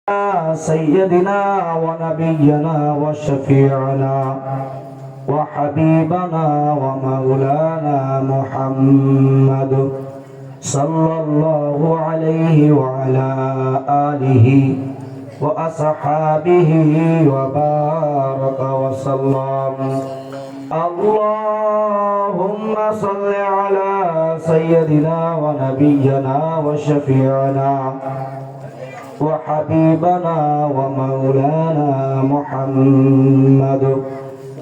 سيدنا ونبينا وشفيعنا وحبيبنا ومولانا محمد صلى الله عليه وعلى آله وأصحابه وبارك وسلم. اللهم صل على سيدنا ونبينا وشفيعنا وحبيبنا ومولانا محمد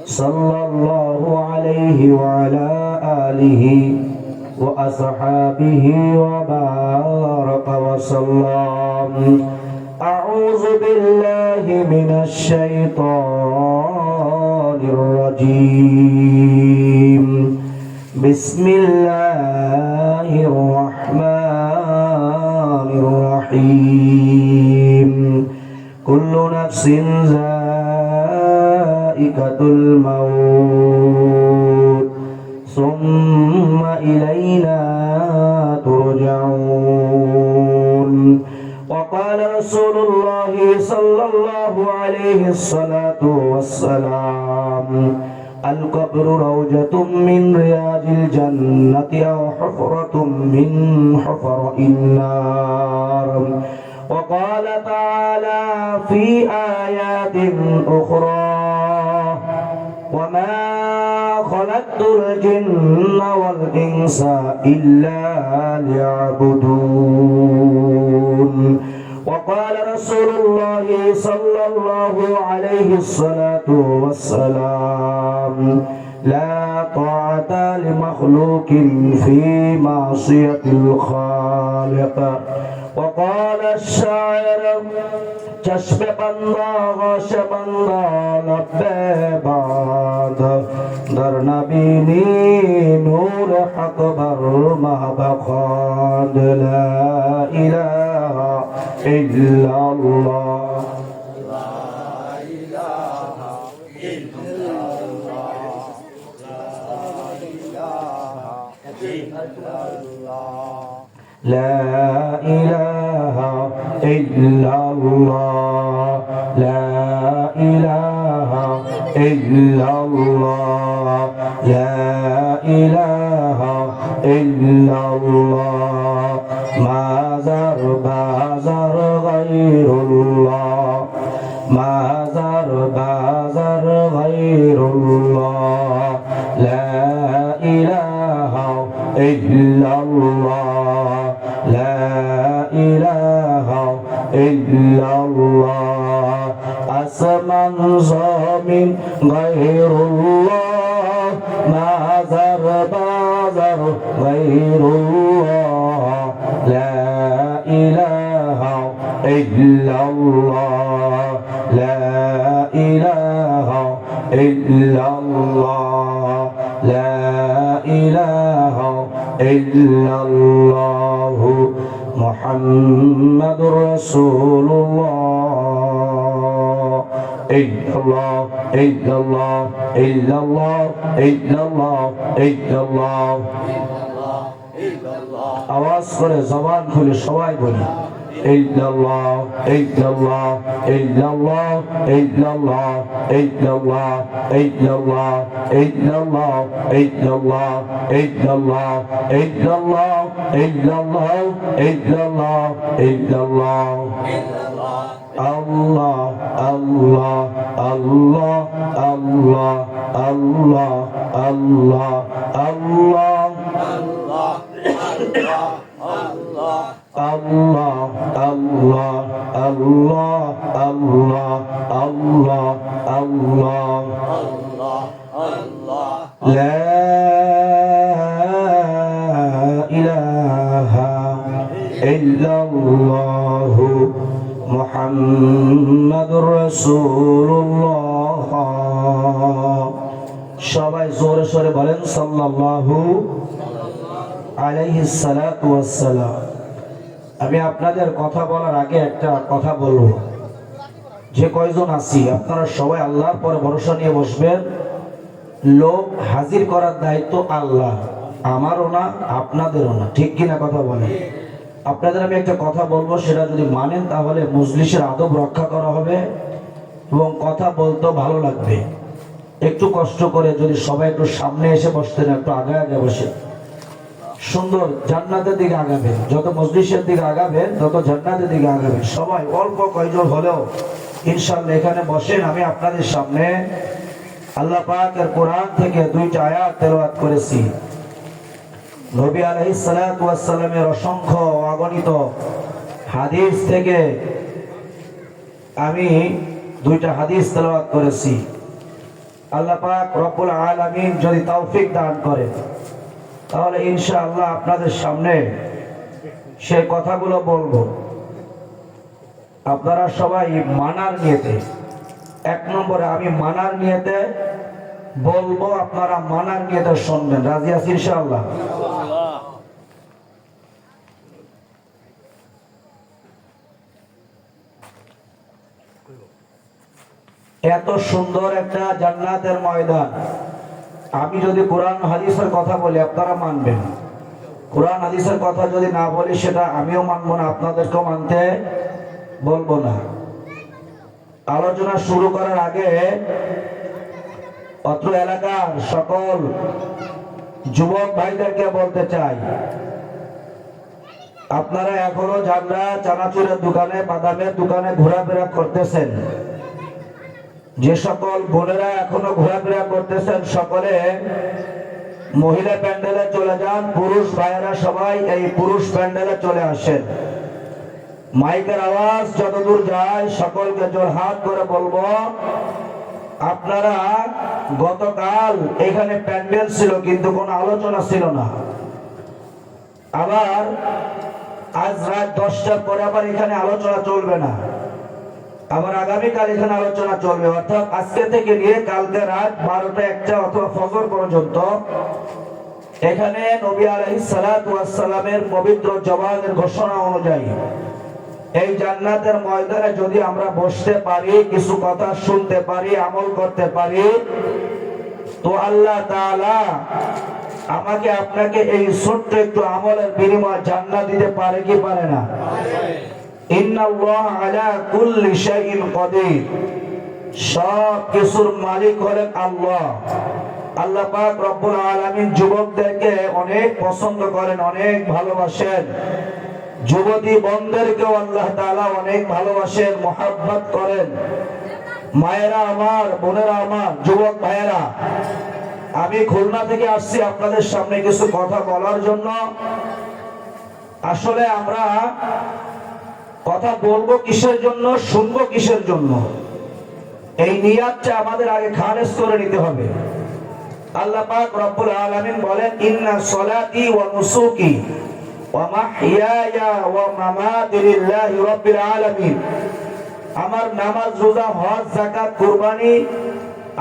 صلى الله عليه وعلى آله وأصحابه وبارك وسلم. أعوذ بالله من الشيطان الرجيم. بسم الله الرحمن الرحيم. كل نفس ذائقة الموت ثم إلينا ترجعون. وقال رسول الله صلى الله عليه الصلاة والسلام: القبر روجة من رياض الجنة أو حفرة من حفر النار. وقال تعالى في آيات أخرى: وما خلقت الجن والإنس إلا ليعبدون. وقال رسول الله صلى الله عليه الصلاة والسلام: لا طاعة لمخلوق في معصية الخالق. وقال الشاعر: چشم بندہ غش بندہ لبے باد در نبینی نور حق بر مبخاد. لا إله إلا الله لا إله إلا الله لا إله إلا الله لا إله إلا الله لا إله إلا الله. ما زر بازر غير الله ما زر بازر غير الله. لا إله إلا الله لا إله إلا الله. আসমান জমিন গায়রুল্লাহ মাজার বাজার গায়রুল্লাহ. লা ইলাহা ইল্লাল্লাহ লা ইলাহা ইল্লাল্লাহ লা ইলাহা ইল্লাল্লাহ. মুহাম্মাদুর রাসূলুল্লাহ. ইল্লাল্লাহ ইল্লাল্লাহ ইল্লাল্লাহ ইল্লাল্লাহ ইল্লাল্লাহ. আওয়াজ করে জবান খুলে সবাই বলি: ইল্লাল্লাহ ইল্লাল্লাহ ইল্লাল্লাহ ইল্লাল্লাহ ইল্লাল্লাহ ইল্লাল্লাহ ইল্লাল্লাহ ইল্লাল্লাহ ইল্লাল্লাহ ইল্লাল্লাহ ইল্লাল্লাহ ইল্লাল্লাহ ইল্লাল্লাহ. আল্লাহ আল্লাহ আল্লাহ আল্লাহ আল্লাহ আল্লাহ আল্লাহ আল্লাহ আল্লাহ আল্লাহ আল্লাহ আল্লাহ আল্লাহ আল্লাহ. লা ইলাহা ইল্লাল্লাহ মুহাম্মাদুর রাসূলুল্লাহ. সবাই জোরে সোরে বলেন সাল্লাল্লাহু আলাইহিস সালাতু ওয়াস সালাম। আমি আপনাদের কথা বলার আগে একটা কথা বলবো। যে কয়জন আছি আপনারা সবাই আল্লাহর পরে ভরসা নিয়ে বসবেন। লোক হাজির করার দায়িত্ব আল্লাহ, আমারও না আপনাদেরও না, ঠিক কিনা কথা বলেন? আপনাদের আমি একটা কথা বলবো, সেটা যদি মানেন তাহলে মজলিসের আদব রক্ষা করা হবে এবং কথা বলতে ভালো লাগবে। একটু কষ্ট করে যদি সবাই একটু সামনে এসে বসতেন, একটু আগে আগে বসে সুন্দর জান্নাতের দিকে আগাবেন। যত মজলিসের দিকে আগাবেন তত জান্নাতের দিকে আগাবেন। সবাই অল্প কয়জন হলেও ইনশাআল্লাহ এখানে বসেন। আমি আপনাদের সামনে আল্লাহ পাকের কোরআন থেকে দুইটা আয়াত তেলাওয়াত করেছি। নবী আলাইহিস সালাতু ওয়াস সালামের অসংখ্য অগণিত হাদিস থেকে আমি দুইটা হাদিস তেলাওয়াত করেছি। আল্লাহ পাক রব্বুল আলামিন যদি তৌফিক দান করেন তাহলে ইনশাআল্লাহ আপনাদের সামনে সেই কথাগুলো বলবো। আপনারা সবাই মানার নিয়তে, এক নম্বরে আমি মানার নিয়তে বলবো, আপনারা মানার নিয়তে শুনবেন। রাজি আছি ইনশাআল্লাহ? এত সুন্দর একটা জান্নাতের ময়দান, আমি যদি কোরআন হাদিসের কথা বলি আপনারা মানবেন, কোরআন হাদিসের কথা যদি না বলি সেটা আমিও মানবো না, আপনাদেরকেও মানতে বলবো না। আলোচনা শুরু করার আগে অত্র এলাকার সকল যুবক ভাইদেরকে বলতে চাই, আপনারা এখনো যারা চানাচুরের দোকানে, বাদামের দোকানে ঘোরাফেরা করতেছেন, যে সকল বোনেরা এখনো ঘোরাফেরা করতেছেন, সকলে মহিলা প্যান্ডেলে চলে যান। পুরুষ ভাইয়েরা সবাই এই পুরুষ প্যান্ডেলে চলে আসেন। মাইকের আওয়াজ যতদূর যায় সকলকে জোরহাত করে বলবো, আপনারা গতকাল এখানে প্যান্ডেল ছিল কিন্তু কোনো আলোচনা ছিল না। আবার আজ রাত 10টার পরে আবার এখানে আলোচনা চলবে না, আবার আগামীকাল এখানে আলোচনা চলবে। অর্থাৎ আজকে থেকে নিয়ে কালকে রাত 12টা 1টা অথবা ফজর পর্যন্ত এখানে নবী আলাইহিস সালাতু ওয়াস সালামের পবিত্র জবানের ঘোষণা অনুযায়ী এই জান্নাতের ময়দানে যদি আমরা বসতে পারি, কিছু কথা শুনতে পারি, আমল করতে পারি, তো আল্লাহ তাআলা আমাকে আপনাকে এই ছোট্ট একটু আমলের বিনিময়ে জান্নাত দিতে পারে কি পারে না? ইন্নাল্লাহ আলা কুল্লি শাইইন কাদির, সব কিছুর মালিক হলেন আল্লাহ। আল্লাহ পাক রব্বুল আলামিন যুবকদেরকে অনেক পছন্দ করেন, অনেক ভালোবাসেন। যুবতী বোনদেরকেও আল্লাহ তাআলা অনেক ভালোবাসেন, মহব্বত করেন। মায়েরা আমার, বোনেরা আমার, যুবক ভাইয়েরা, আমি খুলনা থেকে আসছি আপনাদের সামনে কিছু কথা বলার জন্য। আসলে আমরা কথা বলবো কিসের জন্য, শুনবো কিসের জন্য, এই নিয়াতটা আমাদের আগে খালেস করে নিতে হবে। আল্লাহ পাক রব্বুল আলামিন বলেন, ইন্না সলাতি ওয়া নুসুকি ওয়া মাহইয়ায়া ওয়া মামাতি লিল্লাহি রাব্বিল আলামিন, আমার নামাজ, রোজা, হজ, যাকাত, কুরবানি,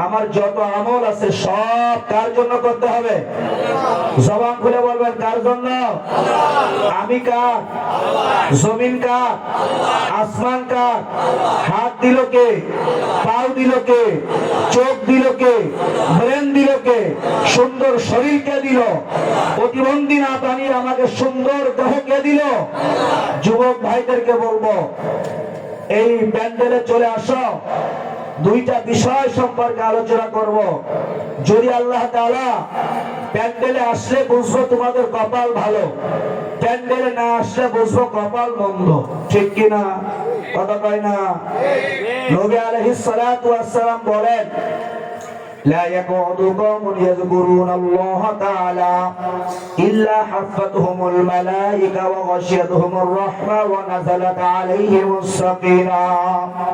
আমার যত আমল আছে সব কার জন্য করতে হবে? জবান খুলে বলবেন, কার জন্য? আমি কার? জমিন কার? আসমান কার? হাত দিল কে? পাও দিল কে? চোখ দিল কে? ব্রেন দিল কে? সুন্দর শরীর কে দিল? প্রতিবন্ধী না বানিয়ে আমাকে সুন্দর দেহ কে দিল? যুবক ভাইদেরকে বলবো, এই প্যান্ডেলে চলে আসো, দুইটা বিষয় সম্পর্কে আলোচনা করব। যদি আল্লাহ তাআলা প্যান্ডেলে আসলে বুঝবো তোমাদের কপাল ভালো, প্যান্ডেলে না আসলে বুঝবো কপাল মন্দ। ঠিক কিনা? কথা কয় না? নবী আলাইহিস সালাতু ওয়াস সালাম বলেন, লা ইয়াকুদু কওমুন ইয়াযকুরুনাল্লাহা তাআলা ইল্লা হাফাতহুমুল মালায়েকা ওয়া গাশিয়াতুহুমুর রাহমা ওয়া নাযালাত আলাইহিমুস সাকিনাহ।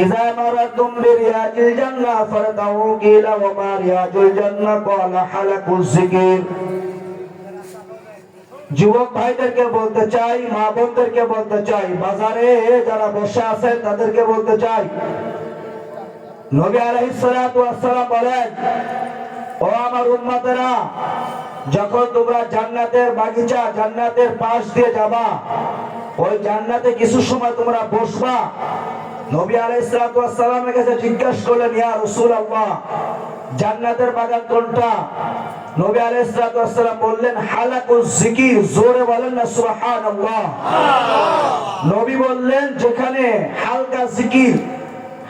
إذا مررتم برياض الجنة فارتعوا قيل وما رياض الجنة قال حلق الذكر। যুবক ভাইদেরকে বলতে চাই, মা বোনদেরকে বলতে চাই, বাজারে যারা বসে আছেন তাদেরকে বলতে চাই, নবী আলাইহিস সালাতু ওয়াস সালাম বলেন, ও আমার উম্মতেরা, যখন তোমরা জান্নাতের বাগিচা, জান্নাতের পাশ দিয়ে যাবা, ওই জান্নাতে কিছু সময় তোমরা বসবা। নবী আলাইহিস সালাতু ওয়াস সালামের কাছে জিজ্ঞাসা করলেন, ইয়া রাসূলুল্লাহ, জান্নাতের বাগান কোনটা? নবী আলাইহিস সালাতু ওয়াস সালাম বললেন হালাকুজ জিকির, জোরে বলেন না সুবহানাল্লাহ। নবী বললেন যেখানে হালকা জিকির,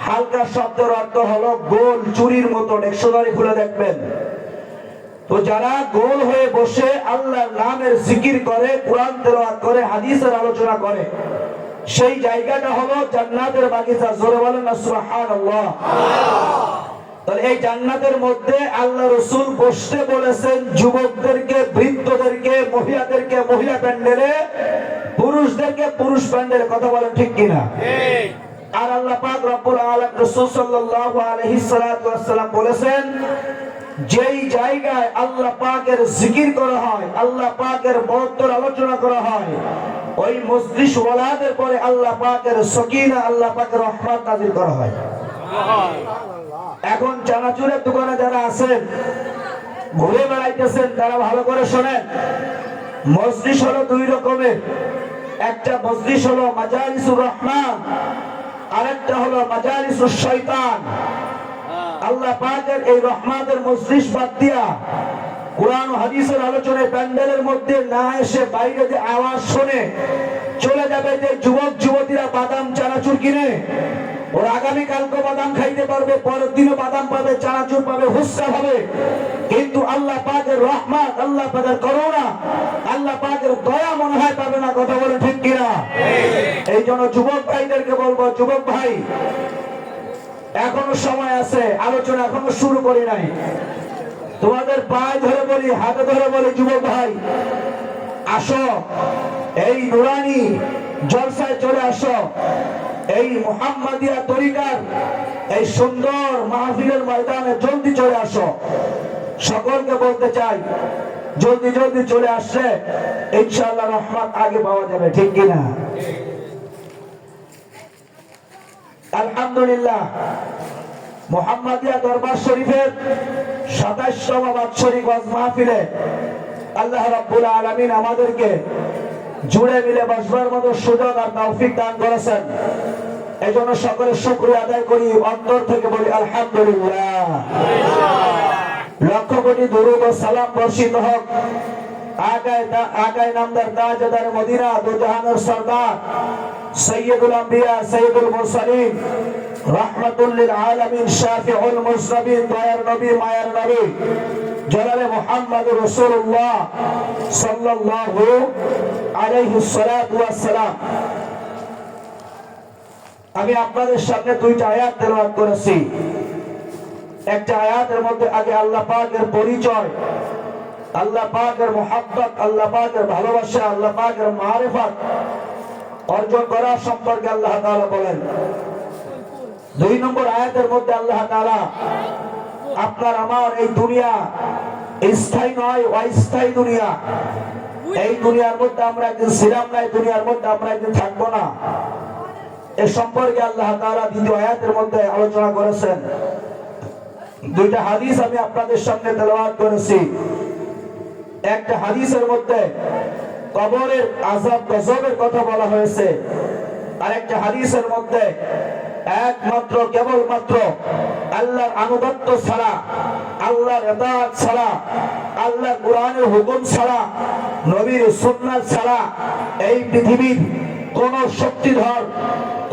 হালকা শব্দের অর্থ হলো গোল চুরির মতো, ডিকশনারি খুলে দেখবেন। তো যারা গোল হয়ে বসে আল্লাহর নামের জিকির করে, কোরআন তেলাওয়াত করে, হাদিসের আলোচনা করে, সেই জায়গাটা হলো জান্নাতের বাগিচা, জোরে বলেন না সুবহানাল্লাহ। তাহলে এই জান্নাতের মধ্যে আল্লাহ রাসূল বসতে বলেছেন যুবকদেরকে, বৃদ্ধদেরকে, মহিলাদেরকে মহিলা প্যান্ডেলে, পুরুষদেরকে পুরুষ প্যান্ডেলে। কথা বলেন ঠিক কিনা? ঠিক। আর আল্লাহ পাক রব্বুল আলামিন রাসূল সাল্লাল্লাহু আলাইহি সাল্লাম বলেছেন যেই জায়গায় আল্লাহ পাকের জিকির করা হয়, আল্লাহ পাকের বরকতের আলোচনা করা হয়, ওই মজলিস ওয়ালাদের পরে আল্লাহ পাকের সকিনা, আল্লাহ পাকের রহমত নাযিল করা হয়। এখন চানাচুরের দোকানে যারা আছেন, ঘুরে বেড়াইতেছেন, তারা ভালো করে শোনেন। মজলিস হলো দুই রকমের, একটা মজলিস হলো মাজালিসুর রহমান, আরেকটা হলো মাজালিসুশ শয়তান। আল্লাহ পাকের এই রহমাতের মজলিস বাদ দিয়া কোরআন ও হাদিসের আলোচনায় প্যান্ডেলের মধ্যে না এসে বাইরে যে আওয়াজ শুনে চলে যাবে যে যুবক যুবতীরা বাদাম চানাচুর কিনে, ওরা আগামীকালকে বাদাম খাইতে পারবে, পরের দিনও বাদাম পাবে, চানাচুর পাবে, হুস্কা হবে, কিন্তু আল্লাহ পাকের রহমত, আল্লাহ পাকের করুণা, আল্লাহ পাকের দয়া মনে হয় পাবে না। কথা বলে ঠিক কিনা? এই জন্য যুবক ভাইদেরকে বলবো, যুবক ভাই এখনো সময় আছে, আলোচনা এখনো শুরু করি নাই। তোমাদের পায়ে ধরে বলি, হাতে ধরে বলি, যুবক ভাই আসো, এই নুরানি জলসায় চলে আসো, এই মুহাম্মাদিয়া তরিকার এই সুন্দর মাহফিলের ময়দানে জলদি চলে আসো। সকলকে বলতে চাই জলদি জলদি চলে আসলে ইনশাআল্লাহ রহমত আগে পাওয়া যাবে, ঠিক কিনা? আলহামদুলিল্লাহ, মুহাম্মাদিয়া দরবার শরীফের ২৭তম বাৎসরিক ওয়াজ মাহফিলে আল্লাহ রাব্বুল আলামিন আমাদেরকে জুড়ে মিলে বসবার মতো সুযোগ আর তৌফিক দান করেছেন। এজন্য সকলের শুকরিয়া আদায় করি, অন্তর থেকে বলি আলহামদুলিল্লাহ। লক্ষ কোটি দুরূদ ও সালাম বর্ষিত হোক আকায়ে নামদার তাজদার মদিনা, দু জাহানের সরদার সৈয়দুল আম্বিয়া সৈয়দুল মুরসালিন রাহমাতুল লিল আলামিন শাফিউল মুজনবিন, দয়ার নবী মায়ার নবী জনাবে মুহাম্মদুর রাসূলুল্লাহ সাল্লাল্লাহু আলাইহি সাল্লাতু ওয়াস সালাম। আমি আপনাদের সামনে দুইটা আয়াত তেলাওয়াত করেছি। একটা আয়াতের মধ্যে আগে আল্লাহ পাকের পরিচয়, আল্লাহ পাকের মুহাব্বত, আল্লাহ পাকের ভালোবাসা, আল্লাহ পাকের মারিফত অর্জন করা সম্পর্কে আল্লাহ তাআলা বলেন। দুই নম্বর আয়াতের মধ্যে আল্লাহ তাআলা আপনার আমার এই দুনিয়া স্থায়ী নয়, অস্থায়ী দুনিয়া। এই দুনিয়ার মধ্যে আমরা একদিন ছিলাম না, এই দুনিয়ার মধ্যে আমরা একদিন থাকবো না, এ সম্পর্কে আল্লাহ তাআলা দ্বিতীয় আয়াতের মধ্যে আলোচনা করেছেন। দুইটা হাদিস আমি আপনাদের সামনে তেলাওয়াত করেছি। একটা হাদিসের মধ্যে কবরের আযাব গজবের কথা বলা হয়েছে, আর একটা হাদিসের মধ্যে একমাত্র কেবলমাত্র আল্লাহর আনুগত্য ছাড়া, আল্লাহর ইতাআত ছাড়া, আল্লাহর কোরআনের হুকুম ছাড়া, নবীর সুন্নাত ছাড়া এই পৃথিবীর কোন শক্তিধর,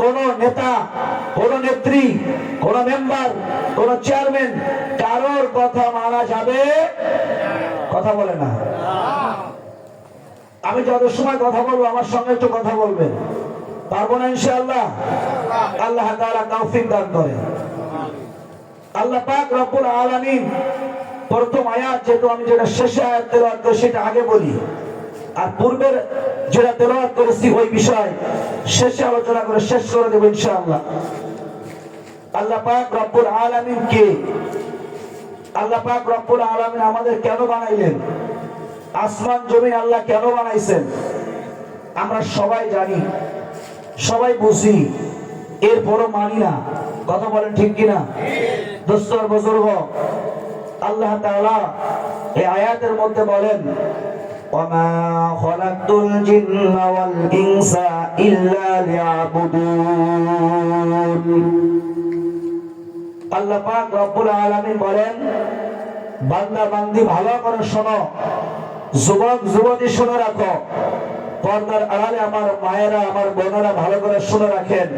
কোন নেতা, কোন নেত্রী, কোন মেম্বার, কোন চেয়ারম্যান, কারোর কথা মানা যাবে? কথা বলে না। আমি যত সময় কথা বলবো আমার সঙ্গে একটু কথা বলবেন, পারবো না ইনশাআল্লাহ? আল্লাহ তাআলা তৌফিক দান করেন। আল্লাহ পাক রব্বুল আলামিন প্রথম আয়াত, যেহেতু আমি যেটা শেষে আয়াত তেলাওয়াত করি সেটা আগে বলি, আর পূর্বের যেটা তেলাওয়াত করেছি ওই বিষয় শেষে আলোচনা করে শেষ করে দেব ইনশাআল্লাহ। আল্লাহ পাক রব্বুল আলামিন কে? আল্লাহ পাক রব্বুল আলামিন আমাদের কেন বানাইলেন? আসমান জমিন আল্লাহ কেন বানাইছেন? আমরা সবাই জানি, সবাই বুঝি, এরপরও মানি না। কথা বলেন ঠিক কিনা? দোস্ত বুজুর্গ, আল্লাহ তাআলা এই আয়াতের মধ্যে বলেন ওয়ামা খালাকতুল জিন্না ওয়াল ইনসা ইল্লা লিয়াবুদুন। আল্লাহ পাক রব্বুল আলামিন বলেন বান্দা বান্দি ভালো করে শোনো, যুবক যুবতী শুনে রাখো, পর্দার আড়ালে আমার মায়েরা আমার বোনেরা ভালো করে শুনে রাখেন।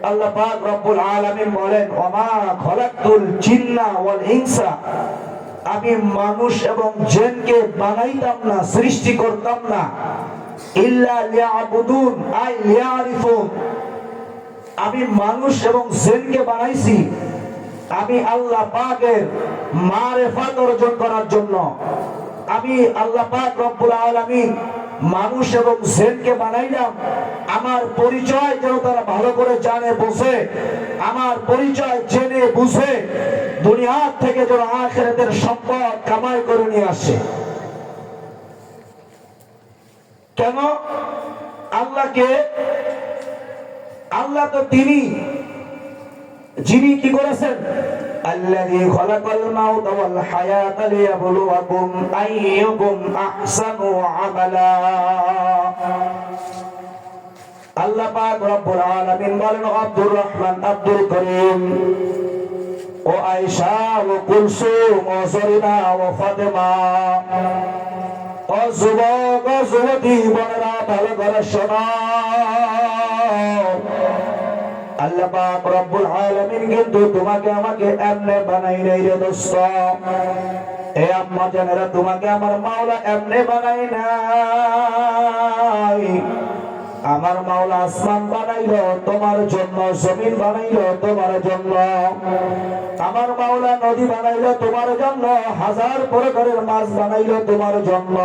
আল্লাহ পাক রব্বুল আলামিন বলেন, ওমা খলাকতুল জিন্না ওয়াল ইনসা, আমি মানুষ এবং জিনকে বানাইতাম না, সৃষ্টি করতাম না, ইল্লা লিয়াবুদুন আই লিয়ারিফুন, আমি মানুষ এবং জিনকে বানাইছি আমি আল্লাহ পাকের মারিফাত অর্জন করার জন্য। আমি আল্লাহ পাক রব্বুল আলামিন মানুষ এবং জিনকে বানাইলাম আমার পরিচয় যেন তারা ভালো করে জানে বোঝে, আমার পরিচয় জেনে বুঝে দুনিয়া থেকে যেন আখিরাতের সম্পদ কামাই করে নিয়ে আসে। কেন? আল্লাহ তো তিনি যিনি কি করেছেন, আল্লাযী খালাকাল মাউতা ওয়াল হায়াতা লিয়াবলুয়াকুম আইয়ুকুম আহসানু আমালা। আল্লাহ পাক রব্বুল আলামিন বলেন, আব্দুর রহমান, আব্দুল করিম, ও আয়েশা, ও কুলসুম, ও জরিনা, ও ফাতেমা, ও যুবক ও যুবতী বোনেরা ভালো করে শোনো, আল্লাহ পাক রব্বুল আলামিন কিন্তু তোমাকে আমাকে এমনে বানাই নাই রে দোস্ত। এ আম্মা জানেরা, তোমাকে আমার মাওলা এমনে বানাই নাই। আমার মাওলা আসমান বানাইলো তোমার জন্য, জমিন বানাইলো তোমার জন্য, আমার মাওলা নদী বানাইলো তোমার জন্য, হাজার প্রকারের মাছ বানাইলো তোমার জন্য।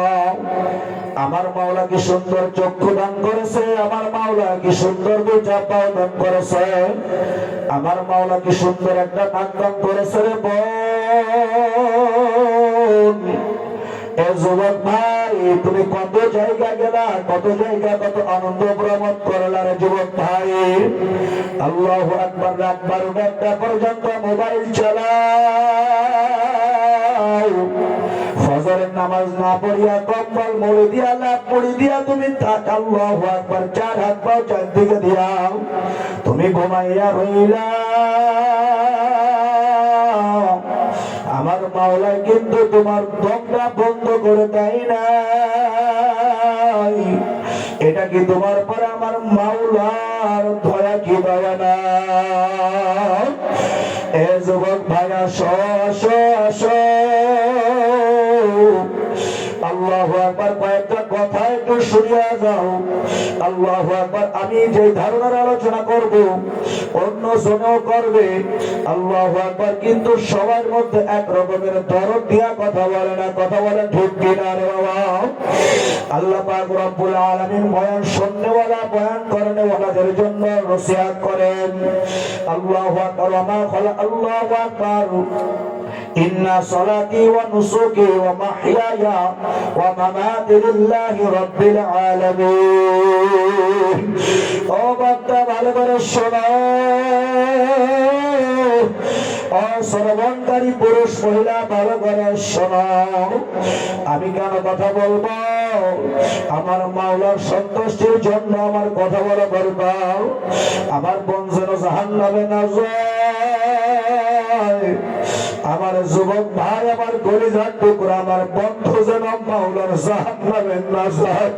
আমার মাওলা কি সুন্দর চক্ষু দান করেছে, আমার মাওলা কি সুন্দর দুইটা পাও দান করেছে, আমার মাওলা কি সুন্দর একটা নাক দান করেছে রে বোন। এ যুবক ভাই, তুমি কত জায়গা গেলা, কত জায়গা, কত আনন্দ ভ্রমণ করলা রে যুবক ভাই। আল্লাহু আকবার, রাত 12টা পর্যন্ত মোবাইল চালাও, ফজরের নামাজ না পড়িয়া কম্বল মুড়ি দিয়া লাভ মুড়ি দিয়া তুমি থাক। আল্লাহু আকবার, 4 হাত পাও চারদিকে দিয়া তুমি ঘুমাইয়া রইলা। আমার মাওলা কিন্তু তোমার দমটা বন্ধ করে দেয় নাই। এটা কি তোমার পরে আমার মাওলার দয়া কি দয়া না? এ যুবক ভাই, আসো আসো আসো। আল্লাহু আকবার, কয়েকটা কথা একটু শুনিয়া যাও। আল্লাহু আকবার, আমি যে ধারণার আলোচনা করব অন্য জনেও করবে। আল্লাহু আকবার, কিন্তু সবার মধ্যে এক রকমের দরদ দিয়া কথা বলে না, কথা বলে ঠিক কিনা রে বাবা? আল্লাহ পাক রব্বুল আলামিন বয়ান শুননেওয়ালা, বয়ান করেনেওয়ালাদের জন্য নসিহত করেন। আল্লাহু আকবার, মা খালা, আল্লাহু আকবার, ইন্না সালাতি ওয়া নুসুকি ওয়া মাহইয়ায়া ওয়া মামাতি লিল্লাহি রাব্বিল আলামিন। ও বান্দা, ভালো করে শোনো, ও শ্রবণকারী পুরুষ মহিলা ভালো করে শোনো। আমি কেন কথা বলবো? আমার মাওলার সন্তুষ্টির জন্য আমার কথা বলা দরকার। আমার বোন যেন জাহান্নামে না যায়, আমার যুবক ভাই, আমার কলিজার টুকরা, আমার বন্ধু যেন মাওলার জাহান্নামে না যায়।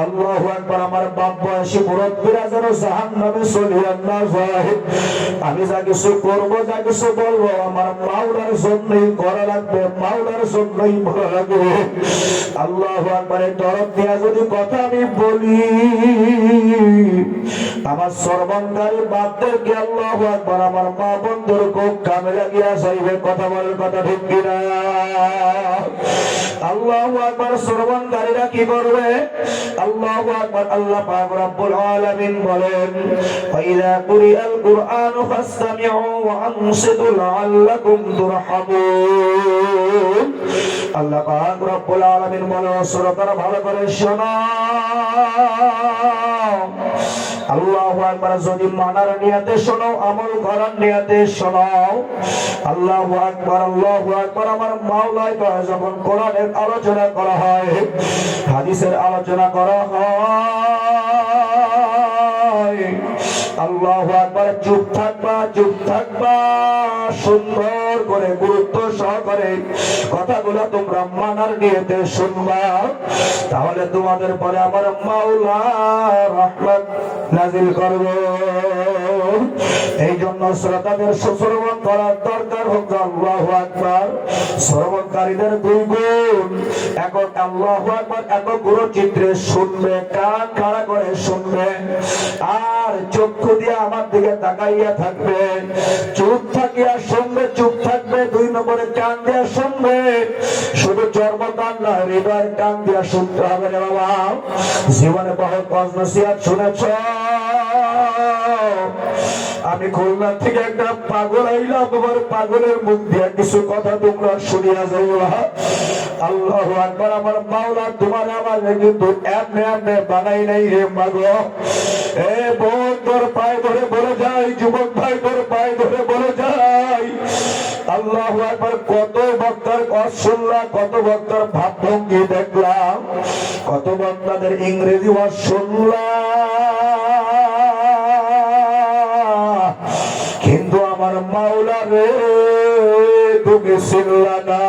আল্লাহু আকবার, আমার বাপ বয়সী মুরব্বীরা যেন জাহান্নামে চলিয়া না যায়। আমি যা কিছু করবো, যা কিছু বলবো, আমার মাওলার জন্যই করা লাগবে, মাওলার জন্যই বলা লাগবে। আল্লাহু আকবার, দরদ দিয়া যদি কথা আমি বলি, আমার শ্রবণকারী বাপদেরকে আল্লাহু আকবার, আমার মা বন্ধুর খুব কামে লাগিয়া যাইবে। কথা বলার কথা ঠিক কিনা? আল্লাহু আকবার, শ্রবণকারীরা কি করবে? আল্লাহু আকবার, আল্লাহ পাক রব্বুল আলামিন বলেন, ফাইযা কুরিআল কুরআনু ফাসতামিউ ওয়া আনসিতু লাআল্লাকুম তুরহামুন। আল্লাহ পাক রব্বুল আলামিন বলেন, শ্রোতারা ভালো করে শোনো। আল্লাহু আকবার, যদি মানার নিয়তে শোনো, আমল করার নিয়তে শোনো। আল্লাহু আকবার, আল্লাহু আকবার। আমার মাওলাই কয়, যখন কোরআনের আলোচনা করা হয়, হাদিসের আলোচনা করা হয়, আল্লাহু আকবার, চুপ থাকবা, চুপ থাকবা, সুন্দর সুন্দর করে গুরুত্ব সহকারে কথাগুলো তোমরা মানার নিয়তে শুনবা, তাহলে তোমাদের পরে আমার মাওলা রহমত নাজিল করবে। এই জন্য শ্রোতাদের শ্রবণ করার দরকার হচ্ছে আল্লাহু আকবার। শ্রবণকারীদের দুই গুণ, একক আল্লাহু আকবার একক গুরু চিত্রে শুনবে, কান খাড়া করে শুনবে, আর চক্ষু দিয়ে আমার দিকে তাকাইয়া থাকবে। চুপ থাকিয়া শুনবে, চুপ থাকবে। দুই নম্বরে কান দিয়া শুনবে, শুধু চর্মকান না, হৃদয়ের কান দিয়া শুনতে হবে রে বাবা। জীবনে বহুত নসিহত শুনেছ। আমি খুলনা থেকে একটা পাগল আইলাম, আমার পাগলের মুখ দিয়া কিছু কথা তোমরা শুনিয়া যাইবা। আল্লাহু আকবার। আমার মাওলা তোমার আমার কিন্তু এমনি এমনি বানাই নাই রে মাগো। এ বোন তোর পায়ে ধরে বলে যাই, যুবক ভাই তোর পায়ে ধরে বলে যাই, আল্লাহু আকবার। কত বক্তার কথা শুনলাম, কত বক্তার ভাবভঙ্গি দেখলাম, কত বক্তাদের ইংরেজি ওয়াজ শুনলাম, কিন্তু আমার মাওলা রে তুমি চিনলা না।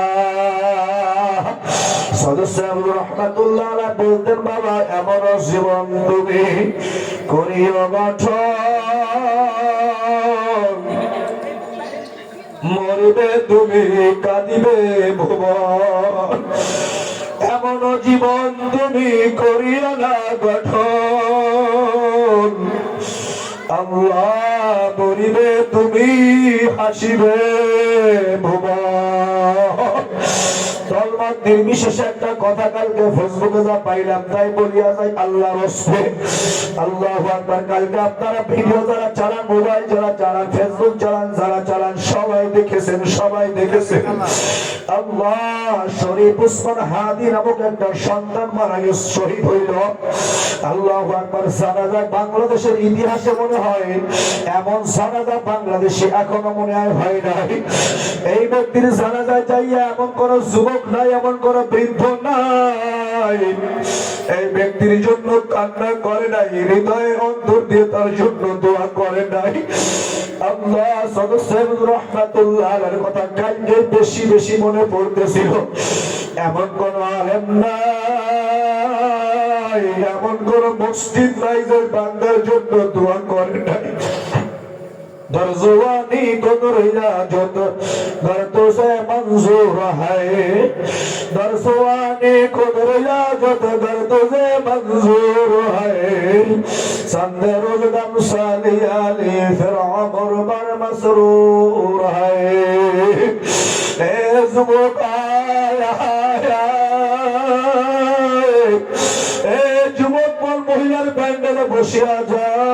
সদস্য রহমাতুল্লাহ আলাইহি বলতেন, বাবা এমন জীবন তুমি করিও গঠন, মরবে তুমি কাঁদিবে ভুবন। এমন জীবন তুমি করিও না গঠন, আল্লাহ মরিবে তুমি হাসিবে ভুবন। তলমার নির্বিশেষে একটা কথা কালকে ফেসবুকে যা পাইলাম তাই বলিয়া যাই আল্লাহর হস্তে। আল্লাহু আকবার। কালকে আপনারা ভিডিও যারা চালান, মোবাইল যারা চালান, ফেসবুক চালান, যারা চালান, সবাই দেখেছেন, সবাই দেখেছেন। আল্লাহ শরীফ উসমান হাদি নামক একটা সন্তান মারা গেছে, শহীদ হইল। আল্লাহু আকবার। জানাজা বাংলাদেশের ইতিহাসে মনে হয় এমন জানাজা বাংলাদেশে এখনো মনে হয় নাই। এই ব্যক্তির জানাজায় যাইয়া এমন কোন যুবক নাই, এমন কোন বৃদ্ধ নাই এই ব্যক্তির জন্য কান্না করে নাই, হৃদয়ে অন্তর দিয়ে তার জন্য দোয়া করে নাই। আল্লাহ সদস্য রহমাতুল্লাহ আলাইহির কথা কালকে বেশি বেশি মনে পড়তেছিল। এমন কোন আলেম নাই, এমন কোন মসজিদ নাই যে বান্দার জন্য দোয়া করে নাই। दरजवानी को दरियाजत घर तुझे मंजूर है, दरजवानी को दरियाजत घर तुझे मंजूर है। संदे रोज दम साली आली फिर उम्र भर मसरूर है। ए जुबक आया ए जुबक बोल महिलार প্যান্ডেলে বসিয়া যাও,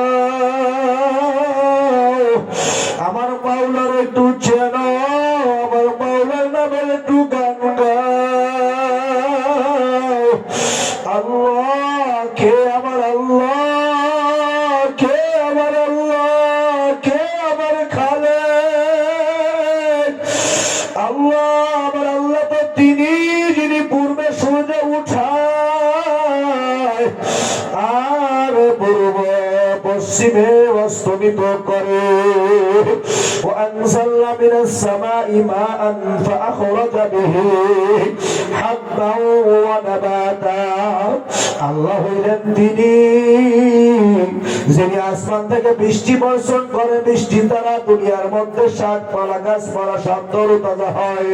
আমার মাওলার একটু চেনো, আমার মাওলার নামে একটু গান গাও। আল্লাহ কে আমার আল্লাহ, কে আমার আল্লাহ, কে আমার খালেক। আল্লাহ আমার আল্লাহ তো তিনি যিনি পূর্বে সূর্য উঠায় আর পূর্ব পশ্চিমে অস্তমিত করে। وأنزلنا من السماء ماء فأخرج به حبا ونباتا। আল্লাহ হইলেন তিনি যিনি আসমান থেকে বৃষ্টি বর্ষণ করে, বৃষ্টি দ্বারা দুনিয়ার মধ্যে শাকপালা গাছপালা সব তরতাজা হয়।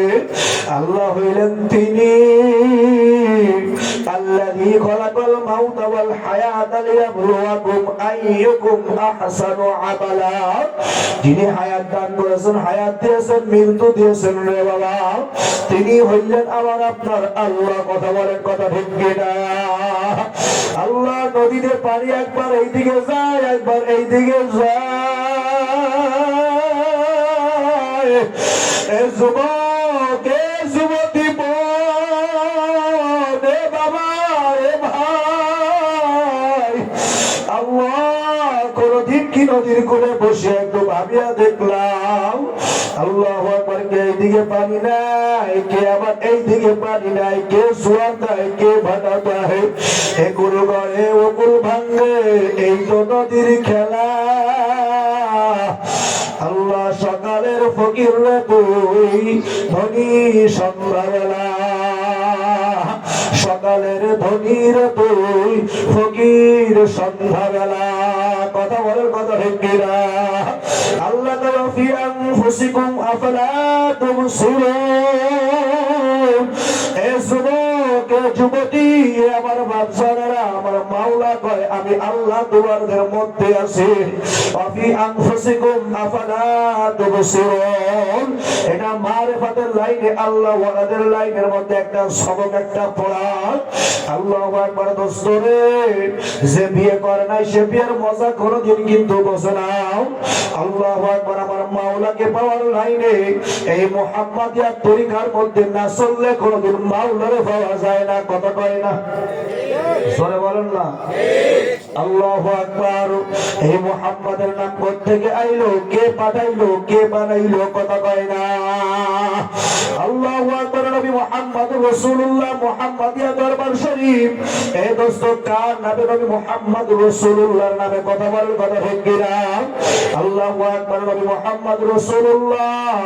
আল্লাহ হইলেন তিনি আল্লাযী খালাকাল মাউতা ওয়াল হায়াতা লিয়াবলুয়াকুম আইয়ুকুম আহসানু আমালা। যিনি হায়াত দান করেছেন, হায়াত দিয়েছেন, মৃত্যু দিয়েছেন রে বাবা, তিনি হইলেন আমার আপনার আল্লাহ। কথা বলেন, কথা ঠিক কিনা? আল্লাহ নদীতে পানি একবার এইদিকে যায়, একবার এইদিকে যায়। এ যুবক, এ যুবতী বোন, এ বাবা, এ ভাই, আল্লাহ কোনদিন কি নদীর কোলে বসে একটু ভাবিয়া দেখলাম আল্লাহু আকবার, কে এইদিকে পানি নাই, কে আবার এইদিকে পানি নাই, কে জোয়ার দেয়, কে ভাটা দেয়, এ কুল গড়ে ও কুল ভাঙ্গে, এই তো নদীর খেলা। আল্লাহ সকালের ফকির রে তুই ধনী সন্ধ্যাবেলা, সকালের ধনীর তুই ফকির সন্ধ্যাবেলা। কথা বলেন কথা ঠিক কিনা? আল্লাহ তাআলা ফি আনফুসিকুম আফালা তুবসিরুন। এ যুবক যুবতী আমার বাচ্চারা আমার মাওলা কয় আমি আল্লাহ তোমাদের মধ্যে আছি। ফি আনফুসিকুম আফালা তুবসিরুন, এটা মারিফাতের লাইনে আল্লাহ ওয়ালাদের লাইনের মধ্যে একটা সবক একটা পড়া। আল্লাহু আকবার। দোস্তরে যে বিয়ে করে নাই সে বিয়ের মজা কোনোদিন কিন্তু বোঝে না। আল্লাহু আকবার। আমার মাওলাকে পাওয়ার লাইনে এই মুহাম্মাদিয়া তরিকার মধ্যে না চললে কোনোদিন মাওলারে পাওয়া যায় না। কথা কয় না? সরে বলেন না। আল্লাহু আকবার। এই মুহাম্মাদের নাম কোত্থেকে আইলো, কে পাঠাইলো, কে বানাইলো? কথা কয় না। আল্লাহু আকবার। নবী মুহাম্মদুর রাসূলুল্লাহ মুহাম্মাদিয়া দরবার শরীফ। এই দোস্ত কার নামে? নবী মুহাম্মদুর রাসূলুল্লাহর নামে। কথা বলেন কথা ঠিক কিনা? আল্লাহু আকবার। নবী মুহাম্মদুর রাসূলুল্লাহ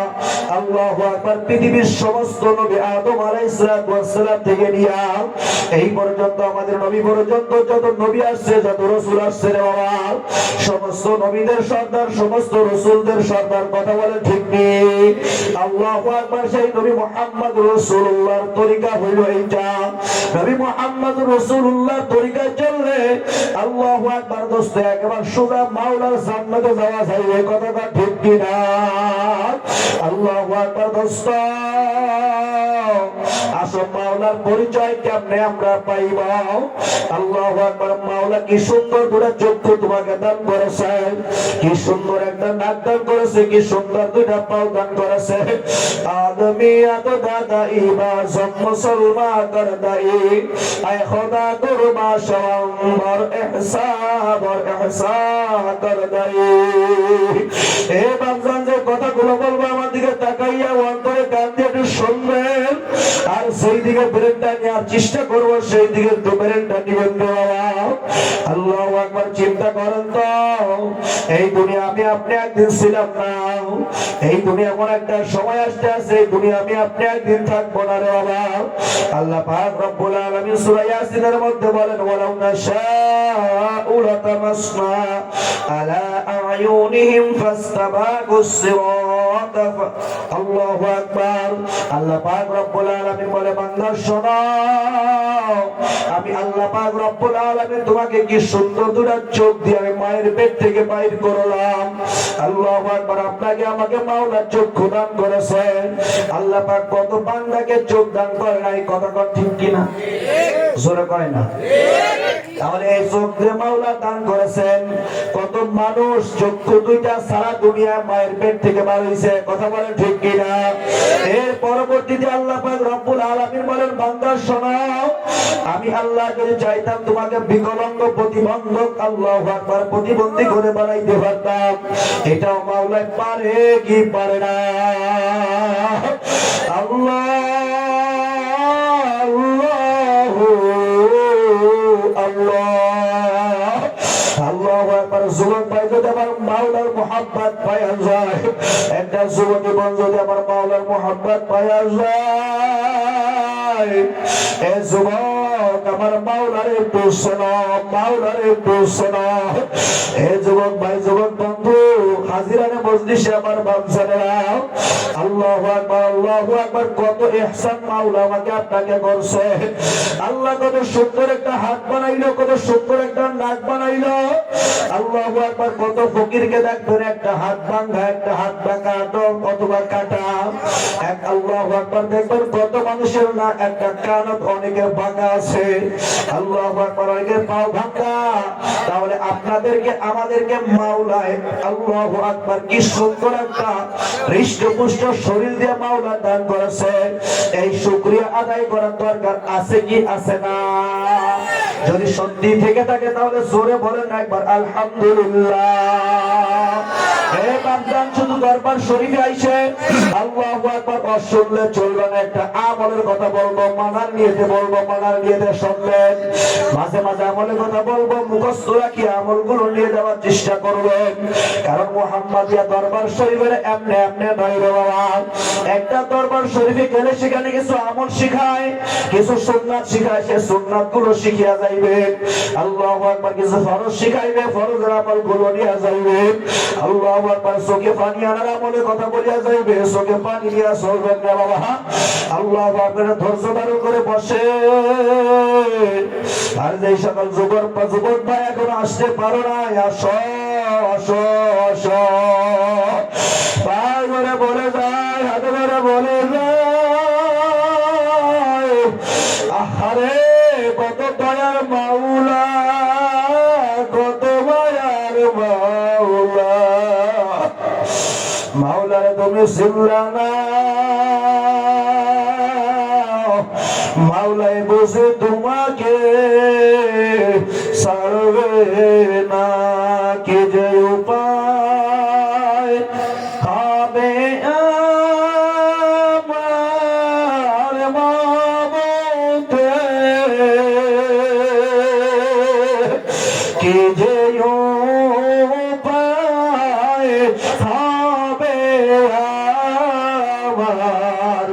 আল্লাহু আকবার পৃথিবীর সমস্ত নবী আদম আলাইহিস সালাম থেকে নিয়া এই পর্যন্ত আমাদের নবী পর্যন্ত যত নবী আসছে, যত রাসূল আসছে রে বাবা, সমস্ত নবীদের সর্দার, সমস্ত রাসূলদের সর্দার। কথা বলেন ঠিক নেই? আল্লাহু আকবার। সেই নবী মুহাম্মদুর রাসূলুল্লাহর তরিকা হইল এইটা। নবী মুহাম্মদুর রাসূলুল্লাহর তরিকায় চললে আল্লাহু আকবার দোস্ত একবার সোজা মাওলার জান্নাতে যাওয়া যায়। এই কথাটা ঠিক কি না? আল্লাহু আকবার দোস্ত। আসল মাওলার পরিচয় কেমনে আমরা পাইব? আল্লাহু আকবার। মাওলা কি সুন্দর দুটা চক্ষু তোমাকে দান করেছে, কি সুন্দর একটা নাক দান করেছে, কি সুন্দর দুটা পাও দান করেছে। আদমিয়াত দাদাই বা মুসলমা কর দাই আয় খোদা কুরবা শওয়ার ইহসাব আর ইহসা কর দাই। এ বান্দা যে কথাগুলো বলবো আমার দিকে তাকাইয়া অন্তরে কান দিয়ে একটু শুনবেন, আর সেই দিকে ব্রেনটা নেওয়ার চেষ্টা করবো, সেই দিকে একটু ব্রেনটা নিবেন। আল্লাহু আকবার। চিন্তা করেন তো, এই দুনিয়া আমি আপনি একদিন ছিলাম না, এই দুনিয়া এমন একটা সময় আসতে আছে, এই দুনিয়া আমি আপনি একদিন থাকবো না রে বাবা। আল্লাহ পাক রব্বুল আলামিন সূরা ইয়াসিনের মধ্যে বলেন ওয়ালাউ নাশাউ লাতামাসনা আলা আয়ুনিহিম ফাস্তাবাকুস সিরাত। আল্লাহু আকবার। আল্লাহ পাক রব্বুল আলামিন বলে বান্দা শোনো, আমি আল্লাহ পাক রব্বুল আলামিন তোমাকে কি সুন্দর দুটা চোখ দিয়ে আমি মায়ের পেট থেকে বাইর করলাম। আল্লাহু আকবার। আপনাকে আমাকে মাওলা চক্ষু দান করেছেন। আল্লাহ পাক কত বান্দাকে চোখ দান করে নাই। কথা কর ঠিক কিনা? জোরে কয় না? তাহলে এই চোখ দিয়ে মাওলা দান করেছেন। কত মানুষ চক্ষু দুইটা সারা দুনিয়া মায়ের পেট থেকে বার হইছে। কথা বলেন ঠিক কিনা? এর পরবর্তীতে আল্লাহ পাক রব্বুল আলামিন বলেন বান্দা শোনো, আমি আল্লাহ যদি চাইতাম তোমাকে বিকলাঙ্গ প্রতিবন্ধক আল্লাহু আকবার প্রতিবন্ধী করে বানাইতে পারতাম। এটাও মাওলা পারে কি পারে না? আল্লাহ আল্লাহ আল্লাহু আকবার। যুবক ভাই যদি আমার মাওলার মুহাব্বত পাওয়া যায়, একটা যুবতী বোন যদি আমার মাওলার মুহাব্বত পাওয়া যায়, এ যুবক আমার মাওলার একটু শোনো, মাওলার একটু শোনো। এ যুবক ভাই, যুবক বন্ধু, হাজিরানে মজলিসে আমার বাচ্চারা, আল্লাহু আকবার আল্লাহু আকবার। কত ইহসান মাওলা আমাকে আপনাকে করছে। আল্লাহ কত সুন্দর একটা হাত বানাইলো, কত সুন্দর একটা নাক বানাইলো। আল্লাহু আকবার। কত ফকিরকে দেখবেন একটা হাত ভাঙা, একটা হাত ভাঙা অথবা কাটা। এক আল্লাহু আকবার। দেখবেন কত মানুষের না একটা কান অনেকের ভাঙা আছে। আল্লাহু আকবার। অনেকের পাও ভাঙা। তাহলে আপনাদেরকে আমাদেরকে মাওলায় আল্লাহু আকবার কি সুন্দর একটা হৃষ্টপুষ্ট শরীর দিয়ে মাওলা দান করেছে। এই শুকরিয়া আদায় করার দরকার আছে কি আছে না? যদি সত্যি থেকে থাকে তাহলে জোরে বলেন একবার আলহামদুলিল্লাহ। এই বাগদান শুধু দরবার শরীফে আইসে আল্লাহু আকবার শুনলে চলবে না, একটা আমলের কথা বলবো, মানার নিয়েতে বলবো, মানার নিয়েতে শুনবেন। মাঝে মাঝে আমলের কথা বলবো, মুখস্থ রাখি আমলগুলো নিয়ে যাওয়ার চেষ্টা করবেন। কারণ মুহাম্মাদিয়া দরবার শরীফের এমনি এমনি নয় রে বাবা। একটা দরবার শরীফে গেলে সেখানে কিছু আমল শিখায়, কিছু সুন্নাত শিখায়, সে সুন্নাত গুলো শিখিয়া যাইবে। আল্লাহু আকবার। কিছু ফরজ শিখাইবে, ফরজের আমল গুলো নিয়ে যাইবে। আল্লাহু আকবার। চোখে পানি আনার আমলের কথা বলিয়া যাইবে, চোখে পানি নিয়ে চলবেন না বাবা। আল্লাহু আকবার। ধৈর্য ধারণ করে বসে। আর যে সকল যুবক ভাই এখন আসতে পারো না, আসো আসো আসো। পায়ে ধরে বলে যায়, হাতে ধরে বলে যায়, আহারে কত দয়ার মাওলা, কত মায়ার মাওলা। মাওলারে তুমি চিনলা না, মাওলাই বুঝে তোমাকে ছাড়বে না। কি যে উপায় হবে আমার মাবুদে, কি যে উপায় হবে আমার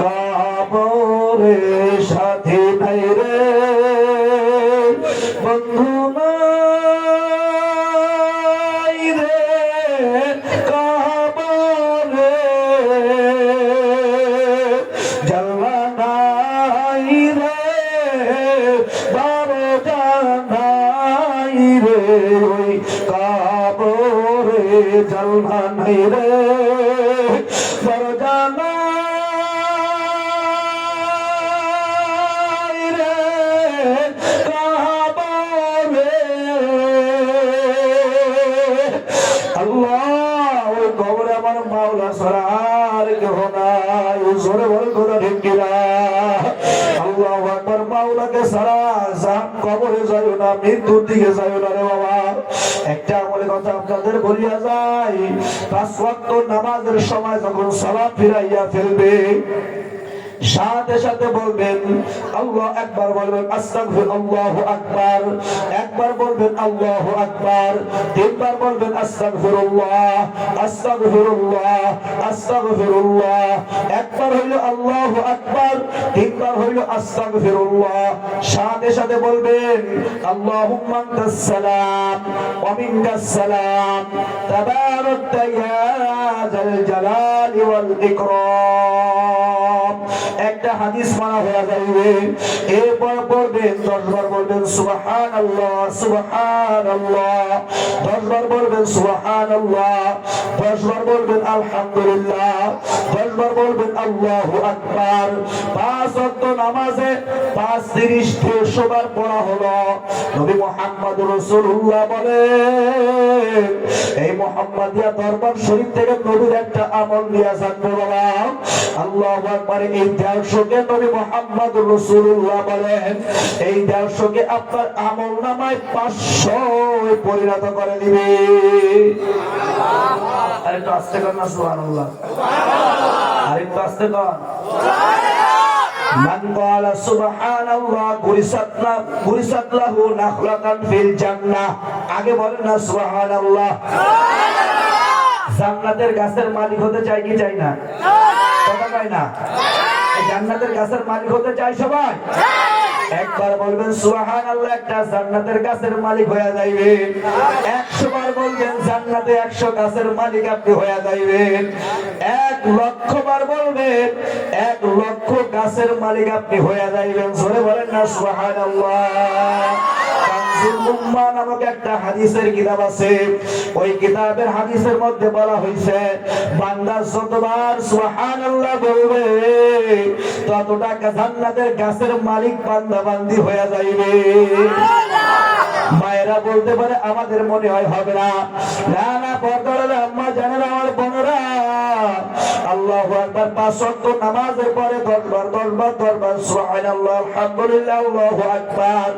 কবরে সাথী নাই রে বন্ধু নাই রে কবরে, জানলা নাই রে দরজা নাই রে, ওই কবরে জানলা নাই রে দরজা নাই রে কবরে। আল্লাহ ওই কবরে আমার মাওলা ছাড়া আর কেউ নাই। জোরে বলে কথা ঠিক কিনা? আল্লাহু আকবার। মাওলাকে ছাড়া জান কবরে যাইও না, মৃত্যুর দিকে যাইও না রে বাবা। একটা আমলের কথা আপনাদের বলিয়া যাই, 5 ওয়াক্ত নামাজের সময় যখন সালাম ফিরাইয়া ফেলবে, সাথে সাথে বলবেন আল্লাহু আকবার, বলবেন আস্তাগফির, আল্লাহু আকবার, একবার বলবেন আল্লাহু আকবার, তিনবার বলবেন আস্তাগফিরুল্লাহ, আস্তাগফিরুল্লাহ, আস্তাগফিরুল্লাহ। একবার হইল আল্লাহু আকবার, তিনবার হইল আস্তাগফিরুল্লাহ। সাথে সাথে বলবেন আল্লাহুম্মা আনতাস সালাম ওয়া মিনকাস সালাম, তাবারাকতা ইয়া যাল জালালি ওয়াল ইকরাম। একটা হাদিস মানা হয়ে যাবে। এরপর পড়বেন 10 বার বলবেন সুবহানাল্লাহ, সুবহানাল্লাহ, 10 বার বলবেন সুবহানাল্লাহ, 10 বার বলবেন আলহামদুলিল্লাহ, 10 বার বলবেন আল্লাহু আকবার। 5 ওয়াক্ত নামাজে 5, 30, 150 বার পড়া হলো। নবী মুহাম্মদুর রাসূলুল্লাহ বলেন, এই মুহাম্মাদিয়া দরবার শরীফ থেকে নবীর একটা আমল নিয়ে জানবো বাবা। আল্লাহু আকবার। এই 150কে নবী মুহাম্মদুর রাসূলুল্লাহ বলেন, এই 150কে আপনার আমল নামায় 500 পরিণত করে দিবে। আরেকটু আস্তে কর না সুবহানাল্লাহ, আরেকটু আস্তে কর। মান ক্বালা সুবহানাল্লাহ গুরিসাত লাহু নাখলাতান ফিল জান্নাহ। আগে বলেন না সুবহানাল্লাহ। জান্নাতের গাছের মালিক হতে চাই কি চাই না? কথা কয় না? জান্নাতের গাছের মালিক হতে চাই সবাই? একবার বলবেন সুবহানাল্লাহ, একটা জান্নাতের গাছের মালিক হয়ে যাইবেন। 100 বার বলবেন জান্নাতে 100 গাছের মালিক আপনি হয়ে যাইবেন। 1 লক্ষ বার বলবেন 1 লক্ষ গাছের মালিক আপনি হয়ে যাইবেন। জোরে বলেন না সুবহানাল্লাহ। কানজুল উম্মাহ নামক একটা হাদিসের কিতাব আছে। ওই কিতাবের হাদিসের মধ্যে বলা হয়েছে, বান্দা যতবার সুবহানাল্লাহ বলবে ততটা জান্নাতের গাছের মালিক বান্দা বান্দি হয়ে যাইবে। মায়েরা বলতে পারে আমাদের মনে হয় হবে না। না না, পর্দার আম্মা জানেন আমার বোনেরা, আল্লাহু আকবার। 5 ওয়াক্ত নামাজের পরে 10 বার সুবহানাল্লাহ আলহামদুলিল্লাহ আল্লাহু আকবার।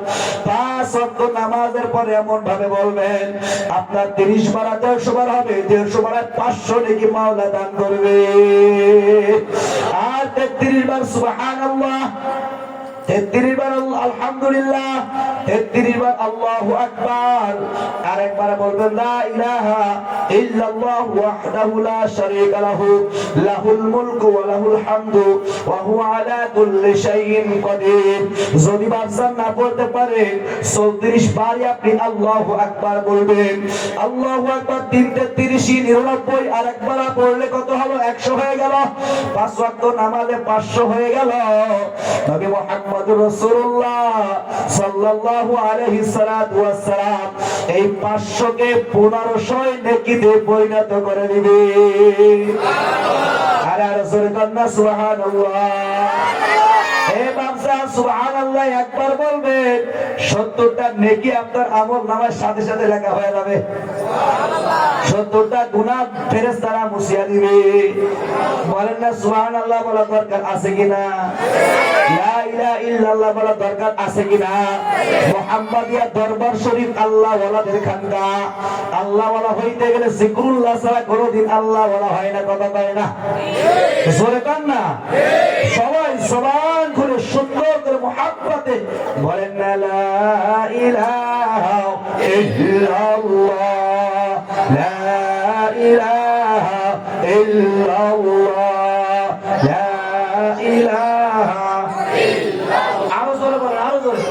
5 ওয়াক্ত নামাজের পরে এমন ভাবে বলবেন আপনার 30 বার 150 বার হবে, 150 বার 500 নেকি মাওলা দান করবে। আর 33 বার সুবহানাল্লাহ, 33 বার আলহামদুলিল্লাহ, 33 বার আল্লাহু আকবার। আরেকবার বলবেন লা ইলাহা ইল্লাল্লাহ ওয়াহদাহু লা শারীকা লাহু লাহুল মুলকু ওয়া লাহুল হামদু ওয়া হুয়া আলা কুল্লি শাইইন কাদির। যদি বারবার না পড়তে পারেন 34 বারই আপনি আল্লাহু আকবার বলবেন। আল্লাহু আকবার 3 33 99, আর একবার পড়লে কত হলো? 100 হয়ে গেল। 5 ওয়াক্ত নামাজে 500 হয়ে গেল। নবী মুহাম্মদুর রাসূলুল্লাহ সাল্লাল্লাহু আলাইহি সাল্লাতু ওয়াস সালাম এই 500 কে 1500 নেকিতে পরিণত করে দিবে। সুবহানাল্লাহ। আর রাসূল কন্না সুবহানাল্লাহ। হে বান্দা সুবহানাল্লাহ একবার বলবেন 70টা নেকি আপনার আমলনামার সাথে সাথে লেখা হয়ে যাবে। সুবহানাল্লাহ। 70টা গুনাহ ফেরেশতারা মুছিয়ে দিবে। বলেন না সুবহানাল্লাহ বলা দরকার আছে কিনা? লা ইলাহা ইল্লাল্লাহ বলা দরকার আছে কিনা? মুহাম্মাদিয়া দরবার শরীফ আল্লাহ ওয়ালাদের খানকা। আল্লাহ ওয়ালা হইতে গেলে জিকরুল্লাহ ছাড়া কোনোদিন আল্লাহ ওয়ালা হয় না। কথা বলে না? জোরে কান না? সবাই সমান করে সুন্দর করে মুহাব্বতে বলেন না লা ইলাহা ইল্লাল্লাহ, লা ইলাহা ইল্লাল্লাহ, লা ইলাহা ইল্লাল্লাহ। আরো জোরে বলেন, আরো জোরে।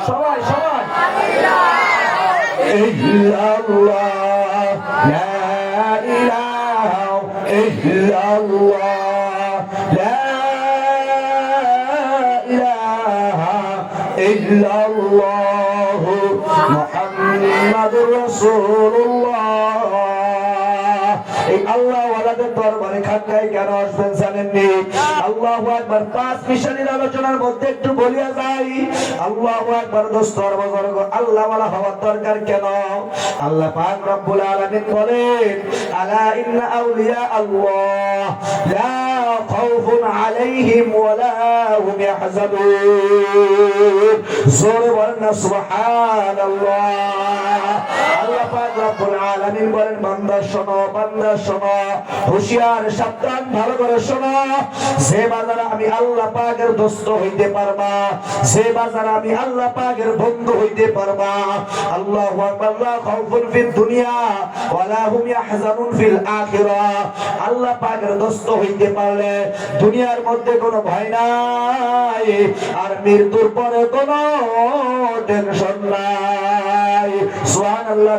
সবাই সবাই ইল্লাল্লাহ, লা ইলাহা ইল্লাল্লাহ, লা ইলাহা ইল্লাল্লাহ মুহাম্মাদুর রাসূলুল্লাহ। এই আল্লাহ ওয়ালাদের দরবারে খানকায় কেন আসবেন জানেননি? আল্লাহু আকবার। 5 মিশালির আলোচনার মধ্যে একটু বলিয়া যাই। আল্লাহু আকবার দোস্ত বুজুর্গ, আল্লাহ ওয়ালা হওয়ার দরকার কেন? আল্লাহ পাক রব্বুল আলামিন বলেন আলা ইন্না আউলিয়া আল্লাহ লা খাউফুন আলাইহিম ওয়া লা হুম ইয়াহজানুন। জোরে বলেন না সুবহানাল্লাহ। আল্লাহ পাক রব্বুল আলামিন বলেন বান্দা শোনো, বান্দা শোনো, হুঁশিয়ার সাবধান ভালো করে শোনো। যে বাজারে আমি আল্লাহ পাকের দোস্ত হইতে পারবা, যে বাজারে আমি আল্লাহ পাকের বন্ধু হইতে পারবা, আল্লাহু আকবার, লা খাউফুন ফিদ দুনিয়া ওয়া লা হুম ইয়াহজানুন ফিল আখিরাহ। আল্লাহ পাকের দোস্ত হইতে পারলে দুনিয়ার মধ্যে কোনো ভয় নাই, আর মৃত্যুর পরে কোনো টেনশন নাই। সুবহানাল্লাহ।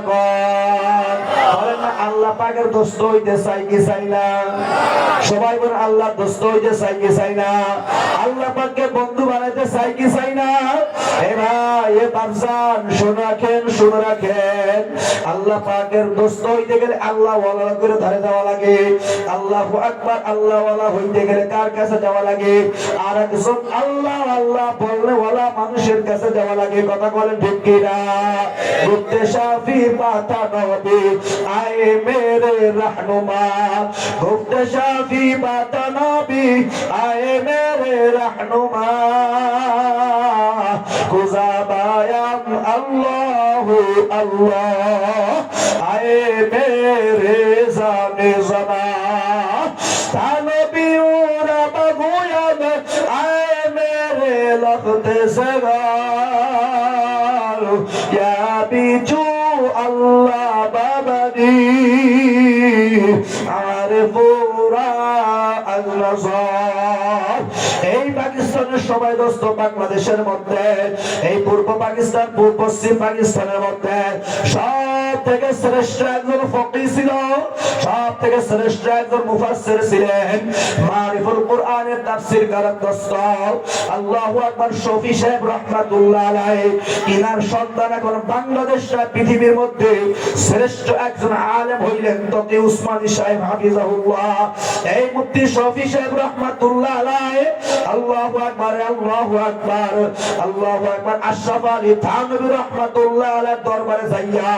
বলেন না আল্লাহ পাকের দোস্ত হইতে চাই কি চাই না? সবাই বলেন আল্লাহর দোস্ত হইতে চাই কি চাই না? আল্লাহ পাককে বন্ধু বানাইতে চাই কি চাই না? এ ভাই এ বাপজান শুনে রাখেন, শুনে রাখেন। আল্লাহ পাকের দোস্ত হইতে গেলে আল্লাহ ওয়ালা করে ধরে যাওয়া লাগে। আল্লাহু আকবার। আল্লাহ ওয়ালা হইতে গেলে কার কাছে যাওয়া লাগে? আর একজন আল্লাহ আল্লাহ বললে ওয়ালা মানুষের কাছে যাওয়া লাগে। কথা বলেন ঠিক কি না? গুপ্তে শাফি পাতা নবী আয়ে মেরে रहनुमा, गुफ्त शाफी पाता नबी आए मेरे रहनुमा, गुज़ाबायाम अल्लाह अल्लाह आए मेरे जाने जना, तानबी उरा बगुयाम आए मेरे लख्ते सगार, या बिजू अल्लाह बाबरी आरिफुरा अल्लाह আযাব। এই পাকিস্তানের সবাই দোস্ত বাংলাদেশের মধ্যে, এই পূর্ব পাকিস্তান, পশ্চিম পাকিস্তানের মধ্যে সব থেকে শ্রেষ্ঠ একজন ফকিহ ছিল, সব থেকে শ্রেষ্ঠ একজন মুফাসসির ছিলেন, মারিফুল কোরআনের তাফসীর করেন দোস্ত। আল্লাহু আকবার। শফি সাহেব রাহমাতুল্লাহ আলাইহি, ইনার সন্তান এখন বাংলাদেশটা পৃথিবীর মধ্যে শ্রেষ্ঠ একজন আলেম হইলেন তকি উসমানী সাহেব হাফিজাহুল্লাহ। এই মুফতি শফি সাহেব রাহমাতুল্লাহ আলাইহি, আল্লাহু আকবার, আল্লাহু আকবার, আল্লাহু আকবার। আশরাফ আলী থানভী রাহমাতুল্লাহ আলাইহির দরবারে যাইয়া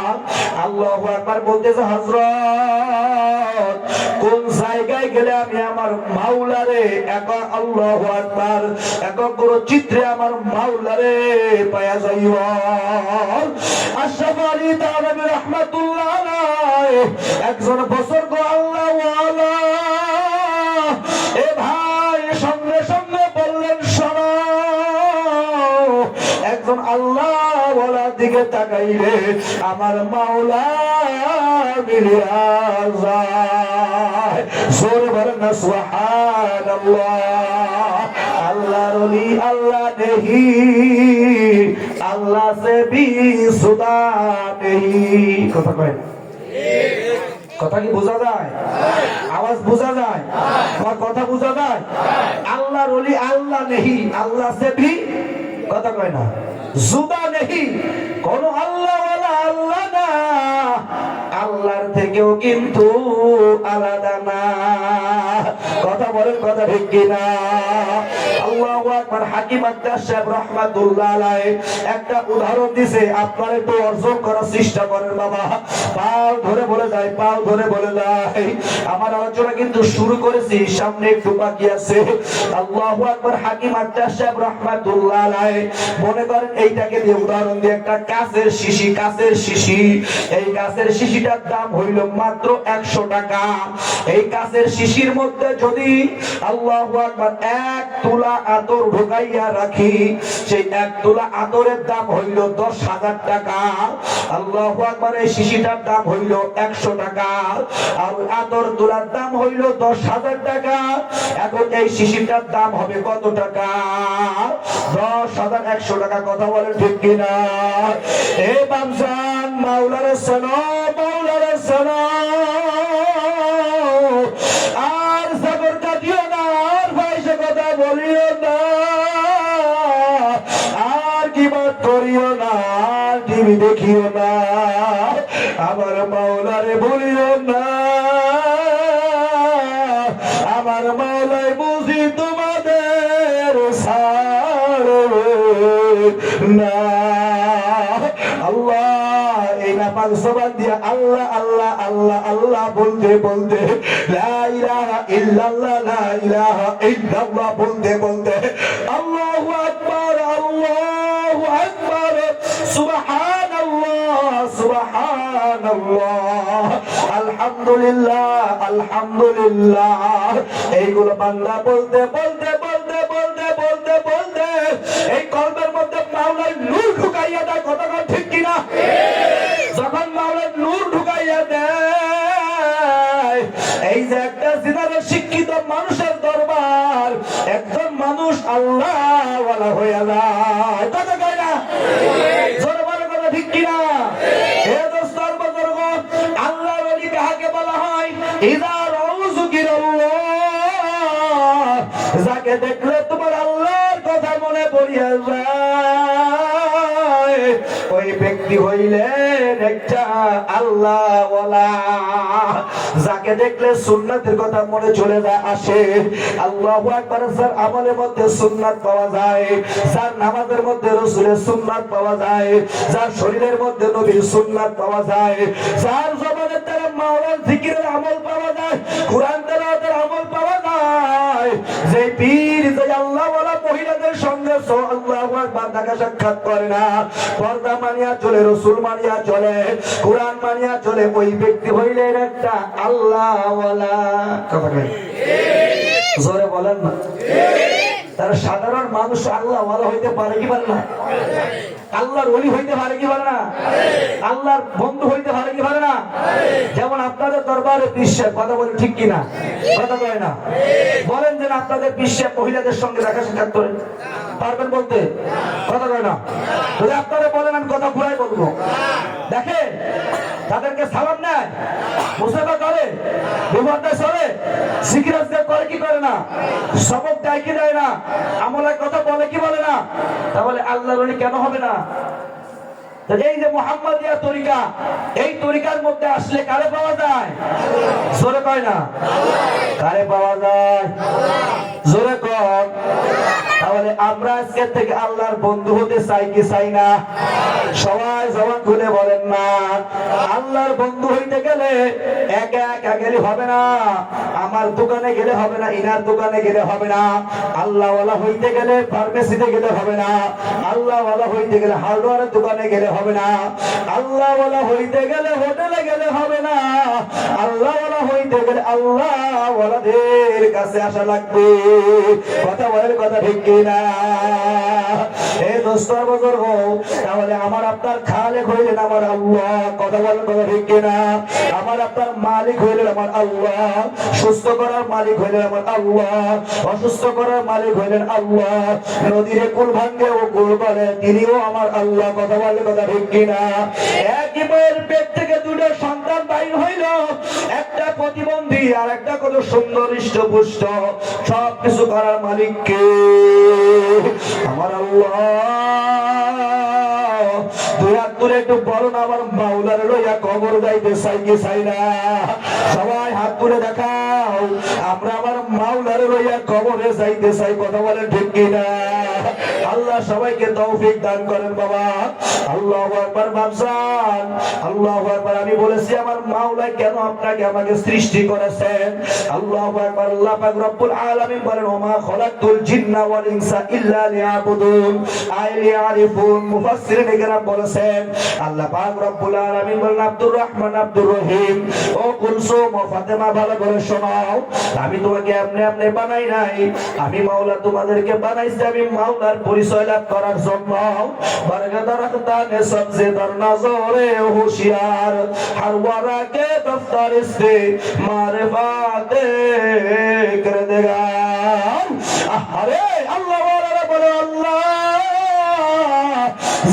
আল্লাহু আকবার বলতেছে, হযরত কোন জায়গায় গেলে আমি আমার মাওলারে একা, আল্লাহু আকবার, একা কোনো চিত্রে আমার মাওলারে পায়া যাইব। আশরাফ আলী থানভী রাহমাতুল্লাহ আলাইহি একজন বুজুর্গ আল্লাহ ওয়ালা, এ ভাই সঙ্গে সঙ্গে বললেন, শোনো, একজন আল্লাহ ওয়ালার দিকে তাকাইলে আমার মাওলা মিলিয়া যায়। জোরে বলেন না সুবহানাল্লাহ। আল্লাহর ওলি আল্লাহ নেহি, আল্লাহ সে ভি সুদা নেহি। কথা কয়, কথা কি বোঝা যায়? আওয়াজ বোঝা যায়? আমার কথা বোঝা যায়? আল্লাহর ওলি আল্লাহ নেহি, আল্লাহ সে ভি, কথা কয় না, জুদা নেহি, কোন আল্লাহ ওয়ালা আল্লাহ না, আল্লাহর থেকেও কিন্তু আলাদা না। কথা বলেন, কথা ঠিক কিনা? আল্লাহু আকবার। হাকিম আক্তার সাহেব রাহমাতুল্লাহ আলাইহি একটা উদাহরণ দিছে, আপনারা একটু অর্জন করার চেষ্টা করেন বাবা। পাও ধরে বলে যায়, পাও ধরে বলে যায়। আমার আলোচনা কিন্তু শুরু করেছি, সামনে একটু বাকি আছে। আল্লাহু আকবার। হাকিম আক্তার সাহেব রাহমাতুল্লাহ আলাইহি মনে করেন এইটাকে দিয়ে উদাহরণ দিয়ে একটা কাচের শিশি, কাচের শিশি, এই কাচের শিশিটার দাম হইল মাত্র 100 টাকা। এই কাচের শিশির মধ্যে যদি আল্লাহু আকবার 1 তোলা আতর ঢুকাইয়া রাখি, সেই 1 তোলা আতরের দাম হইল 10,000 টাকা। আল্লাহু আকবার। এই শিশিটার দাম হইল 100 টাকা, আর আতর তোলার দাম হইল 10,000 টাকা। এখন এই শিশিটার দাম হবে কত টাকা? 10,000, 100 টাকা। কথা বলেন ঠিক কিনা? এ বামজান, মাওলারে সালাম, মাওলারে সালাম। আর সাগর কাটিও না, আর ভাইসে কথা বলিও না, আর কি বাত করিও না, আর টিভি দেখিও না, আমার মাওলারে বলিও না, আমার মাওলাই বুঝি তোমাদের ছাড়বে না। আল্লাহ এই নাপাক জবান দিয়ে আল্লাহ আল্লাহ আল্লাহ আল্লাহ বলতে বলতে, লা ইলাহা ইল্লাল্লাহ, লা ইলাহা ইল্লাল্লাহ বলতে বলতে, আল্লাহু আকবার, আল্লাহু আকবার, সুবহানাল্লাহ, সুবহানাল্লাহ, আলহামদুলিল্লাহ, আলহামদুলিল্লাহ, এইগুলো বান্দা বলতে বলতে বলতে বলতে বলতে বলতে এই কলবের মধ্যে মাওলার নূর ঢুকাইয়া দেয়। কথা ঠিক কিনা? যখন মাওলার নূর ঢুকাইয়া দেয়, এই যে একটা জিনারে শিক্ষিত মানুষের দরবার, একজন মানুষ আল্লাহ ওয়ালা হয়ে যায়। কথা কয় না? জোরে বলে, কথা ঠিক কিনা? হে দোস্ত বুজুর্গ, আল্লাহর ওলি কাকে বলা হয়? ইযা রাউযুকিরাল্লাহ, যাকে দেখলে তোমার আল্লাহর কথা মনে পড়িয়া যায়, ওই ব্যক্তি হইলেন একটা আল্লাহ ওয়ালা। যাকে দেখলে সুন্নাতের কথা মনে চলে যায় আসে। আল্লাহু আকবার। যার আমলের মধ্যে সুন্নাত পাওয়া যায়, যার নামাজের মধ্যে রাসূলের সুন্নাত পাওয়া যায়, যার শরীরের মধ্যে নবীর সুন্নাত পাওয়া যায়, যার জবানের দ্বারা মাওলার জিকিরের আমল পাওয়া যায়, কুরআন তেলাওয়াতের আমল পাওয়া যায়, যে পীর, যে আল্লাহ ওয়ালা মহিলাদের সঙ্গে আল্লাহু আকবার দেখা সাক্ষাৎ করে না, পর্দা মানিয়া চলে, রাসূল মানিয়া চলে, কুরআন মানিয়া চলে, ওই ব্যক্তি হইলেন একটা আল্লাহ ওয়ালা। কথা কই? ঠিক। জোরে বলেন না। ঠিক। তার সাধারণ মানুষ আল্লাহ ওয়ালা হইতে পারে কি পারে না? আল্লাহর ওলি হইতে পারে কি পারে না? আল্লাহর বন্ধু হইতে পারে কি পারে না? যেমন আপনাদের দরবারে বিশ্বের কথা বলে ঠিক কিনা? কথা কয় না? বলেন যে আপনাদের বিশ্বের মহিলাদের সঙ্গে দেখা সাক্ষাৎ করে পারবেন বলতে? কথা কয় না? যদি আপনারা বলেন আমি কথা পুরাই বলবো। দেখে তাদেরকে সালাম নেয়, মুসাফা করে, বিপদে চলে, জিকির আজকার করে কি করে না? সবক দেয় কি দেয় না? আমলের কথা বলে কি বলে না? তাহলে আল্লাহর ওলি কেন হবে না? এই যে মুহাম্মাদিয়া তরিকা, এই তরিকার মধ্যে আসলে কারে পাওয়া যায়? জোরে কয় না? কারে পাওয়া যায়? জোরে কর। তাহলে আমরা আজকে থেকে আল্লাহর বন্ধু হতে চাই কি চাই না? সবাই জবান খুলে বলেন না। আল্লাহর বন্ধু হইতে গেলে একা একা গেলে হবে না, আমার দোকানে গেলে হবে না, ইনার দোকানে গেলে হবে না। আল্লাহওয়ালা হইতে গেলে ফার্মেসিতে গেলে হবে না, আল্লাহওয়ালা হইতে গেলে হার্ডওয়্যারের দোকানে গেলে হবে না, আল্লাহওয়ালা হইতে গেলে হোটেলে গেলে হবে না, আল্লাহওয়ালা হইতে গেলে আল্লাহওয়ালাদের কাছে আসা লাগবে। কথা বলেন, কথা ঠিক কিনা? এই দোস্তর বছর হোক, তাহলে আমার আপনার খালেক হইলেন আমার আল্লাহ। কথা বলেন, কথা ঠিক কিনা? আমার আপনার মালিক হইলেন আমার আল্লাহ, সুস্থ করার মালিক হইলেন আমার আল্লাহ, অসুস্থ করার মালিক হইলেন আল্লাহ, নদীরে কুল ভাঙ্গে ও কুল করে তিনিও আমার আল্লাহ। কথা বলে, কথা ঠিক কিনা? একই মায়ের পেট থেকে দুটো সন্তান বাইর হইল, একটা প্রতিবন্ধী আর একটা কত সুন্দর হৃষ্টপুষ্ট, সব কিছু করার মালিক কে? আমার আল্লাহ। দুই হাত তুলে একটু বলো না, আমার মাওলার লইয়া কবর যাইতে চাই কি চাই না? সবাই হাত তুলে দেখাও, আমরা আমার মাওলার লইয়া কবরে যাইতে চাই। কথা বলেন ঠিক কিনা? আল্লাহ সবাইকে তৌফিক দান করেন বাবা। আল্লাহু আকবার। বাপজান, আল্লাহু আকবার। আমি বলেছি আমার মাওলা কেন আপনাকে আমাকে সৃষ্টি করেছেন। আল্লাহু আকবার। আল্লাহ পাক রব্বুল আলামিন বলেন, ওমা খলাকতুল জিন্না ওয়াল ইনসা ইল্লা লিয়াবুদুন আই লিয়ারিফুন। মুফাসসিরিন কেরাম বলেছেন, আল্লাহ পাক রব্বুল আলামিন বলেন, আব্দুর রহমান, আব্দুর রহিম ও কুলসুম ও ফাতেমা, ভালো করে শোনাও, আমি তোমাকে এমনি এমনি বানাই নাই, আমি মাওলা তোমাদেরকে বানাইছি আমি মাওলার পরিচয় লাভ করার জন্য। বরগদার রাখতানে সবজে দর নজরে হুশিয়ার, হর ওয়ারা কে দফতর ইসে মারিফাতে করে দেগা। আরে আল্লাহ ওয়ালা বলে, আল্লাহ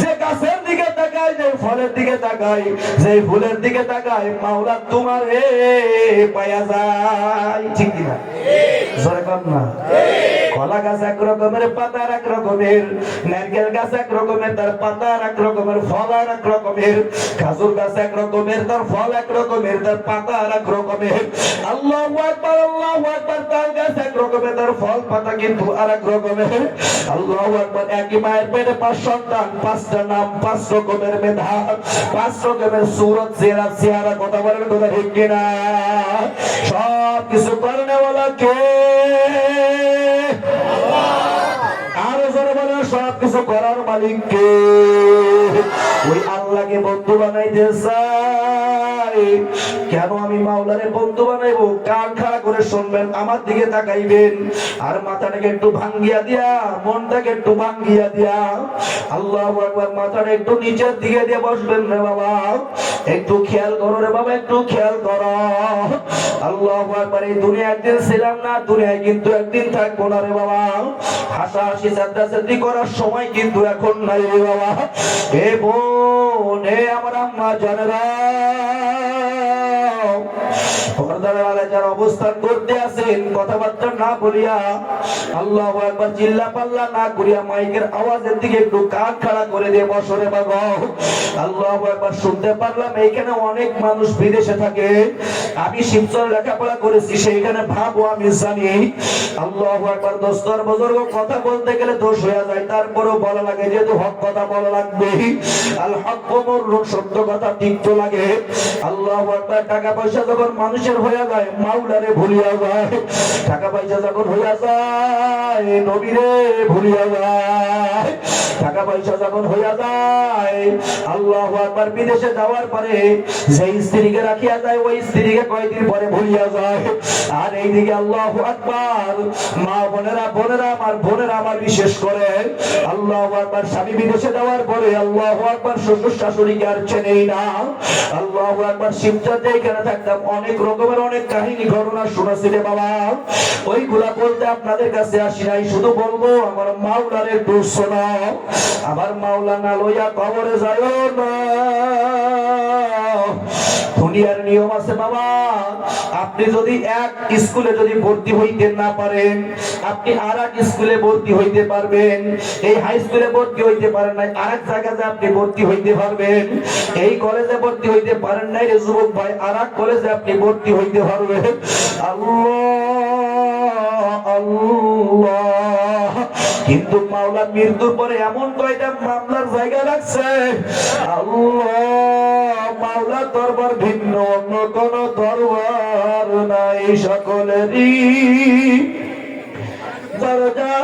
যে গাছের দিকে তাকায়, যে ফলের দিকে তাকায়, যে ফুলের দিকে তাকায়, মাওলা তোমারে পায়া যায়। ঠিক কিনা? জোরে কর না। কলা গাছ এক রকমের, পাতা এক রকমের, নারকেল গাছ এক রকমের, তার পাতা এক রকমের, ফল এক রকমের, খেজুর গাছ এক রকমের, তার ফল এক রকমের, তার পাতা এক রকমের। আল্লাহু আকবার, আল্লাহু আকবার। তাল গাছ এক রকমের, তার ফল পাতা কিন্তু আরেক রকমের। আল্লাহু আকবার। একই মায়ের পেটে 5 সন্তান, 5টা নাম, 5 রকমের মেধা, 5 রকমের সুরত, চেহারা। কথা বলেন, কথা ঠিক কিনা? সব কিছু করনে ওয়ালা কে? আরো জোরে বলেন, সব কিছু করার মালিক কে? ওই আল্লাহকে বন্ধু বানাইতে চাই। কেন আমি মাওলারে বন্ধু বানাইবো? কান খাড়া করে শুনবেন, আমার দিকে তাকাইবেন, আর মাথাটাকে একটু ভাঙ্গিয়া দিয়া, মনটাকে একটু ভাঙ্গিয়া দিয়া, আল্লাহু আকবার, মাথাটা একটু নিচের দিকে দিয়ে বসবেন রে বাবা। একটু খেয়াল করো রে বাবা, একটু খেয়াল করো। আল্লাহু আকবার। এই দুনিয়া একদিন ছিলাম না, দুনিয়ায় কিন্তু একদিন থাকবো না রে বাবা। হাসাহাসি চাঁদাচাঁদি করার সময় কিন্তু এখন নাই রে বাবা। এ বোন, এ আমার আম্মা জানেরা, যারা অবস্থান করতে আছেন, কথাবার্তা না বলিয়া, আল্লাহু আকবার চিল্লা পাল্লা না করিয়া, মাইকের আওয়াজের দিকে একটু কান খাড়া করে দিয়ে বসরে বাবা। আল্লাহু আকবার। শুনতে পারলাম এইখানে অনেক মানুষ বিদেশে থাকে, আমি শিবচর লেখাপড়া করেছি, সেইখানে ভাবো আমি জানি। আল্লাহু আকবার। দোস্তর বুজুর্গ, কথা বলতে গেলে দোষ হয়ে যায়, তারপরেও বলা লাগে, যেহেতু হক কথা বলা লাগবে। আল হক মুররুন, সত্য কথা তিক্ত লাগে। আল্লাহু আকবার। টাকা পয়সা যখন মানুষের হয়ে যায়, মাওলারে ভুলিয়া যায়। টাকা পয়সা যখন হইয়া যায়, যায়, নবীরে ভুলিয়া যায়, টাকা পয়সা যখন হইয়া যায়, আল্লাহু আকবার, বিদেশে যাওয়ার পরে যে স্ত্রীকে রাখিয়া যায় ওই স্ত্রীকে কয়েকদিন পরে ভুলিয়া যায়। আর এইদিকে আল্লাহু আকবার, মা বোনেরা আমার বিশেষ করে আল্লাহু আকবার, স্বামী বিদেশে যাওয়ার পরে আল্লাহু আকবার, শ্বশুর শাশুড়িকে আর চেনেই না। আল্লাহু আকবার, শিবচর যেখানে থাকতাম অনেক রকমের অনেক কাহিনী ঘটনা শুনেছি রে বাবা, ওইগুলা বলতে আপনাদের কাছে আসি নাই, শুধু বলবো আমার মাওলার একটু শোনাও। আমার মাওলা না লইয়া কবরে যায় না। দুনিয়ার নিয়ম আছে বাবা, আপনি যদি এক স্কুলে যদি ভর্তি হইতে না পারেন, আপনি আর এক স্কুলে ভর্তি হইতে পারবেন। এই হাই স্কুলে ভর্তি হইতে পারেন নাই, আরেক জায়গাতে আপনি ভর্তি হইতে পারবেন। এই কলেজে ভর্তি হইতে পারেন নাই রে যুবক ভাই, আর এক কলেজে আপনি ভর্তি হইতে পারবেন। আল্লাহ আল্লাহ। কিন্তু মাওলা মৃত্যুর পরে এমন কয়টা মামলার জায়গা রাখছে, আল্লাহ, মাওলা দরবার ভিন্ন, অন্য কোন দরবার নাই। সকলেরই দরজা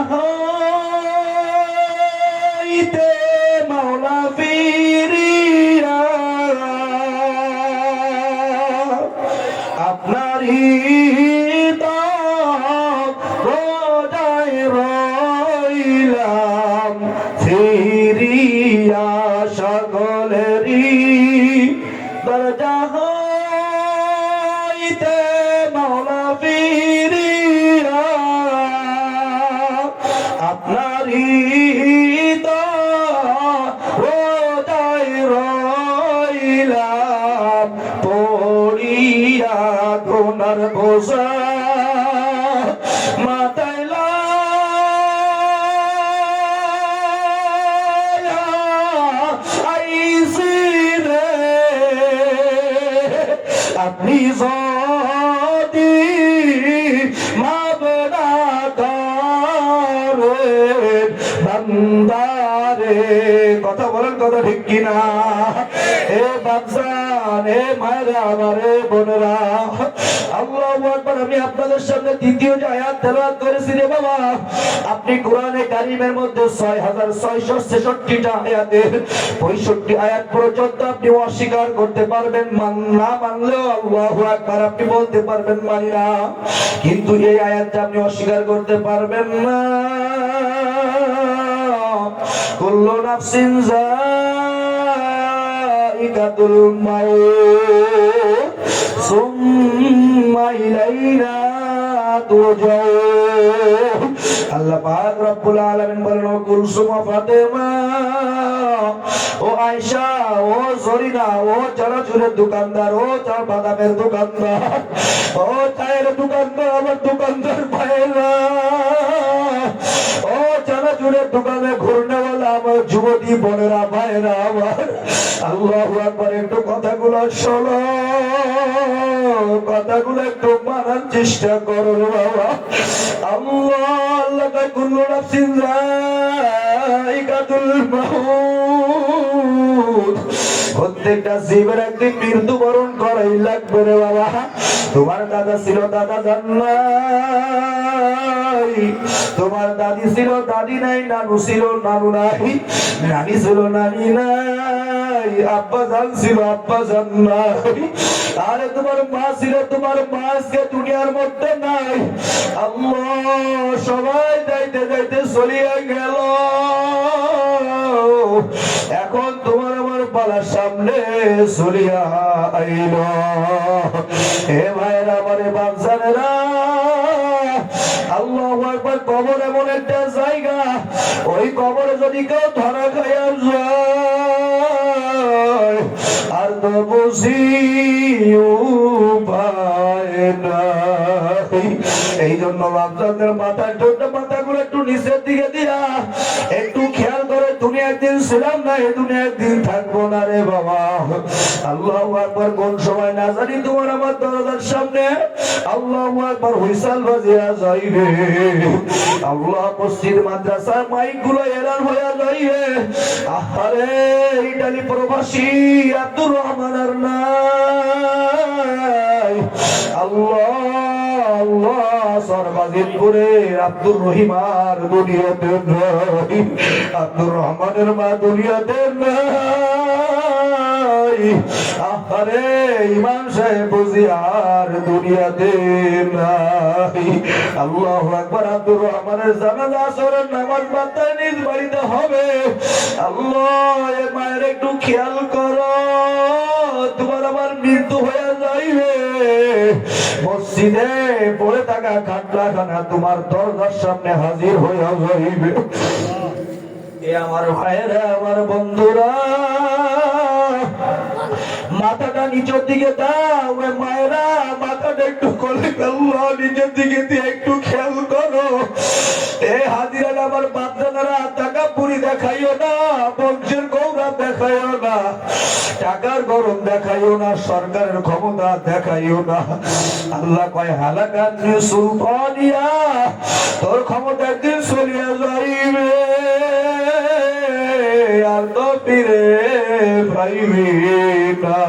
হইতে মাওলা ফিরিয়া আপনারই ফিরিয়া, সকলেরই দরজা হইতে মাওলা ফিরিয়া আপনারই দরজায় রইলাম পড়িয়া, গুনার বোঝা মাথায় আপনি যদি মাফ না করেন বান্দারে, কথা বলেন, কথা ঠিক কিনা? এ বাপজান, এ মায়েরা, আমারে বোনেরা, আল্লাহু আকবার। আমি আপনাদের সামনে দ্বিতীয় যে আয়াত তেলাওয়াত করেছি রে বাবা, আপনি কোরআনে কারীমের মধ্যে 6666টা আয়াতের 65 আয়াত পর্যন্ত আপনি অস্বীকার করতে পারবেন, না মানলেও আল্লাহু আকবার আপনি বলতে পারবেন মানি না, কিন্তু এই আয়াতটা আপনি অস্বীকার করতে পারবেন না। কুল্লু নাফসিন যায়িকাতুল মাউত সুম্মা ইলাইনা তুরজাউন। আল্লাহ পাক রব্বুল আলামিন বলেন, ও কুলসুম, ফাতেমা, ও আয়েশা, ও জরিনা, ও চানাচুরের দোকানদার, ও চা বাদামের দোকানদার, ও চায়ের দোকানদার, আমার দোকানদার ভাইরা, ও চানাচুরের দোকানে ঘুরনেওয়ালা আমার যুবতী বোনেরা ভাইরা আমার, আল্লাহু আকবার, একটু কথাগুলো শোনো, কথাগুলো একটু মানার চেষ্টা করো বাবা। আল্লাহ আল্লাহ কয়, কুল্লু নাফসিন যায়িকাতুল মাউত, প্রত্যেকটা জীবের একদিন মৃত্যুবরণ করাই লাগবে রে বাবা। তোমার দাদা ছিল, দাদা জান নাই, তোমার দাদি ছিল, দাদি নাই, নানু ছিল, নানু নাই, নানি ছিল, নানি নাই, আব্বা জান ছিল, আব্বা জান নাই, আরে তোমার মা ছিল, তোমার মা আজকে দুনিয়ার মধ্যে নাই। আল্লাহ, সবাই যাইতে যাইতে চলিয়া গেল, এখন তোমার আমার পালার সামনে চলিয়া আইল। হে ভাইরা, আমারে বাপজানেরা, আল্লাহু আকবার, কবর এমন একটা জায়গা, ওই কবরে যদি কেউ ধরা খাইয়া যায় আর তো বুঝি উপায় নাই। এই জন্য বাপজানদের মাথার ঠোঁটটা, মাথাগুলো একটু নিচের দিকে দিয়া একটু খেয়াল করে, তুমি একদিন ছিলাম না, এই দুনিয়া একদিন থাকবো না রে বাবা। আল্লাহু আকবার, কোন সময় না জানি তোমার আমার দরজার সামনে আল্লাহু আকবার হুইসেল বাজিয়া যাইবে, আল্লাহ মসজিদ মাদ্রাসার মাইক গুলো এলান হইয়া যাইবে, আরে ইটালি প্রবাসী আব্দুর রহমান আর নাই, আল্লাহ আল্লাহ সরবাজিতপুরে আব্দুর রহিম আর দুনিয়াতে নাই, আব্দুর রহমানের মা দুনিয়াতে নাই, আরে ইমাম সাহেব বুঝি আর দুনিয়াতে নাই। আল্লাহু আকবার। আব্দুর রহমানের জানাজা আসরের নামাজ বাতায় নিজ বাড়িতে হবে। আল্লাহ এ মায়ের একটু খেয়াল করো, তোমার আবার মৃত্যু হয়ে যাইবে, মসজিদে পড়ে থাকা খাটলাখানা তোমার দরজার সামনে হাজির হয়ে যাইবে। এ আমার ভাইয়েরা, আমার বন্ধুরা, মাথাটা নিচের দিকে দাও। মায়েরা মাথাটা একটু কোলে ফেললো, নিচের দিকে দিয়ে একটু খেয়াল করো। এ হাজিরা আমার বাচ্চারা টাকা পুরি দেখাইও না, বংশের গৌরব দেখাইও না, টাকার গরম দেখাইও না, সরকারের ক্ষমতা দেখাইও না। আল্লাহ কয় হালাকাত সুলতানিয়া, তোর ক্ষমতা একদিন চলিয়া যাইবে আর তো ফিরে পাইবি না।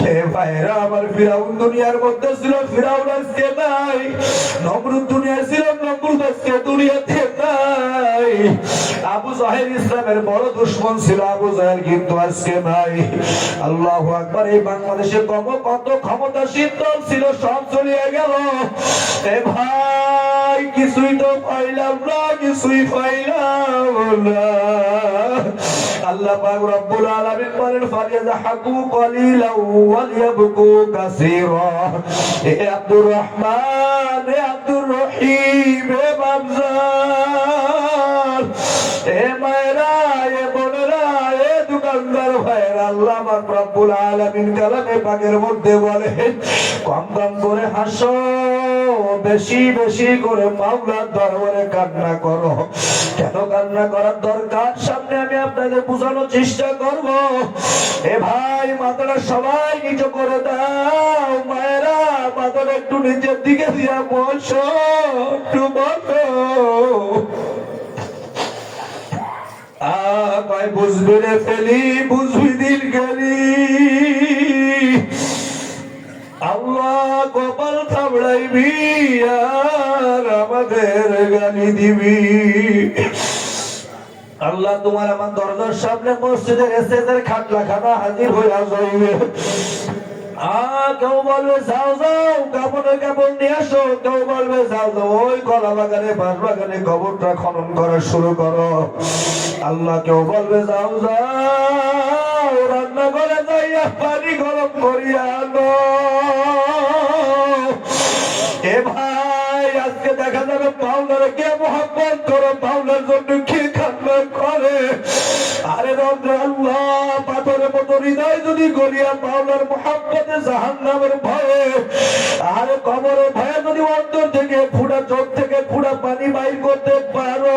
হে ভাইরা আমার, ফিরাউন দুনিয়ার মধ্যে ছিল, ফিরাউন আজকে নাই। নমরুদ দুনিয়া ছিল, নমরুদ আজকে দুনিয়াতে নাই। আবু জাহেল ইসলামের বড় দুশমন ছিল, আবু জাহেল কিন্তু আজকে নাই। আল্লাহু আকবার। এই বাংলাদেশে কত ক্ষমতাসীন দল ছিল, সব চলিয়ে গেল। এ ভাই কিছুই তো পাইলাম না, কিছুই পাইলাম না। আল্লাহ পাক রব্বুল আলামিন বলেন ফালিয়াযহাকু কলিলাও ওয়ালিয়াবকু কাসীরা। এ আব্দুর রহমান, এ আব্দুর রহিম, এ বাবজান, এ মায়েরা, এ বোনেরা, এ দোকানদার ভাইয়েরা, আল্লাহ পাক রব্বুল আলামিন কালামে পাকের মধ্যে বলেন কম কম করে হাসো, বেশি বেশি করে মাওলার দরবারে কান্না করো। কেন কান্না করার দরকার সামনে আমি আপনাদের বোঝানোর চেষ্টা করব। এ ভাই মাথাটা সবাই নিচু করে দাও। মায়েরা মাথাটা একটু নিচের দিকে দিয়া বসো, একটু বসো। ভাই বুঝবি রে ফেলি, বুঝবি দিল গেলি। আল্লাহ কপাল থাবড়াইবি আর আমাদের গালি দিবি। আল্লাহ তোমার আমার দরজার সামনে মসজিদের এসেদের খাটলাখানা হাজির হয়ে যাইবে। কেউ বলবে যাও যাও কাপড়ে কাপড় নিয়ে আসো, কেউ বলবে যাও যাও ওই কলা বাগানে বাঁশ বাগানে কবরটা খনন করা শুরু করো। আল্লাহ কেউ বলবে যাও যাও রান্না করে যাইয়া পানি গরম করিয়া আনো। এ ভাই আজকে দেখা যাবে পাওনারে কে মোহাম্মত করো, পাওনার জন্য কে কান্না করে। আরে রব্বে আল্লাহ, পাথরের মতো হৃদয় যদি গলিয়া পাওনার মোহাম্মতে জাহান্নামের ভয়ে, আরে কবরের ভয়ে যদি অন্তর থেকে ফুটা চোখ থেকে ফুটা পানি বাইর করতে পারো।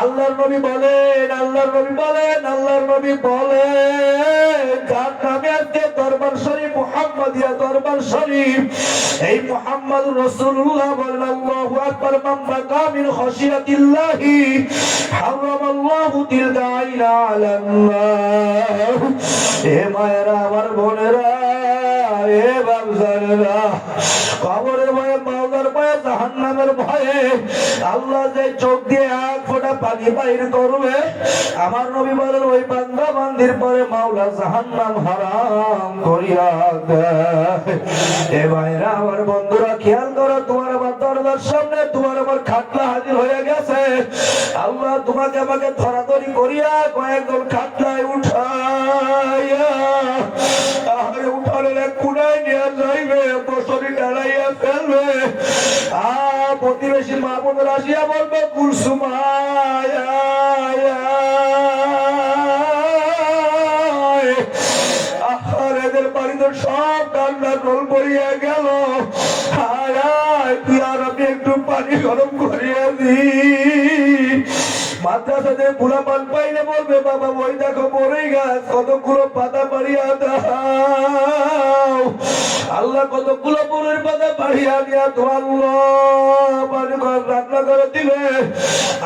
আল্লাহর নবী বলেন, আল্লাহর নবী বলেন, আল্লাহর নবী বলেন, যার নামে আজকে দরবার শরীফ মুহাম্মাদিয়া দরবার শরীফ, এই মুহাম্মদ রাসূলুল্লাহ বলেন আল্লাহু আকবার, মান বাকা মিন খাশিয়াতিল্লাহি হারামাল্লাহু তিলকা আইনা আলান নার। এ মায়েরা, আমার বোনেরা, এ বাবজানেরা, কবরের ভয়ে, মাওলার ভয়ে, জাহান্নামের ভয়ে আল্লাহ যে চোখ দিয়ে এক ফোঁটা পানি বাইর করবে, আমার নবী বলেন ওই বান্দা বান্দির পরে মাওলা জাহান্নাম হারাম করিয়া দেয়। এ ভাইরা, আমার বন্ধুরা, খেয়াল করো, তোমার আমার দরজার সামনে তোমার আমার খাটলা হাজির হয়ে গেছে। আল্লাহ তোমাকে আমাকে ধরাধরি করিয়া কয়েকজন খাটলায় উঠাইয়া আরে উঠানের এক কুড়ায় নিয়ে যাইবে, বসরি ডালাইয়া ফেলবে। প্রতিবেশী মা বোনের আসিয়া বলবে কুলসুম আয় আয় আয়। আর এদের বাড়িতে সব কান্নার রোল পড়িয়া গেল। আয় আয়, তুই আর আমি একটু পানি গরম করিয়া দি। মাদ্রাসাতে বুড়া পান পাইলে বলবে বাবা ওই দেখো বড়ই গাছ, কতগুলো পাতা পাড়িয়া দাও। আল্লাহ কতগুলো বড়ের পাতা পাড়িয়া দিয়া তো আল্লাহ পানি রান্না করে দিবে।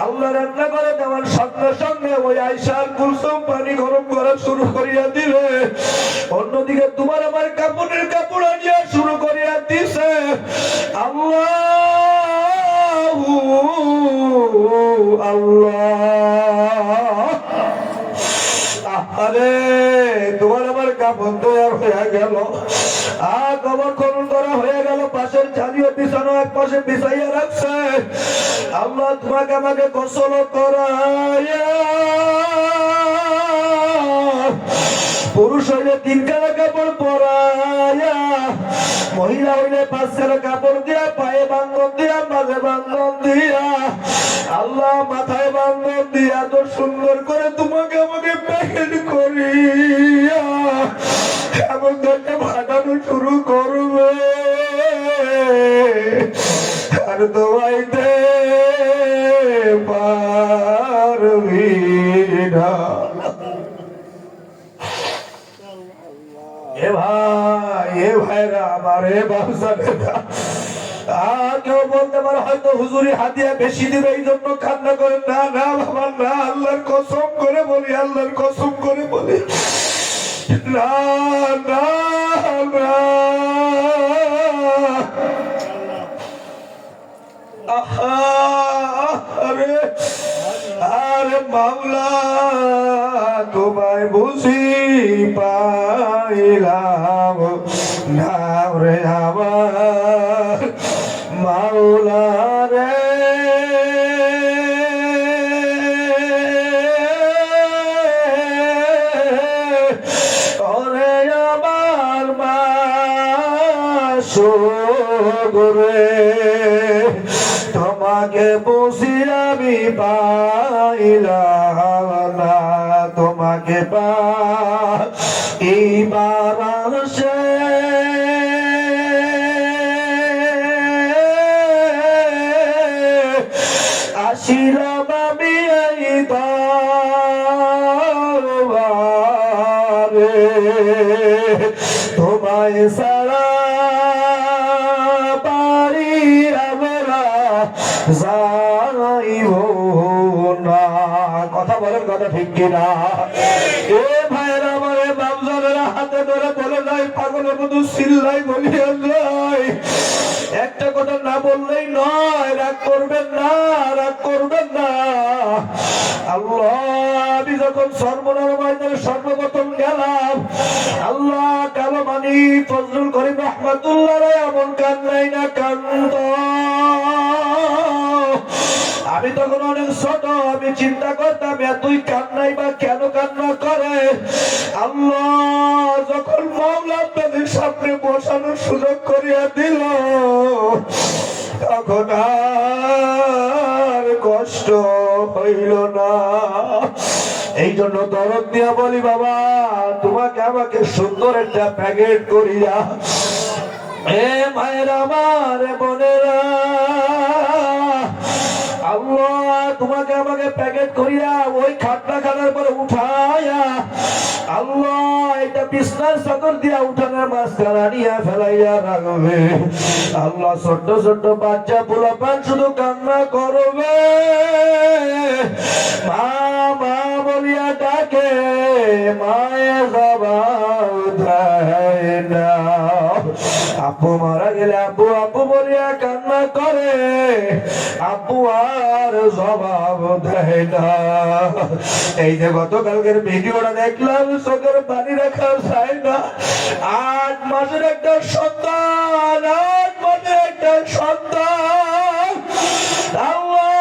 আল্লাহ রান্না করে দেওয়ার সঙ্গে সঙ্গে ওই আয়সার কুলসুম পানি গরম করা শুরু করিয়া দিবে। অন্যদিকে তোমার আমার কাপড়ের কাপড় আনিয়া আল্লাহ। আরে তোমার আমার কাপড় তৈরি হয়ে গেল, কবর খনন করা হয়ে গেল, পাশের চালিয়ে বিছানো এক পাশে বিছাইয়া রাখছে। আল্লাহ তোমাকে আমাকে গোসল করাইয়া, পুরুষ হইলে 3 কালা কাপড় পরাইয়া, মহিলা হইলে 5 কালা কাপড় দিয়া, পায়ে বান্ধন দিয়া, মাঝে বান্ধন দিয়া, আল্লাহ মাথায় বান্ধন দিয়া তো সুন্দর করে তোমাকে আমাকে প্যাকেট করিয়া এমন ধরতে ফাটানো শুরু করবে। আর দোয়াইতে পারবি না। এ ভাই, এ ভাইরা আমার, এ বাবসানেরা, কেউ বলতে পারে হয়তো হুজুরি হাদিয়া বেশি দিবে এই জন্য কান্না করে। না না বাবা না, আল্লাহর কসম করে বলি, আল্লাহর কসম করে বলি, না না না। আরে আরে মাওলা, তোমায় বুঝি পাইলাম না রে আমার মাওলা রে। ওরে আমার মাসুরে, তোমাকে বুঝি আমি পাইলাম না, তোমাকে পাইবার আশে আসিলাম আমি এই দরবারে, তোমায় সারা পারি আমরা যাইব না। কথা বলেন, কথা ঠিক কিনা? এ ভাইরা আমার, বাবজানেরা হাতে ধরে বলে যায়, পাগলের মতো চিল্লাই বলিয়া যায়। একটা কথা না বললেই নয়, রাগ করবেন না, রাগ করবেন না। আল্লাহ, আমি যখন সর্বনার ময়দানে সর্বপ্রথম গেলাম, আল্লাহ কালো মানি ফজলুল করিম রহমাতুল্লাহ এমন কান্নাই না কান্দ। আমি তখন অনেক ছোট, আমি চিন্তা করতাম এতই কান্নাই বা কেন কান্না করে। আল্লাহ যখন মাওলা আপনাদের সামনে বসানোর সুযোগ করিয়া দিল, তখন আর কষ্ট হইল না। এই জন্য দরদ দিয়া বলি, বাবা তোমাকে আমাকে সুন্দর একটা প্যাকেট করিয়া, এ মায়ের আমার বোনেরা, আল্লাহ তোমাকে আমাকে প্যাকেট করিয়া ওই খাটনা খানার পরে উঠাইয়া, আল্লাহ এটা বিছনার চাদর দিয়া উঠানের মাঝখানা নিয়ে ফেলাইয়া রাখবে। আল্লাহ ছোট্ট ছোট্ট বাচ্চা পোলাপান শুধু কান্না করবে, মা মা বলিয়া ডাকে, মায়ে জবাব দেয় না। আব্বু মারা গেলে আব্বু আব্বু বলিয়া কান্না করে, আব্বু আর জবাব দেয় না। এই যে গতকালকের ভিডিওটা দেখলাম, চোখের পানি রাখা যায় না। 8 মাসের একটা সন্তান, 8 মাসের একটা সন্তান, আল্লাহ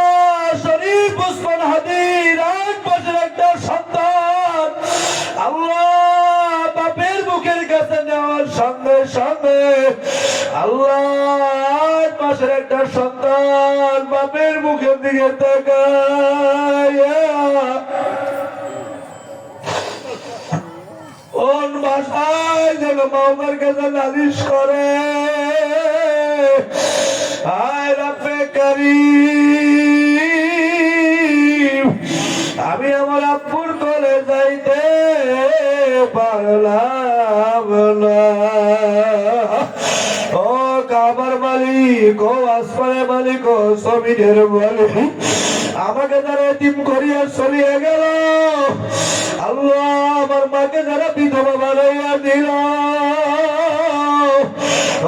শরীফ উসমান হাদির 8 মাসের একটা সন্তান, আল্লাহ বাপের মুখের কাছে নেওয়ার সঙ্গে সঙ্গে, আল্লাহ 8 মাসের একটা সন্তান বাপের মুখের দিকে তাকায় কোন ভাষায় যেন মাওলার কাছে নালিশ করে, আয় রব্বে কারীম, আমি আমার আব্বুর কোলে যাইতে পারলাম না। ও কাবার মালিক, ও আসমানের মালিক, ও জমিনের মালিক, আমাকে যারা এতিম করিয়া চলিয়ে গেল, আল্লাহ আমার মাকে যারা বিধবা বানাইয়া দিল, ও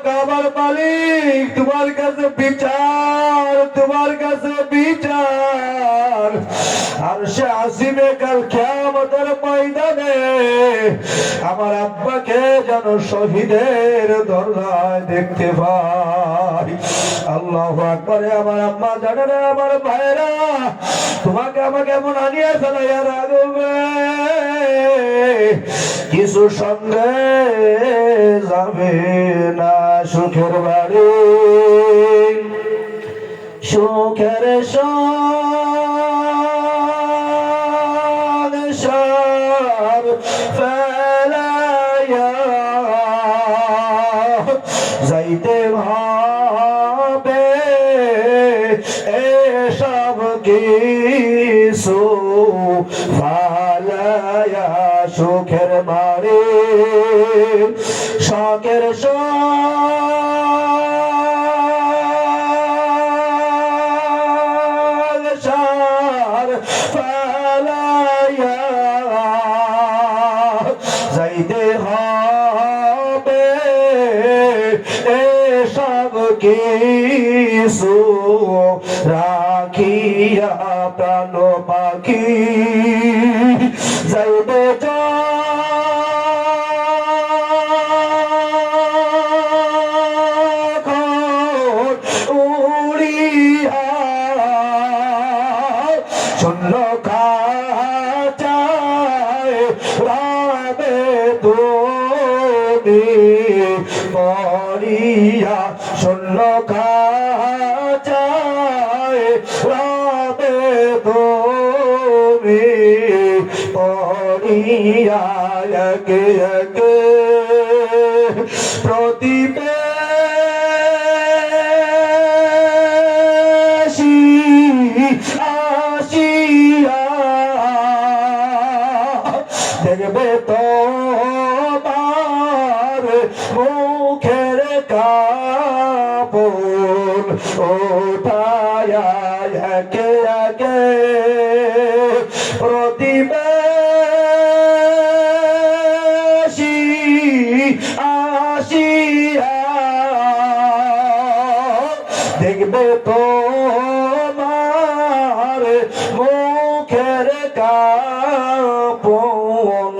কাবার মালিক, তোমার কাছে বিচার, তোমার কাছে বিচার। আর সে আসিবে কাল কিয়ামতের ময়দানে আমার আব্বাকে যেন শহীদের দরজায় দেখতে পাই। আল্লাহু আকবার। আমার আম্মা জানেন, আমার ভাইরা, তোমাকে আমাকে এমন আনিয়ে ফেলাইয়া রাখবে, কিছু সঙ্গে যাবে না সুখের বাড়ি, সুখের সংসার ফেলাইয়া যাইতে হবে এসব কিছু ফালায়া সুখের বাড়ি, শখের সংসার ফালায়া যাইতে হবে এসব কিছু রাখিয়া প্রাণ পাখি যাইবে উড়িয়া শূন্য খাচায় রাবে তুমি পড়িয়া, শূন্য খাচায় রাবে তুমি পড়িয়া, একে একে প্রতিবেশী আসিয়া দেখবে তোমার মুখের কাপড় ওঠায়া, একে একে প্রতিবেশী আসিয়া দেখবে তোমার মুখের কাপড়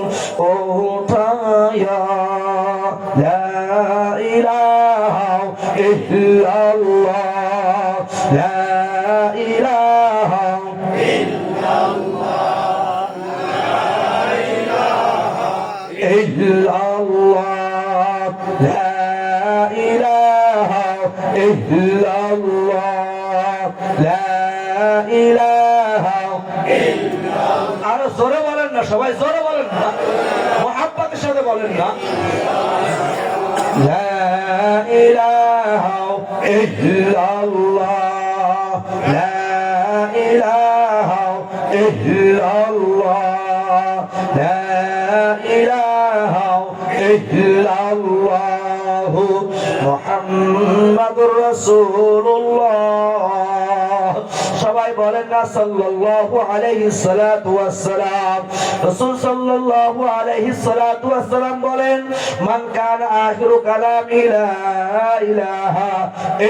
ওঠায়া। লা ইলাহা ইল্লাল্লাহ, লা ইলাহা ইল্লাল্লাহ, লা ইলাহা ইল্লাল্লাহ, লা ইলাহা ইল্লাল্লাহ, লা ইলাহা ইল্লাল্লাহ। আরো জোরে বলেন না, সবাই জোরে বলেন না, মুহাব্বতের সাথে বলেন না। লা ইলাহা ইল্লাল্লাহ, লা ইলাহা ইল্লাল্লাহ, লা ইলাহা ইল্লাল্লাহ, মুহাম্মাদুর রাসূলুল্লাহ। সবাই বলেন না সাল্লাল্লাহু আলাইহি সাল্লাতু ওয়াসসালাম। রাসূল সাল্লাল্লাহু আলাইহি সাল্লাতু ওয়াসসালাম বলেন, মান কানা আখিরু কালামি লা ইলাহা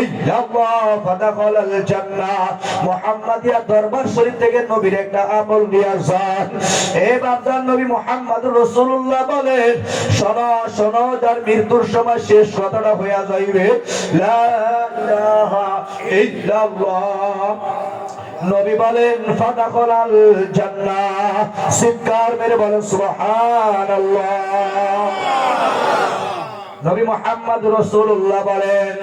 ইল্লাল্লাহ ফাদাখালাল জান্নাহ। মুহাম্মাদিয়া দরবার শরীফ থেকে নবীর একটা আমল নিয়ে আসেন। এই বান্দার নবী মুহাম্মদুর রাসূলুল্লাহ বলেন, শোনো শোনো, যার মৃত্যুর সময় শেষ কথাটা হইয়া যাইবে লা ইলাহা ইল্লাল্লাহ, নবী বলেন ফাদাখালাল জান্নাহ। চিৎকার মেরে বলেন সুবহানাল্লাহ। নবী মুহাম্মদ রাসূলুল্লাহ বলেন,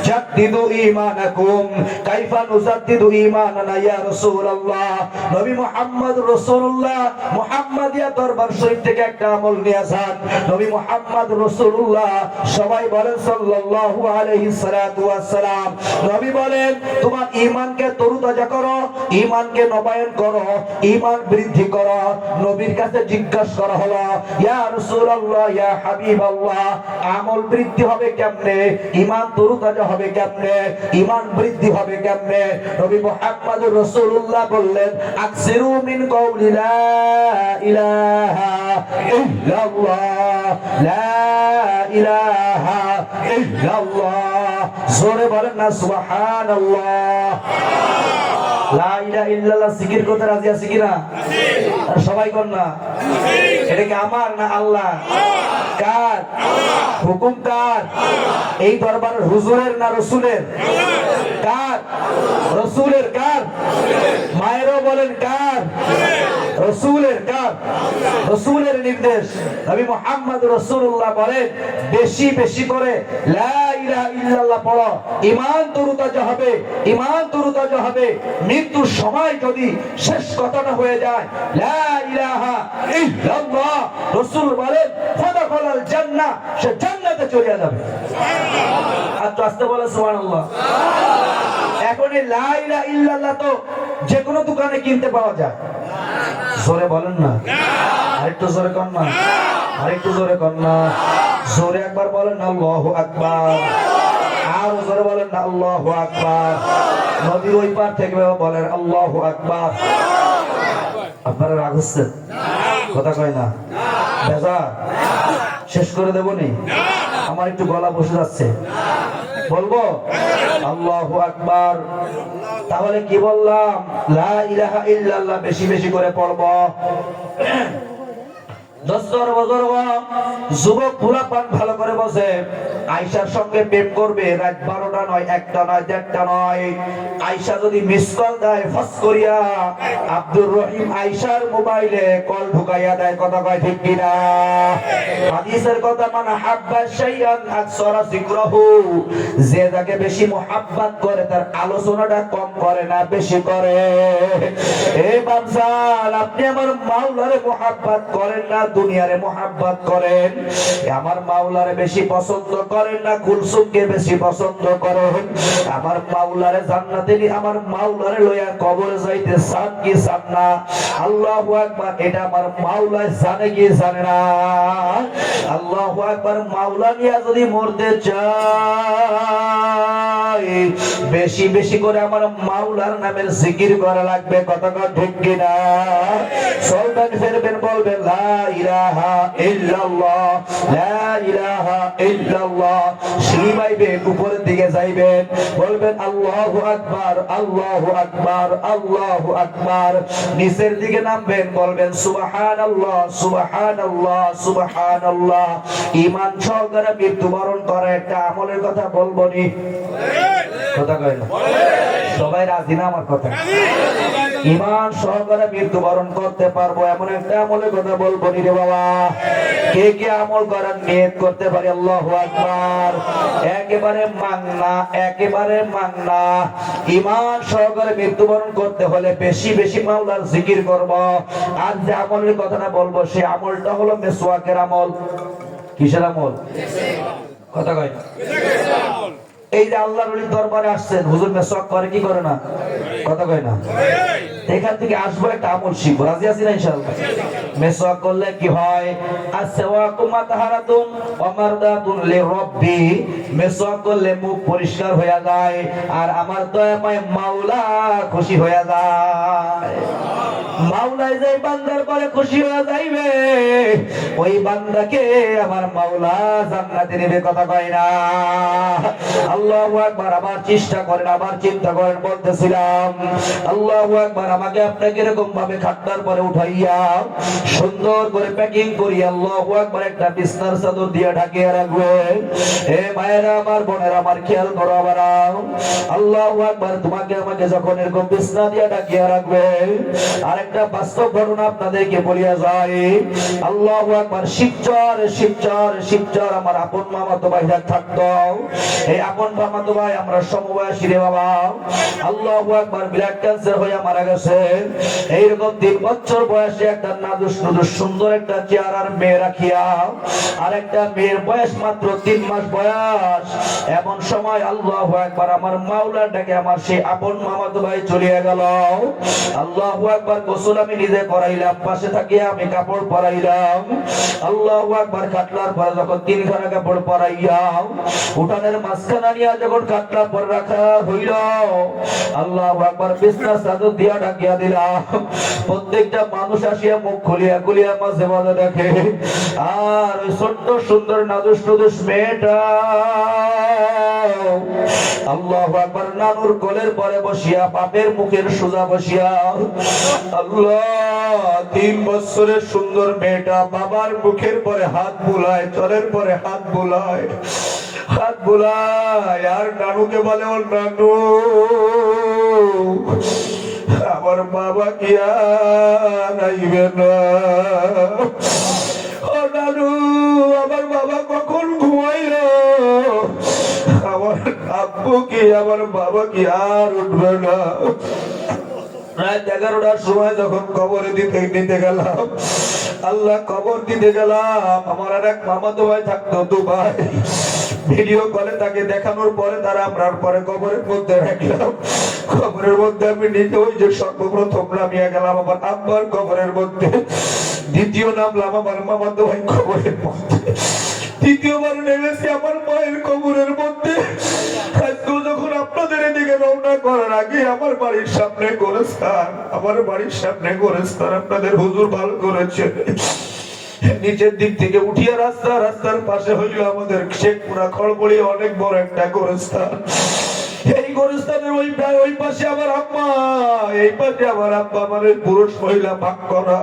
জাদ্দিদু ঈমানাকুম। কাইফা নুজাদ্দিদু ঈমানানা ইয়া রাসূলুল্লাহ। নবী মুহাম্মদ রাসূলুল্লাহ মুহাম্মাদিয়া দরবার শরীফ থেকে একটা আমল নিয়ে আসেন। নবী মুহাম্মদ রাসূলুল্লাহ, সবাই বলেন সাল্লাল্লাহু আলাইহি সাল্লাতু ওয়াসসালাম। নবী বলেন, তোমার ঈমানকে তরুতাজা করো, ঈমানকে নবায়ন করো, ঈমান বৃদ্ধি করো। নবীর কাছে জিজ্ঞাসা করা হলো, ইয়া রাসূলুল্লাহ, ইয়া হাবিবাল্লাহ, আমল বৃদ্ধি হবে কেমনে, ঈমান তরুতাজা হবে কেমনে, ঈমান বৃদ্ধি হবে কেমনে? নবী মুহাম্মদুর রাসূলুল্লাহ বললেন, আকসিরু মিন কওলি লা ইলাহা ইল্লাল্লাহ, লা ইলাহা ইল্লাল্লাহ। জোরে বলেন না সুবহানাল্লাহ। লা ইলাহা ইল্লাল্লাহ জিকির করতে রাজি আছি কিনা? আর সবাই কর না। এটা কি আমার না আল্লাহ? কার হুকুম? কার? এই দরবারের হুজুরের না রসুলের? কার? রসুলের। কার? মায়েরও বলেন কার? রসুলের। কার? রসুলের নির্দেশ। নবী মুহাম্মদ রাসূলুল্লাহ বলেন বেশি বেশি করে লা ইলাহা ইল্লাল্লাহ পড়ো, ঈমান তরুতাজা হবে, ঈমান তরুতাজা হবে। মৃত্যুর সময় যদি শেষ কথাটা হয়ে যায় লা ইলাহা ইল্লাল্লাহ, রাসূল বলেন ফাদাখালাল জান্নাহ, সে জান্নাতে চলে যাবে। আর তো আস্তে বলে সুবহানাল্লাহ। এখন এই লা ইলাহা ইল্লাল্লাহ তো যে কোনো দোকানে কিনতে পাওয়া যায়। জোরে বলেন না। আরেকটু জোরে কর না। আরেকটু জোরে কর না। জোরে একবার বলেন আল্লাহু আকবার। আর জোরে বলেন না আল্লাহু আকবার। নদীর ওই পার থেকে বলেন আল্লাহু আকবার। আপনারা রাগ হচ্ছেন? কথা কয় না? বেজা শেষ করে দেব নি? আমার একটু গলা বসে যাচ্ছে, বলবো আল্লাহু আকবার। তাহলে কি বললাম? লা ইলাহা ইল্লাল্লাহ বেশি বেশি করে পড়বো। যুবক পোলাপান ভালো করে বসে আয়েশার সঙ্গে প্রেম করবে, রাত 12টা নয়, 1টা নয়, 1:30টা নয়। আয়েশা যদি মিস কল দেয় ফস করিয়া আব্দুর রহিম আয়েশার মোবাইলে কল ঢুকাইয়া দেয়। কথা কয় ঠিক কিনা? হাদিসের কথা, মানে হাব্বা শাইআন আকসারা যিকরাহু, যে যাকে বেশি মোহাব্বত করে তার আলোচনাটা কম করে না, বেশি করে। এ বাপজান, আপনি আমার মাওলারে মোহাব্বত করেন না দুনিয়ারে মোহাব্বত করেন? আমার মাওলারে বেশি পছন্দ করেন না কুলসুমকে বেশি পছন্দ করেন? আমার মাওলারে জান্নাতে নিয়ে আমার মাওলারে লইয়া কবরে যাইতে চান কি চান না? আল্লাহু আকবার। এটা আমার মাওলা জানে কি জানে না? আল্লাহু আকবার। মাওলা নিয়া যদি মরতে চাই বেশি বেশি করে আমার মাওলার নামের জিকির করা লাগবে। কথা কন ঠিক কিনা? চলবেন ফিরবেন বলবেন লা ইলাহা ইল্লাল্লাহ, লা ইলাহা ইল্লাল্লাহ। সিঁড়ি বাইবেন, উপরের দিকে যাইবেন, বলবেন আল্লাহু আকবার, আল্লাহু আকবার, আল্লাহু আকবার। নিচের দিকে নামবেন, বলবেন সুবহানাল্লাহ, সুবহানাল্লাহ, সুবহানাল্লাহ। ঈমান সহকারে মৃত্যুবরণ করা একটা আমলের কথা বলবো নি? কথা কয় না? সবাই রাজি না আমার কথা? ঈমান সহকারে মৃত্যুবরণ করতে পারবো এমন একটা আমলের কথা বলবো নি রে বাবা? কে কে আমল করার নিয়ত করতে পারে? আল্লাহু আকবার। একেবারে মাংনা, একেবারে মাংনা। ঈমান সহকারে মৃত্যুবরণ করতে হলে বেশি বেশি মাওলার জিকির করব। আর যে আমলের কথাটা বলবো সেই আমলটা হলো মিসওয়াকের আমল। কিসের আমল? কথা কয় না? এই যে আল্লাহর ওলির দরবারে আসছেন, হুজুর মেসওয়াক করে কি করে না? কথা কয় না? এখান থেকে আসবো একটা আমল শিখবো। রাজি আছি না ইনশাআল্লাহ? মেসওয়াক করলে কি হয়? আসওয়াকু মাতাহারাতুন ওয়া মারদাতুন লিরাব্বি। মেসওয়াক করলে মুখ পরিষ্কার হয়ে যায় আর আমার দয়াময় মাওলা খুশি হয়ে যায়। মাওলা যে বান্দার পরে খুশি হয়ে যাইবে ওই বান্দাকে আমার মাওলা জান্নাতে নেবে। কথা কয় না? আল্লাহু আকবার। আবার চেষ্টা করেন, আবার চিন্তা করেন। বলতেছিলাম আল্লাহু আকবার। আমাকে আপনাকে এরকম ভাবে খাটটার পরে উঠাইয়া সুন্দর করে প্যাকিং করি আল্লাহু আকবার একটা বিছনার চাদর দিয়ে ঢাকিয়ে রাখবে। হে মায়েরা আমার, বোনেরা আমার, খেয়াল করো আবার। আল্লাহু আকবার। তোমাকে আমাকে যখন এরকম বিছনা দিয়ে ঢাকিয়ে রাখবে, আরেকটা বাস্তব ঘটনা আপনাদেরকে বলিয়া যায়। আল্লাহু আকবার। শিবচর শিবচর শিবচর আমার আপন মামাতো ভাইরা থাকতো। এই আপন মামাতো ভাই আমরা সমবয়সী রে বাবা। আল্লাহু আকবার। ব্লাড ক্যান্সার হয়ে মারা গেছে। এইরকম 3 বছর বয়সে একটা নাদুস নুদুস সুন্দর একটা চেহারার মেয়ে রাখিয়া আর একটা মেয়ের বয়স মাত্র 3 মাস বয়স। এমন সময় আল্লাহু আকবার আমার মাওলার ডাকে আমার সেই আপন মামাতো ভাই চলে গেল। আল্লাহু আকবার। গোসল আমি নিজে করাইলাম, পাশে থাকিয়া আমি কাপড় পরাইলাম। আল্লাহু আকবার। কাটলার পরে যখন 3 খানা কাপড় পরাইয়া উঠানের মাঝখানে নিয়ে যখন কাটলা পরে রাখা হইল, আল্লাহু আকবার, বিছনা চাদর দিয়া ঢাকা ডাকিয়া দিলাম, প্রত্যেকটা মানুষ আসিয়া মুখ খুলিয়া খুলিয়া মাঝে মাঝে দেখে, আর ওই ছোট্ট সুন্দর নাদুস নুদুস মেয়েটা আল্লাহু আকবার নানুর কোলের পরে বসিয়া, বাপের মুখের সোজা বসিয়া, আল্লাহ 3 বছরের সুন্দর মেয়েটা বাবার মুখের পরে হাত বুলায়, চলের পরে হাত বুলায়, হাত বুলায়, আর নানুকে বলে, ও নানু আমার বাবা কি আর আইবে না, ও নানু আমার বাবা কখন ঘুমাইলো, আমার আব্বু কি আমার বাবা কি আর উঠবে না। রাত 11টার সময় যখন কবর দিতে গেলাম, আল্লাহ কবর দিতে গেলাম, আমার আর এক মামাতো ভাই থাকতো দুবাই, ভিডিও কলে তাকে দেখানোর পরে তারা আমরার পরে কবরের মধ্যে রাখলাম, কবরের মধ্যে আমি নিজে ওই যে সর্বপ্রথম নামিয়া গেলাম আমার আব্বার কবরের মধ্যে, দ্বিতীয় নামলাম আমার মামাতো ভাই কবরের মধ্যে, তৃতীয়বার নেমেছি আমার মায়ের কবরের মধ্যে। যখন আপনাদের এদিকে রওনা করার আগে আমার বাড়ির সামনে গোরস্থান, আমার বাড়ির সামনে গোরস্থান আপনাদের হুজুর ভালো করেছে, নিচের দিক থেকে উঠিয়া রাস্তার পাশে হইল আমাদের শেখপুরা খড়বড়ি অনেক বড় একটা গোরস্থান। এই গোরস্থানের ওই পাশে আমার আম্মা, এই পাশে আমার আব্বা, মানে পুরুষ মহিলা ভাগ করা।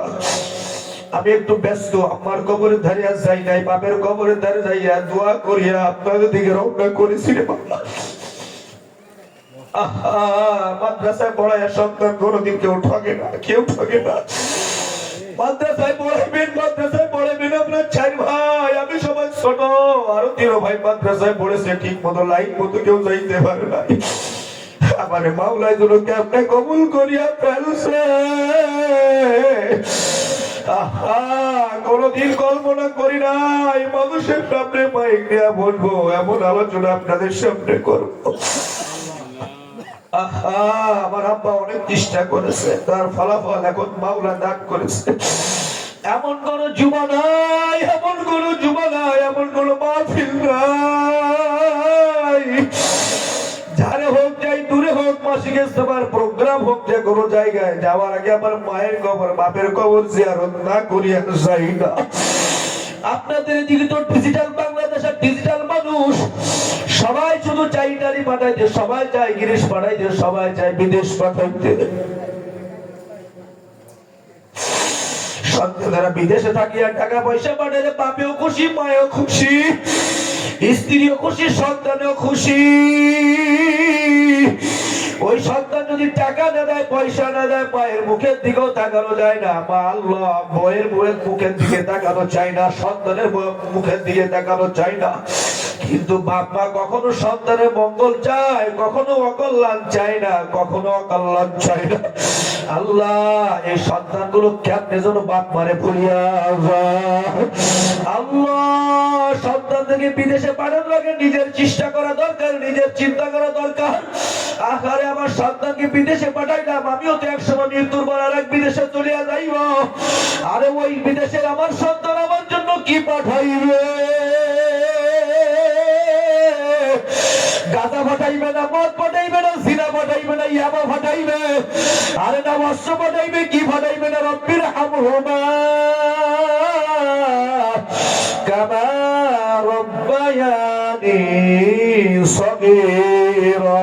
আমি একটু ব্যস্ত, আমার কবরের ধারে যাই নাই, বাপের কবরের ধারে যাইয়া দোয়া করিয়া আপনাদের দিকে রওনা করেছি রে বাবা। মাদ্রাসায় পড়ায় সন্তান কোনদিন কেউ ঠকে না, কেউ ঠকে না। মাদ্রাসায় পড়াইবেন আপনার 4 ভাই, আমি সবাই ছোট, আরো 3 ভাই মাদ্রাসায় পড়েছে, ঠিক মতো লাইন মতো কেউ যাইতে পারে না। আমার মাওলাই দুলোকে আপনি কবুল করিয়া ফেলছে। কোনদিন কল্পনা করি নাই মানুষের সামনে মাইক দেয়া বলবো, এমন আলোচনা আপনাদের সামনে করবো। আমার আব্বা অনেক চেষ্টা করেছে, তার ফলাফল এখন মাওলা দান করেছে। এমন কোন যুবা নাই, এমন কোন যুবা নাই, এমন কোন মাহফিল নাই, যারে হোক যাই দূরে হোক, মাসিক ইস্তেমার প্রোগ্রাম হোক, যে কোনো জায়গায় যাওয়ার আগে আমার মায়ের কবর বাপের কবর জিয়ারত না করিয়া যাই না। আপনাদের এদিকে তো ডিজিটাল বাংলাদেশের ডিজিটাল মানুষ, সবাই শুধু চাই ইটালি পাঠাইতে, সবাই চাই গ্রিস পাঠাইতে, সবাই চাই বিদেশ পাঠাইতে। সন্তানেরা বিদেশে থাকিয়া টাকা পয়সা পাঠাইলে বাপেও খুশি, মায়েও খুশি, স্ত্রীও খুশি, সন্তানেও খুশি। ওই সন্তান যদি টাকা না দেয়, পয়সা না দেয়, মায়ের মুখের দিকেও তাকানো যায় না। মা আল্লাহ বইয়ের মুখের দিকে তাকানো চায় না, সন্তানের মুখের দিকে তাকানো চায় না। কিন্তু বাপ মা কখনো সন্তানের মঙ্গল চায়, কখনো অকল্যাণ চায় না, কখনো অকল্যাণ চায় না। আল্লাহ এই সন্তানগুলো কেমনে যেন বাপ মারে ভুলিয়া যায়। আল্লাহ সন্তানদেরকে বিদেশে পাঠানোর আগে নিজের চেষ্টা করা দরকার, নিজের চিন্তা করা দরকার। আরে আমার সন্তানকে বিদেশে পাঠাইলাম, আমিও তো একসময় মৃত্যুর পর আরেক বিদেশে চলিয়া যাইব। আরে ওই বিদেশের আমার সন্তান আমার জন্য কি পাঠাইবে? গাঁজা ফাটাইবে না, মদ ফাটাইবে না, জিনা ফাটাইবে না, ইয়াবা ফাটাইবে, আরে না অস্ত্র ফাটাইবে, কি ফাটাইবে না? রব্বির হামহুমা কামা রব্বায়ানি সগীরা।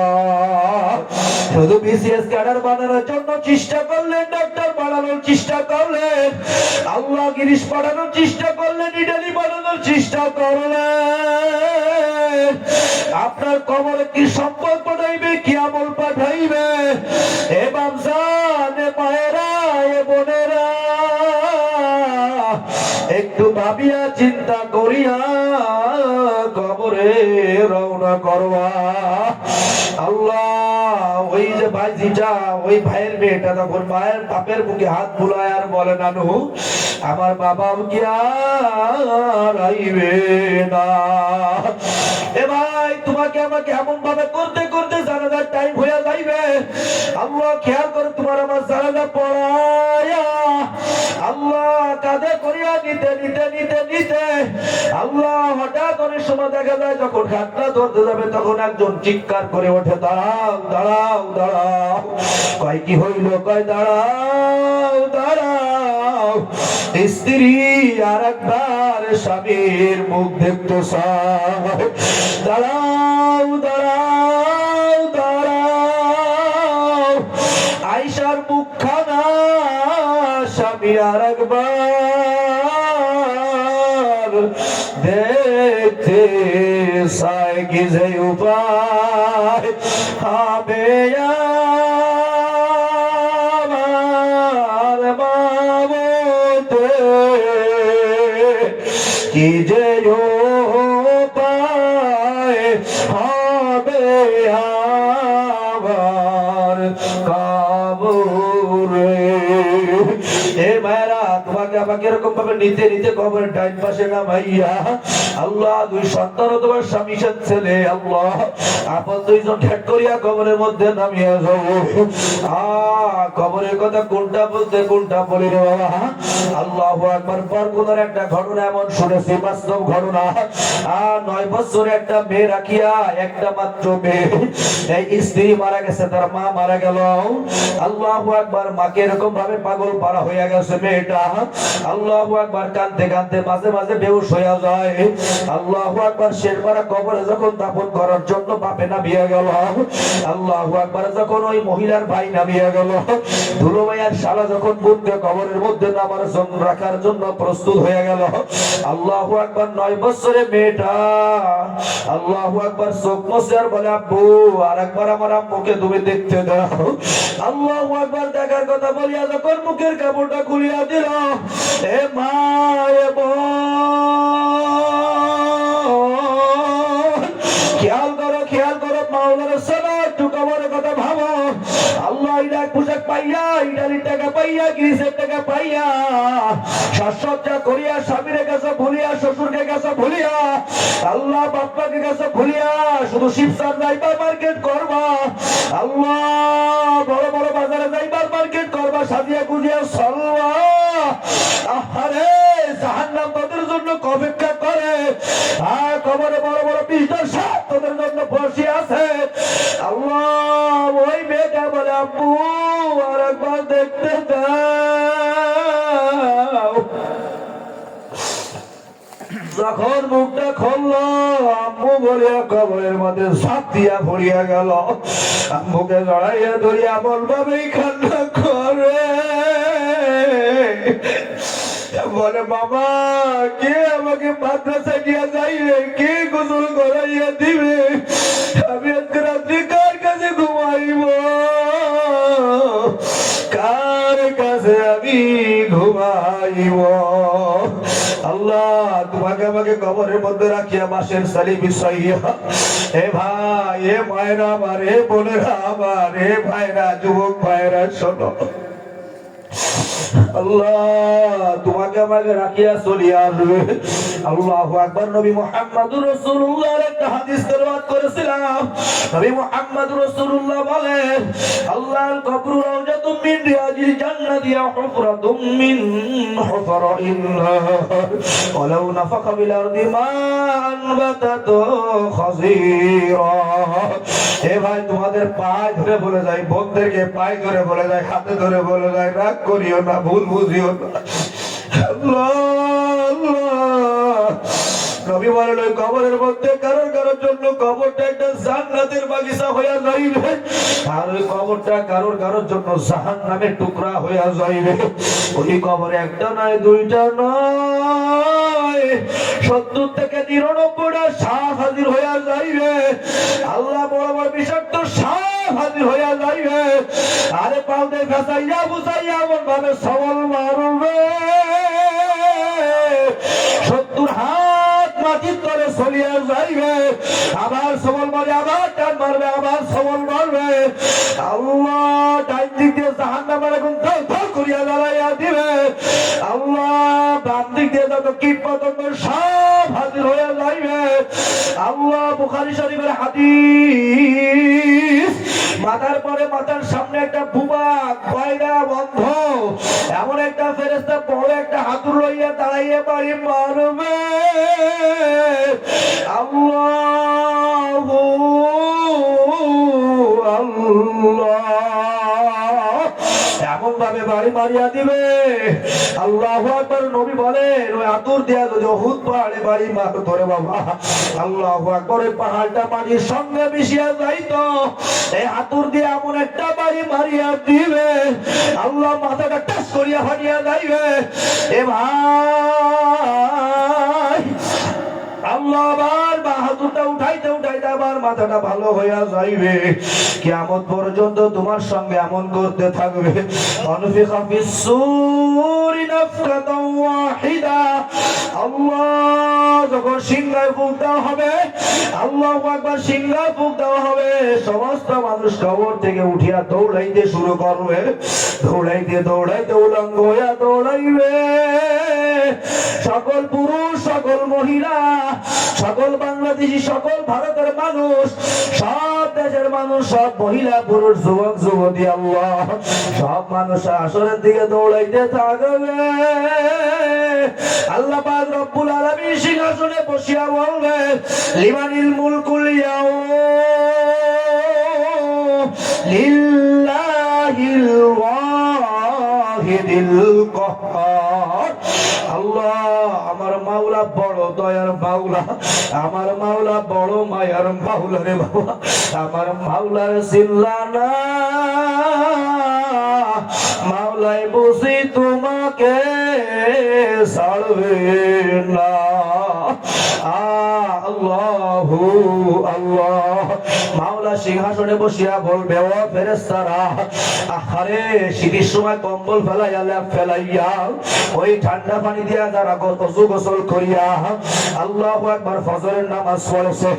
শুধু বিসিএস ক্যাডার বানানোর জন্য চেষ্টা করলেন, ডাক্তার বানানোর চেষ্টা করলেন, আল্লাহ গিরিশ বানানোর চেষ্টা করলেন, ইটালি বানানোর চেষ্টা করলেন। আপনার কবরে কি সম্পদ পাঠাইবে, কি আমল পাঠাইবে? এ বাপজান, এ মায়েরা, এ বোনেরা, একটু ভাবিয়া চিন্তা করিয়া কবরে রওনা করবা। আল্লাহ ওই যে ভাইজিটা, ওই ভাইয়ের মেয়েটা তখন মায়ের বাপের মুখে হাত বুলায় আর বলে, নানু আমার বাবা কি আর আইবে না। এ ভাই তোমাকে আমাকে এমন ভাবে করতে করতে জানাজার টাইম হয়ে যাইবে। আল্লাহ খেয়াল করে তোমার আমার জানাজা পড়ায়া আল্লাহ কাঁধে করিয়া নিতে নিতে নিতে নিতে আল্লাহ হঠাৎ অনেক সময় দেখা যায় যখন ঘাটটা ধরতে যাবে তখন একজন চিৎকার করে ওঠে, দাঁড়াও দাঁড়াও দাঁড়াও। কয় কি হইল? কয় দাঁড়াও দাঁড়াও, স্ত্রী আর একবার স্বামীর মুখ দেখতে চায়। দাঁড়াও দাঁড়াও দাঁড়াও, আয়েশার মুখখানা স্বামী আর একবার দেখতে চায়। কি যে উপায় হবে আমার বাবতে, কি যে উপায় হবে আমার কবরে। এ মায়েরা, তোমাকে আমাকে এরকম ভাবে নিতে নিতে কবরের ডাইন পাশে নামাইয়া আল্লাহ দুই সন্তান তোমার স্বামী ছেলে আল্লাহ আপন দুইজন ঠেট করিয়া কবরের মধ্যে নামিয়া যাও। কবরের কথা কোনটা বলতে কোনটা বলি রে বাবা। আল্লাহু আকবার। বরগুনার একটা ঘটনা এমন শুনেছি, বাস্তব ঘটনা। 9 বছর একটা মেয়ে রাখিয়া, একটা মাত্র মেয়ে, এই স্ত্রী মারা গেছে, তার মা মারা গেল। আল্লাহু আকবার। মাকে এরকম ভাবে পাগল পারা হইয়া গেছে মেয়েটা। আল্লাহু আকবার। কাঁদতে কাঁদতে মাঝে মাঝে বেহুশ হইয়া যায়। আল্লাহু আকবার। শেরবারা কবরে যখন দাফন করার জন্য বাপে নামিয়া গেল, আল্লাহু আকবার। যখন ওই মহিলার ভাই নামিয়া গেল, দুলো ভাইয়ার শালা যখন বুদ্ধে কবরের মধ্যে নামার জন্য রাখার জন্য প্রস্তুত হয়ে গেল, আল্লাহু আকবার। 9 বছরের মেয়েটা আল্লাহু আকবার চোখ মুছে আর বলে, আব্বু আর একবার আমার আম্মুকে তুমি দেখতে দাও। আল্লাহু আকবার। দেখার কথা বলিয়া যখন মুখের কাপড়টা খুলিয়া দিল, এ মা এ খেয়াল করো খেয়াল করো, মাওলানা সালা একটু কবরের কথা ভাবো। আল্লাহ ইডা পোশাক পাইয়া, ইডালির টাকা পাইয়া, গ্রিসের টাকা পাইয়া, সাজসজ্জা করিয়া, স্বামীর কাছে ভুলিয়া, শ্বশুরকে কাছে ভুলিয়া, আল্লাহ বাপ্পাকে কাছে ভুলিয়া শুধু শিবসার যাইবার মার্কেট করবা, আল্লাহ বড় বড় বাজারে যাইবার মার্কেট করবা, সাজিয়া গুজিয়া চলবা। আহারে জাহান্নাম তোদের জন্য অপেক্ষা করে, আর কবরে বড় বড় পিস্টল সাপ তোদের জন্য বসে আছে। আল্লাহ ওই মেয়েটা বলে, আব্বু আর একবার দেখতে দাও। যখন মুখটা খুললো, আম্মু বলিয়া কবরের মধ্যে ঝাঁপ দিয়া ভরিয়া গেল। আম্মুকে জড়াইয়া ধরিয়া বলবাবেই কান্না করে, বলে বাবা কে আমাকে মাদ্রাসা নিয়ে যাইবে, কে গোসল করাইয়া দিবে, আমি আজকে রাত্রি কার কাছে ঘুমাইব, কার কাছে আমি ঘুমাইব। আল্লাহ তোমাকে আমাকে কবরের মধ্যে রাখিয়া মাসের সালি বিষয়া। এ ভাই, এ মায়েরা আমার, এ বোনেরা আমার, এ ভাইরা, যুবক ভাইরা শোনো, আল্লাহ তোমাকে আমাকে রাখিয়া চলিয়া আসবে। আল্লাহু আকবার। নবী মুহাম্মদুর রাসূলুল্লাহর একটা হাদিস তেলাওয়াত করেছিলাম। নবী মুহাম্মদুর রাসূলুল্লাহ বলেন, আল্লাহর কবর রাউজাতুম মিন রিয়াজিল জান্নাতি ওয়া হুফরাতুম মিন হুফরাইন নার ওয়ালাউ নাফাকা বিল আরদি মা আনবাতাতু খাসীরা। এ ভাই তোমাদের পায়ে ধরে বলে যায়, বোনদেরকে পায়ে ধরে বলে যায়, হাতে ধরে বলে যায়, রাগ করিও না, ভুল বুঝিও না। আল্লাহ আল্লাহ। নবী বলেন, ওই কবরের মধ্যে কারোর কারোর জন্য কবরটা একটা জান্নাতের বাগিচা হইয়া যাইবে, আর ওই কবরটা কারোর কারোর জন্য জাহান্নামের টুকরা হইয়া যাইবে। ওই কবরে একটা নয়, দুইটা নয়, 70 থেকে 99টা সাপ হাজির হইয়া যাইবে। আল্লাহ বড় বড় বিষাক্ত সাপ হাজির হইয়া যাইবে। আরে পাউতে ফেসাইয়া বুঝাইয়া এমন ভাবে সবল মারবে, 70 হাত মাটির তলে চলিয়া যাইবে। আবার সবল মারে, আবার টান মারবে, আবার সবল মারবে। আল্লাহ ডাইন দিক দিয়ে জাহান্নামের আগুন ধল ধল করিয়া জ্বালাইয়া দিবে। আল্লাহ বাম দিক দিয়ে যত কীট পতঙ্গ সব হাজির হইয়া যাইবে। আল্লাহ বুখারী শরীফের হাদিস, মাথার পরে মাথার সামনে একটা বুবা কয়রা বন্ধ এমন একটা ফেরেশতা বড় একটা হাতুড় লইয়া দাঁড়াইয়া বাড়ি মারবে আল্লাহু আল্লাহ এমন ভাবে বাড়ি মারিয়া দিবে আল্লাহু আকবার। নবী বলেন ওই হাতুড় দিয়া যদি উহুদ পাহাড়ে বাড়ি মারতো রে বাবা আল্লাহু আকবার ওই পাহাড়টা মাটির সঙ্গে মিশিয়া যাইতো। এই হাতুড় দিয়ে এমন একটা বাড়ি মারিয়া দিবে আল্লাহ মাথাটা টাচ করিয়া ফাটিয়া যাইবে। এ ভাই আল্লাহ আবার বাহাদুরটা উঠাইতে উঠাইতে আবার মাথাটা ভালো হইয়া যাইবে। কিয়ামত পর্যন্ত তোমার সঙ্গে এমন করতে থাকবে। অনফিখা ফিস-সূরি নাফখাতাও ওয়াহিদা আল্লাহ যখন সিংহায় ফুঁক দেওয়া হবে আল্লাহু আকবার সিংহায় ফুঁক দেওয়া হবে সমস্ত মানুষ কবর থেকে উঠিয়া দৌড়াইতে শুরু করবে। দৌড়াইতে দৌড়াইতে উলঙ্গ হইয়া দৌড়াইবে। সকল পুরুষ সকল মহিলা সকল বাংলাদেশি সকল ভারতের মানুষ সব দেশের মানুষ সব মহিলা পুরুষ যুবক যুবতী আল্লাহ সব মানুষ আসরের দিকে দৌড়াইতে থাকবে। আল্লাহ পাক রব্বুল আলামিন সিংহাসনে বসিয়া বলবে লিমানিল মুলকুল ইয়াউম লিল্লাহিল ওয়াহিদিল কাহ্হার। আল্লাহ আমার মাওলা বড় দয়ার মাওলা আমার মাওলা বড় মায়ার মাওলা রে বাবা আমার মাওলার চিল্লানা মাওলাই বুঝি তোমাকে ছাড়বে না। আল্লাহু আল্লাহ মাওলা সিংহাসনে বসিয়া বলবে ও ফেরেশতারা আরে শীতের সময় কম্বল ফেলাইয়া লেপ ফেলাইয়া ওই ঠান্ডা পানি দিয়া যারা ওযু গোসল করিয়া আল্লাহু আকবার ফজরের নামাজ পড়েছে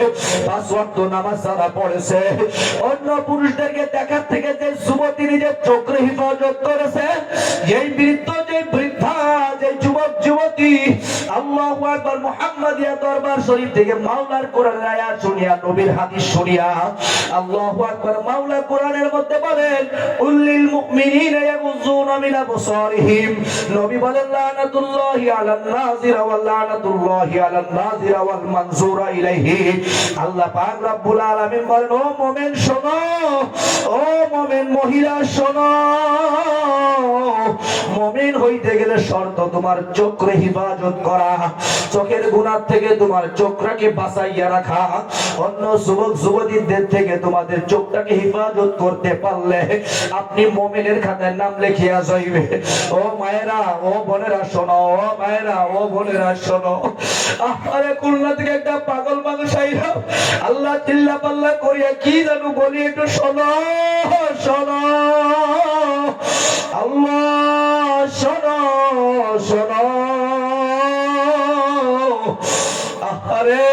5 ওয়াক্ত নামাজ যারা পড়েছে অন্য পুরুষদেরকে দেখার থেকে যে যুবতী নিজের চোখে হিফাজত করেছে যেই বৃদ্ধ যেই বৃদ্ধা যেই যুবক যুবতী আল্লাহু আকবার মুহাম্মাদিয়া দরবার শরীফ থেকে মাওলার কোরআনের আয়াত শুনিয়া নবীর হাদিস শুনিয়া আল্লাহু আকবার মাওলা কোরআনের মধ্যে বলেন উল্লিল মুমিনিনা ইয়াগুযুনা মিন আবসারিহিম নবী বলেন লানাতুল্লাহি আলান নাযিরা ওয়া লানাতুল্লাহি আলান নাযিরা ওয়াল মানজুরা ইলাইহি। আল্লাহ পাক রব্বুল আলামিন বলেন ও মুমিন শোনো ও মুমিন মহিলা শোনো মুমিন হইতে গেলে শর্ত তোমার চোখকে হিফাজত করা চোখের গুনাহ থেকে তোমার চোখটাকে বাঁচাইয়া রাখা অন্য যুবক যুবতীদের থেকে তোমাদের চোখটাকে হিফাজত করতে পারলে আপনি মুমিনের খাতায় নাম লিখিয়া যাইবে। ও মায়েরা ও বোনেরা শোনো ও মায়েরা ও বোনেরা শোনো আরে খুলনা থেকে একটা পাগল মানুষ আইলো আল্লাহ চিল্লা পাল্লা করিয়া কি জানো বলি একটু শোনো শোনো আল্লাহ শোনো শোনো আরে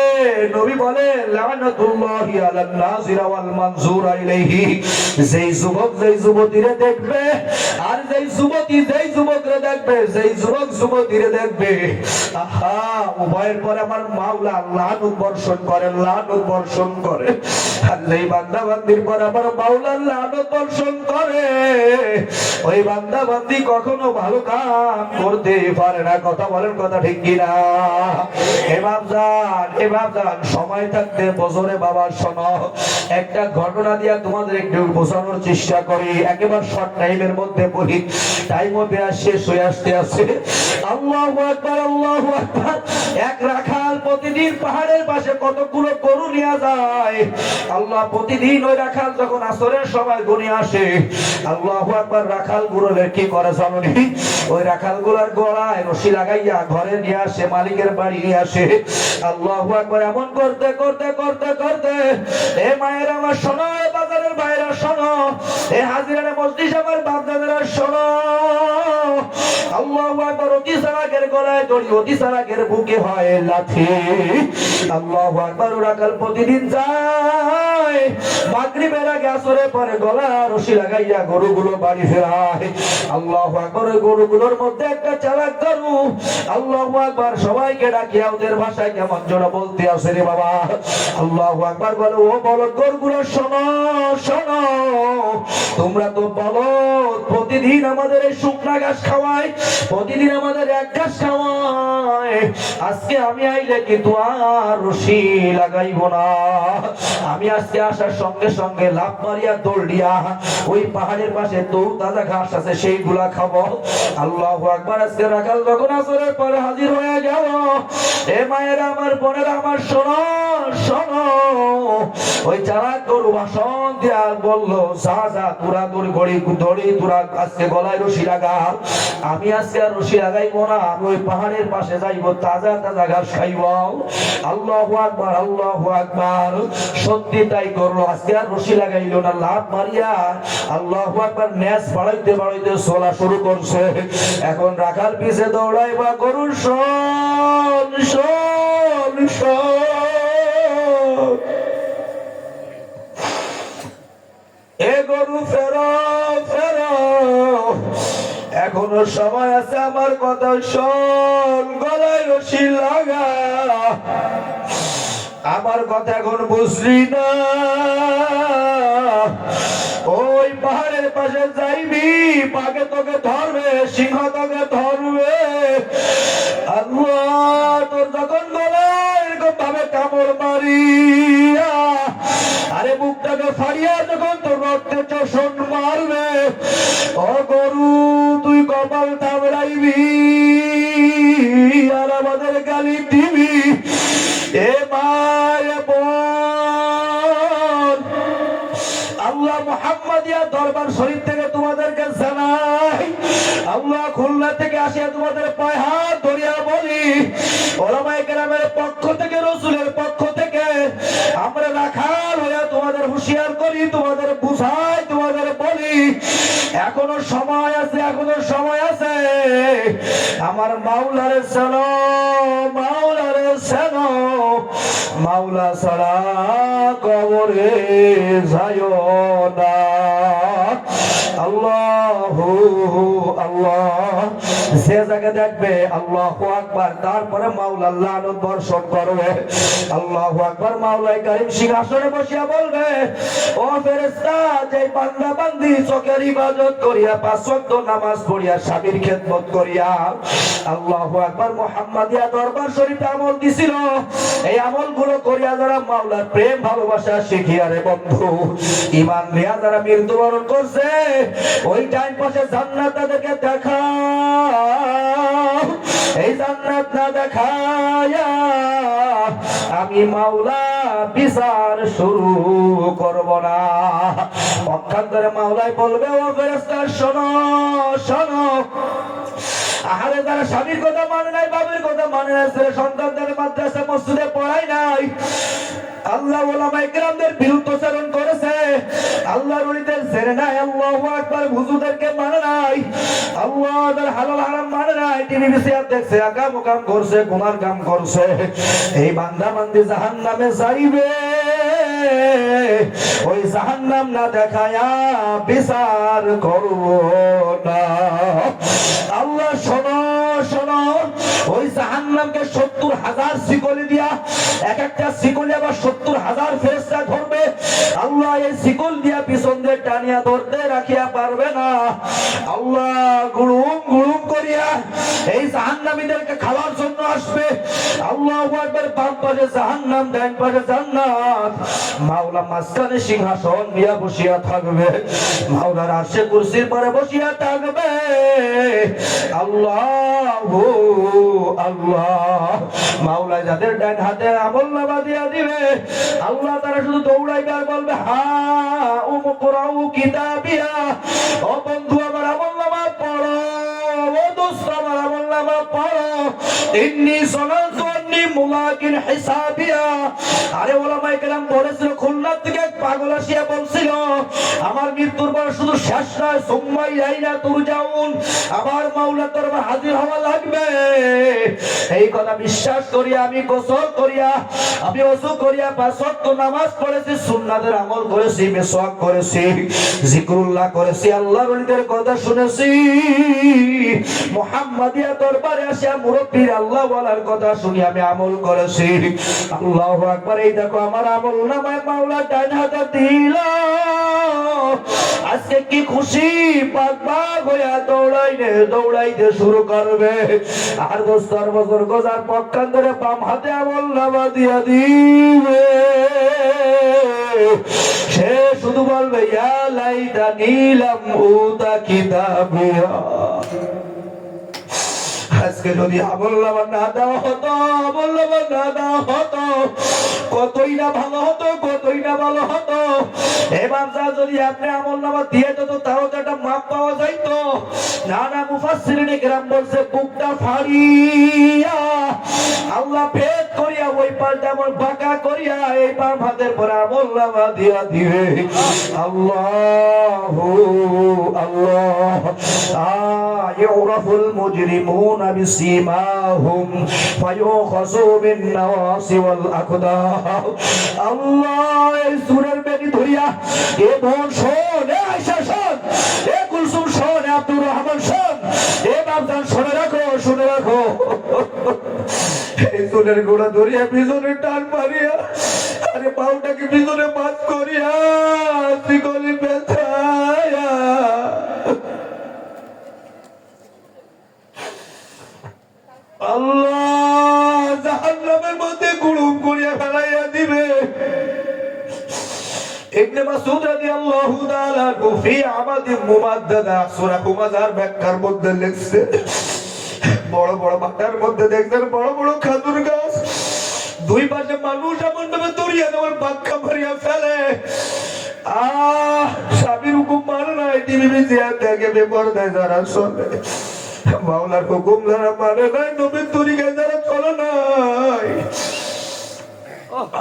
নবী বলে লানাতুল্লাহি আলান নাযিরা ওয়াল মানজুরা ইলাইহি যেই যুবক যেই যুবতীরে দেখবে আর যেই যুবতী যেই যুবকরে দেখবে যেই যুবক যুবতীরে দেখবে আহা উভয়ের পরে আমার মাওলা লানত বর্ষণ করে লানত বর্ষণ করে আর যেই বান্দা বান্দির পরে আমার মাওলা লানত বর্ষণ করে ওই বান্দা বান্দি কখনো ভালো কাম করতে পারে না। কথা বলেন কথা ঠিক কিনা? এবার সময় থাকতে বছরে বাবা শোনো একটা ঘটনা দিয়া তোমাদের একটু বোঝানোর চেষ্টা করি একেবারে শর্ট টাইমের মধ্যে বলি টাইমও প্রায় শেষ হয়ে আসতে আছে। আল্লাহু আকবার আল্লাহু আকবার। এক রাখাল প্রতিদিন পাহাড়ের পাশে কতগুলো গরু নিয়ে যায় আল্লাহ প্রতিদিন ওই রাখাল যখন আসরের সময় গুনে আসে আল্লাহু আকবার রাখাল গুলোরে কি করে জানেন ওই রাখাল গুলার গলায় রশি লাগাইয়া ঘরে নিয়ে আসে মালিকের বাড়ি নিয়ে আসে। আল্লাহু আকবার এমন করতে করতে করতে করতে এ মায়ের আমার শোনো এ বাজারের বাইরে শোনো এ হাজিরার মজলিস আমার বাপদাদারা শোনো আল্লাহু আকবার। অতি সালাকের গলায় দড়ি, অতি সালাকের বুকে হয় লাথি। আল্লাহু আকবার। রাখাল প্রতিদিন যায় মাগরিবের আগে আসরের পরে গলা রশি লাগাইয়া গরুগুলো বাড়ি ফেরায়। আল্লাহু আকবার। ওই গরুগুলোর মধ্যে একটা চালাক গরু আল্লাহু আকবার সবাইকে ডাকিয়া ওদের ভাষায় কেমন যেন বলতে আসে রে বাবা। আল্লাহু আকবার বলে, ও বলদ গরুগুলো শোনো শোনো, তোমরা তো বলদ, প্রতিদিন আমাদের এই শুকনা ঘাস খাওয়ায়, প্রতিদিন আমাদের এক ঘাস খাওয়ায়, আজকে আমি আইলে কিন্তু আর রশি লাগাইব না। আমি আজকে আসার সঙ্গে সঙ্গে লাফ মারিয়া দৌড় দিয়া ওই পাহাড়ের পাশে তো তাজা ঘাস আছে সেইগুলা খাবো। আল্লাহু আকবার। আজকে রাখাল যখন আসরের পরে হাজির হয়ে গেল, এ মায়েরা আমার বোনেরা আমার, শোনো শোনো, ওই চালাক গরু ভাষণ দিয়া বললো, যা যা তোরা তোর গড়ি দড়ি তোরা আজকে গলায় রশি লাগা, আমি আজকে আর রশি লাগাইবো না, আমি ওই পাহাড়ের পাশে যাইবো, তাজা তাজা ঘাস খাইব। আল্লাহু আকবার আল্লাহু আকবার। সত্যি তাই করলো, আজকে আর রশি লাগাইলো না, লাফ মারিয়া আল্লাহু আকবার ন্যাস বাড়াইতে বাড়াইতে চলা শুরু করছে। এখন রাখাল পিছে দৌড়াইবা, গরু শোন শোন শোন, এ গরু ফেরো ফেরো, এখনো সময় আছে, আমার কথা শোন, গলায় রশি লাগা, আমার কথা এখন বুঝলি না? ওই পাহাড়ের পাশে যাইবি, বাঘে তোকে ধরবে, সিংহ তোকে ধরবে। আল্লাহ, তোর যখন গলায় এরকম ভাবে কামড় মারিয়া আরে বুকটাকে ফাড়িয়া যখন তোর রক্তে চোষণ মারবে, ও গরু তুই কপাল থামড়াইবি আর আমাদের গালি দিবি। এ মায় বোন, আল্লাহ মুহাম্মাদিয়া দরবার শরীফ থেকে তোমাদেরকে জানাই, আল্লাহ খুলনা থেকে আসিয়া তোমাদের পায়ে হাত ধরিয়া বলি, ওলামায়ে কেরামের পক্ষ থেকে, রাসূলের পক্ষ থেকে আমরা রাখাল হইয়া তোমাদের হুঁশিয়ার করি, তোমাদের বুঝাই, তোমাদের বলি, এখনো সময় আছে, এখনো সময় আছে। আমার মাওলারে চেনো, মাওলারে চেনো, মাওলা ছাড়া কবরে যাইও না। আল্লাহু আল্লাহ, যে জায়গা দেখবে আল্লাহু আকবার, তারপরে মাওলা লানত বর্ষণ করবে। আল্লাহু আকবার। মাওলাই কারীম সিংহাসনে বসিয়া বলবে, ও ফেরেশতা, যে বান্দা বান্দি চোখের ইবাদত করিয়া, পাঁচ ওয়াক্ত নামাজ পড়িয়া, স্বামীর খেদমত করিয়া আল্লাহু আকবার মুহাম্মাদিয়া দরবার শরীফে আমল দিছিল, এই আমলগুলো করিয়া যারা মাওলার প্রেম ভালোবাসা শিখিয়া রে বন্ধু ঈমান নিয়া যারা মৃত্যুবরণ করছে, ওই টাইম পাশে জান্নাত তাদেরকে দেখা, এই জান্নাত না দেখায়া আমি মাওলা বিচার শুরু করব না। পক্ষান্তরে মাওলাই বলবে, ও ফেরেশতা শোনো শোনো, আহারে যারা স্বামীর কথা মানে নাই, বাবার কথা মানে নাই, ছেলে সন্তানদের মাদ্রাসা মসজিদে পড়ায় নাই, আল্লাহ ওলামায়ে কেরামদের বিরুদ্ধাচরণ করেছে, আল্লাহর ওলিদের ছেড়ে নাই, আল্লাহু আকবার হুজুরদেরকে মানে নাই, আল্লাহর হালাল হারাম মানে নাই, টিভি বিসিআর দেখছে, আকাম কাম করছে, গুনার কাম করছে, এই বান্দা বান্দি জাহান্নামে যাইবে। ওই জাহান্নাম না দেখায়া বিচার করব না। আল্লাহ শোনো শোনো, ওই জাহান্নামকে ৭০,০০০ শিকলি দিয়া, এক একটা শিকলে আবার ৭০,০০০ ফেরেশতা ধরবে। আল্লাহ এই শিকল দিয়া পিছন দিয়ে টানিয়া ধরতে রাখিয়া পারবে না। আল্লাহ গুড়ুম গুড়ুম করিয়া এই জাহান্নামীদেরকে খাওয়ার জন্য আসবে। আল্লাহু আকবার। বাম পাশে জাহান্নাম, ডান পাশে জান্নাত, মাওলা মাঝখানে সিংহাসন নিয়ে বসিয়া থাকবে, মাওলার আরশে কুরসির পরে বসিয়া থাকবে। আল্লাহু আল্লাহ। মাওলা যাদের ডান হাতে আমলনামা দিয়া দিবে, আল্লাহ তারা শুধু দৌড়াইবে আর বলবে, হা উমকুরাউ কিতাবিয়া, ও বন্ধু আমার আমলনামা পড়ো, ও দোস্ত আমার আমলনামা পড়ো, ইন্নী সনাতু আন্নী মুলাকিন হিসাবিয়া। আরে ওলামায়ে কেরাম বলেছিল, খুলনা থেকে এক পাগল আসিয়া বলছিল, আমার মৃত্যুর পর শুধু শেষ নয়, সুম্মা ইলাইনা তুরজাউন, আমার মাওলার দরবারে হাজির হওয়া লাগবে। এই কথা বিশ্বাস করিয়া আমি গোসল করিয়া, আমি ওযু করিয়া 5 ওয়াক্ত নামাজ পড়েছি, সুন্নাতের আমল করেছি, মিসওয়াক করেছি, জিকরুল্লাহ করেছি, আল্লাহর ওলিদের কথা শুনেছি। মুহাম্মাদিয়া দরবারে আসিয়া মুরব্বির আল্লাহ ওয়ালার কথা শুনি আমি আমল করেছি। আল্লাহু আকবার। এই দেখো আমার আমল নামায় মাওলা ডান হাতে দিল। আজকে কি খুশি, পাক হইয়া দৌড়াইতে শুরু করবে। আর 10 বছর গোজার পক্ষান্তরে বাম হাতে আমল নামা দিয়া দিবে। সে শুধু বলবে, ইয়া লাইতানি লাম উতা কিতাবিয়া। আজকে যদি আমল নামা না দেওয়া হতো, আমল নামা না দেওয়া হতো, কতই না ভালো হতো, কতই না ভালো হতো। এবার যা যদি আপনি আমল নামা দিয়ে দিত, তাও তো একটা মাপ পাওয়া যাইতো। না না, মুফাসসিরিনে কেরাম বলছে, বুকটা ফাড়িয়া আল্লাহ ভেদ করিয়া ওই পালটা এমন বাঁকা করিয়া এই বাম হাতের পরে আমল নামা দিয়া দিবে। আল্লাহু আল্লাহ। ইউরাফুল মুজরিমুনা বিসীমাহুম ফায়ুখাযু বিন নাওয়াসি ওয়াল আকদাম। আল্লাহ এই সূরার বেনি ধরিয়া, এ বোন শোন, এ আয়েশা শোন, এ কুলসুম শোন, এ আব্দুর রহমান শোন, এ বাপজান শুনে রাখো, শুনে রাখো। এই চুলের গোড়া ধরিয়া পিছনে টান মারিয়া, আরে পাউটাকে পিছনে বাদ করিয়া শিকলি ব্যথায়া আল্লাহ জাহান্নামের মধ্যে গুড়ুম করিয়া ফেলাইয়া দিবে। ইবনে মাসউদ রাদিয়াল্লাহু তাআলা ফি আমাদি মুমাদ্দাদা সূরা হুমাযার ব্যাখ্যার মধ্যে লিখছে, বড় বড় মাথার মধ্যে দেখছেন বড় বড় খাজুর গাছ, দুই পাশে মানুষ এমন ভাবে দড়িয়ে দেওয়ার বাক্কা ভরিয়া ফেলে। স্বামীর হুকুম মানে নাই, টিভি চেয়ার থেকে বেপরদায় যারা চলে, মাওলার হুকুম যারা মানে নাই, নবীর তরিকায় যারা চলে নাই,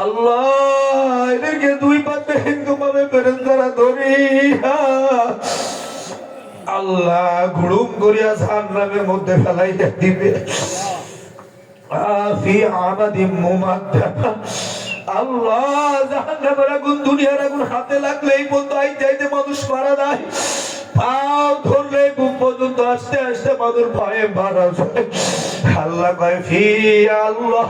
আল্লাহ এদেরকে দুই পাশে হিন্দু ভাবে ফেরেশতারা ধরিয়া আল্লাহ ঘুড়ুম করিয়া জাহান্নামের মধ্যে ফেলাইয়া দিবে। ফি আমাদিম মুমাদ্দাদা। আল্লাহ জাহান্নামের আগুন, দুনিয়ার আগুন হাতে লাগলে এই পর্যন্ত আইতে মানুষ মারা যায়, পাও ধরলে বুক পর্যন্ত আস্তে আস্তে মানুষ ভয়ে মারা যায়। আল্লাহ কয়, ফি আল্লাহ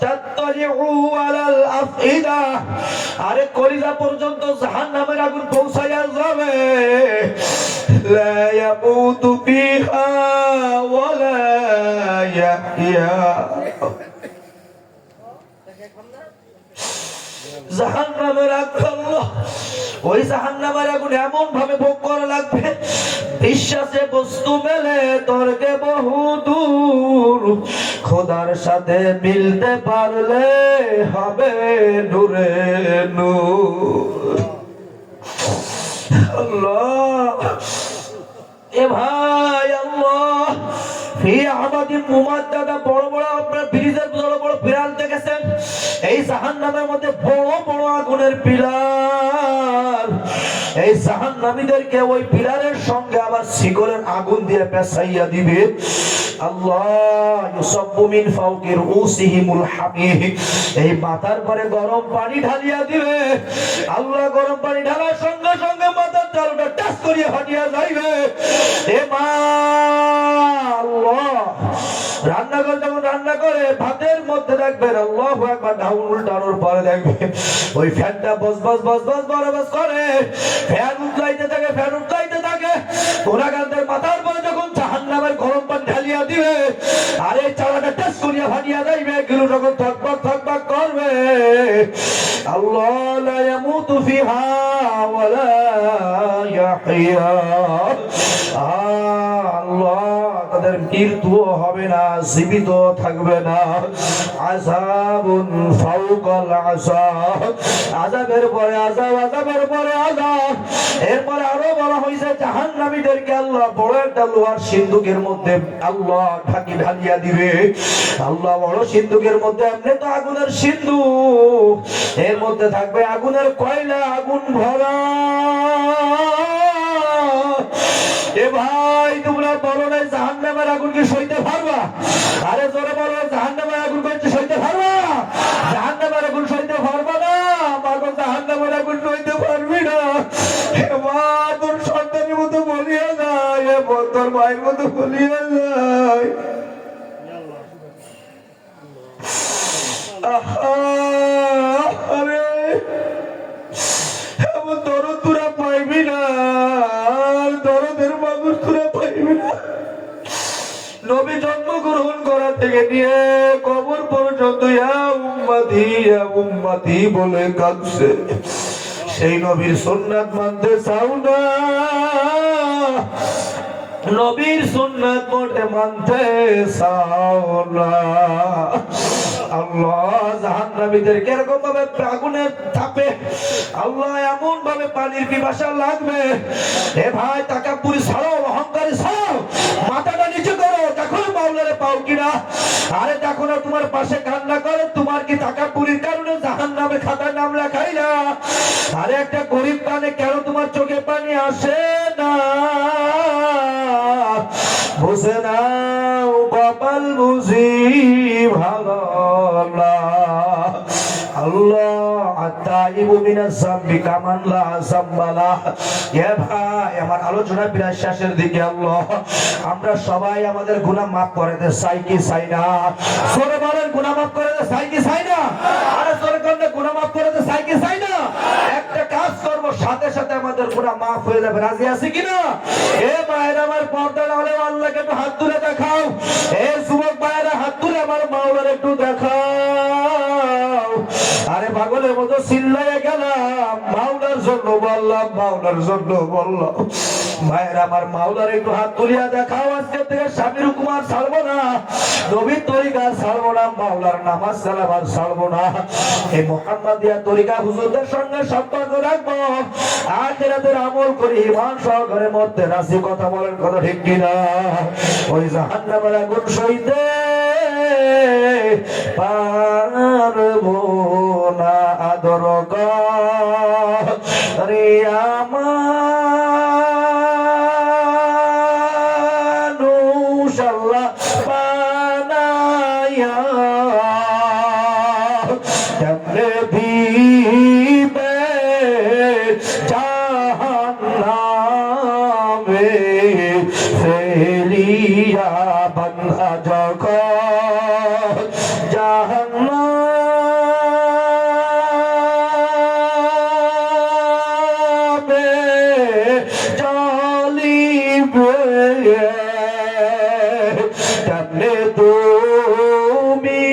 তাত্তারিউ আলাল আফইদা। আরে কলিজা পর্যন্ত জাহান্নামের আগুন পৌঁছায়া যাবে। লা ইয়ামুতু ফিহা ওয়ালা ইয়াহইয়া। জাহান্নামের আগুন, ওই জাহান্নামের আগুন এমন ভাবে ভোগ করা লাগবে, বিশ্বাসে বস্তু মেলে তর্কে বহু দূর, খোদার সাথে মিলতে পারলে হবে নূরে নূর। আল্লাহ এ ভাই, আল্লাহ ফি আমাদিন মুমাদ্দাদা, বড় বড় আপনার ব্রিজের বড় বড় পিলার দেখেছেন, এই জাহান্নামের মধ্যে বড় বড় আগুনের পিলার, এই জাহান্নামীদেরকে ওই পিলারের সঙ্গে আবার শিকলের আগুন দিয়ে পেঁচাইয়া দিবে। আল্লাহ ইউসাব্বু মিন ফাওকি রুউসিহিমুল হামিম, এই মাথার পরে গরম পানি ঢালিয়া দিবে। আল্লাহ গরম পানি ঢালার সঙ্গে সঙ্গে মাথার চালটা টাচ করিয়া ফাটিয়া যাইবে। এ মা আল্লাহ, রান্নাঘর যখন রান্না করে ভাতের মধ্যে দেখবেন আল্লাহু আকবার, ডাউন উল্টানোর পরে দেখবেন ওই ফ্যানটা বস বস বস বস বস করে, ফ্যান উঠলাইতে থাকে, ফ্যান উঠলাইতে থাকে। গোনাগারদের মাথার পরে যখন জাহান্নামের গরম পানি ঢালিয়া দিবে, আরে চালাটা টাচ করিয়া ফাটিয়া যাইবে, এগুলো যখন থকবক থকবক করবে। আল্লাহ লা ইয়ামুতু ফিহা ওয়ালা তাহিয়া। আল্লাহ তাদের মৃত্যুও হবে না, জীবিত থাকবে না। আযাবুন ফাওকাল আযাব, আযাবের পরে আযাব, আযাবের পরে আযাব। এরপরে আরো বলা হয়েছে জাহান্নামীদেরকে আল্লাহ বড় একটা লোহার সিন্ধুকের মধ্যে আল্লাহ ঢালিয়া দিবে। আল্লাহ বড় সিন্ধুকের মধ্যে, এমনি তো আগুনের সিন্ধুক, এর মধ্যে থাকবে আগুনের কয়লা, আগুন ভরা। এ ভাই তোমরা বলো না জাহান্নামের আগুন কি সইতে পারবা? আরে জোরে বলো, জাহান্নামের আগুন কি সইতে পারবা? জাহান্নামের আগুন সইতে পারবা না? মাগো জাহান্নামের আগুন সইতে পারবি না। হে মা, তোর সন্তানের মতো বলিয়া যায়, এ তোর ভাইয়ের মতো বলিয়া যায়। আরে এমন দরদ তোরা পাইবি না, দরদের মানুষ তোরা পাইবি না। নবী জন্মগ্রহণ করা থেকে নিয়ে কবর পর্যন্ত ইয়া উম্মতি ইয়া উম্মতি বলে কাঁদছে। সেই নবীর সুন্নাত মানতে চাও না, নবীর সুন্নাত মোটে মানতে চাও না। আল্লাহ জাহান্নামীদেরকে এরকম ভাবে আগুনের তাপে আল্লাহ এমন ভাবে পানির পিপাসা লাগবে। এ ভাই তাকাব্বুরি ছাড়ো, অহংকারী ছাড়ো, মাথাটা নিচু করো, দেখো মাওলারে পাও কিনা। আরে দেখো না তোমার পাশে কান্না করে, তোমার কি তাকাব্বুরির কারণে জাহান্নামে খাতার নাম লেখাই না? আরে একটা গরিব কানে কেন তোমার চোখে পানি আসে না? বুঝে নাও কপাল বুঝি ভালো না। আল্লাহ আতাইবু মিনাজ যামবি কামান লা যামবালা। এ ভাই আমার আলোচনা প্রায় শেষের দিকে। আল্লাহ আমরা সবাই আমাদের গুনাহ মাফ করে দে, চাই কি চাই না? সরে বলেন গুনাহ মাফ করে দে, চাই কি চাই না? আরে সরে করলে গুনাহ মাফ করে দে, চাই কি চাই না? একটা কাজ করব, সাথে সাথে আমাদের গুনাহ মাফ হয়ে যাবে। রাজি আছি কিনা? এ মায়ের আমার পর্দা নালে আল্লাহকে একটু হাত তুলে দেখাও। এ যুবক ভাইরা হাত তুলে আমার মাওলার একটু দেখাও। আরে পাগলের মতো চিল্লাইয়া গেলাম, মাওলার জন্য বললাম, মাওলার জন্য বললাম। ভাইয়ের আমার মাওলার একটু হাত তুলিয়া দেখাও। আজকে থেকে স্বামীর হুকুম আর ছাড়বো না, নবীর তরিকা ছাড়বো না, মাওলার নামাজ সালাম আর ছাড়বো না। এই মুহাম্মাদিয়া তরিকা হুজুরদের সঙ্গে সম্পর্ক রাখবো, আখিরাতের আমল করি, ঈমান সহকারে মধ্যে রাজি। কথা বলেন, কথা ঠিক কিনা? ওই জাহান্নামের আগুন সইতে পারবো না আদর করে মানুষ আল্লাহ বানায়া, কেমনে দিবে জাহান্নামে ফেলিয়া বান্ধা জগৎ জাহান্নামে জ্বলিবে। কেমনে তুমি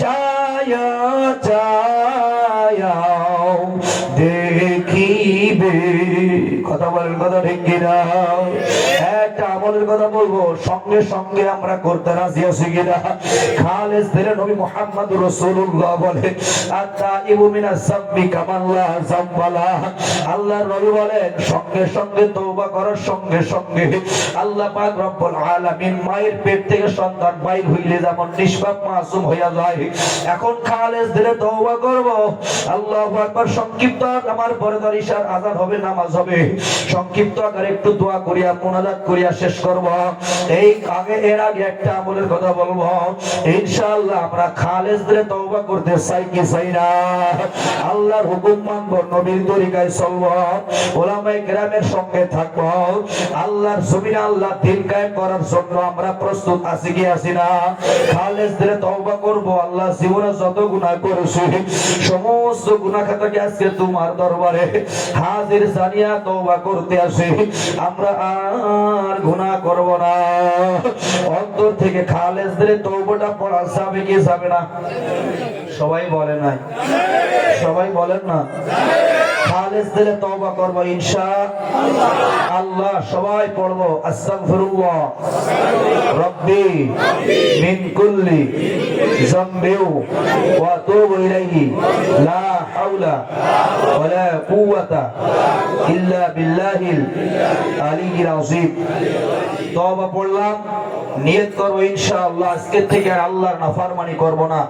চায়া চায়াও দেখিবে। কথা বলেন, কথা ঠিক কিনা? একটা আমলের কথা বলবো, সঙ্গে সঙ্গে আমরা করতে রাজি আছি কিনা? খালেস দিলে নবী মুহাম্মদুর রাসূলুল্লাহ বলে আতাইবু মিনাজ যামবি কামান লা যামবালা। আল্লাহর নবী বলেন সঙ্গে সঙ্গে তওবা করার সঙ্গে সঙ্গে আল্লাহ পাক রব্বুল আলামিন মায়ের পেট থেকে সন্তান বাইর হইলে যেমন নিষ্পাপ মাসুম হইয়া যায়, এখন খালেস দিলে তওবা করব। আল্লাহু আকবার। সংক্ষিপ্ত আমার পরে তো ইশার আযান হবে, নামাজ হবে। সংক্ষিপ্ত আকারে একটু দোয়া করিয়া মুনাজাত করিয়া শেষ করব। এই এর আগে একটা আমলের কথা বলবো, ইনশাআল্লাহ আমরা খালেস দিলে তওবা করতে চাই কি চাই না? আল্লাহর হুকুম মানব, নবীর তরিকায় চলব, ওলামায়ে কেরামের সঙ্গে থাকব, আল্লাহর জমিনে আল্লাহ দিন কায়েম করার জন্য আমরা প্রস্তুত আছি কি আছি না? খালেস দিলে তওবা করব। আল্লাহ জীবনে যত গুনাহ করেছি সমস্ত গুনাহ খাতাকে আজকে তোমার দরবারে হাজির জানিয়া তওবা করতে আসি। আমরা আর গুনাহ করব না। অন্তর থেকে খালেস দিলে তওবাটা পড়া যাবে কি যাবে না? সবাই বলে নাই, সবাই বলেন না। খালেস দিলে তওবা করব ইনশাআল্লাহ। সবাই পড়বো আস্তাগফিরুল্লাহ রব্বি মিন কুল্লি যামবি ওয়া আতুবু ইলাইহি লা হাওলা ওয়ালা কুওয়াতা ইল্লা বিল্লাহিল আলিয়্যিল আযীম। তওবা পড়লাম, নিয়ত করব ইনশাআল্লাহ আজকে থেকে আর আল্লাহর নাফরমানি করব না।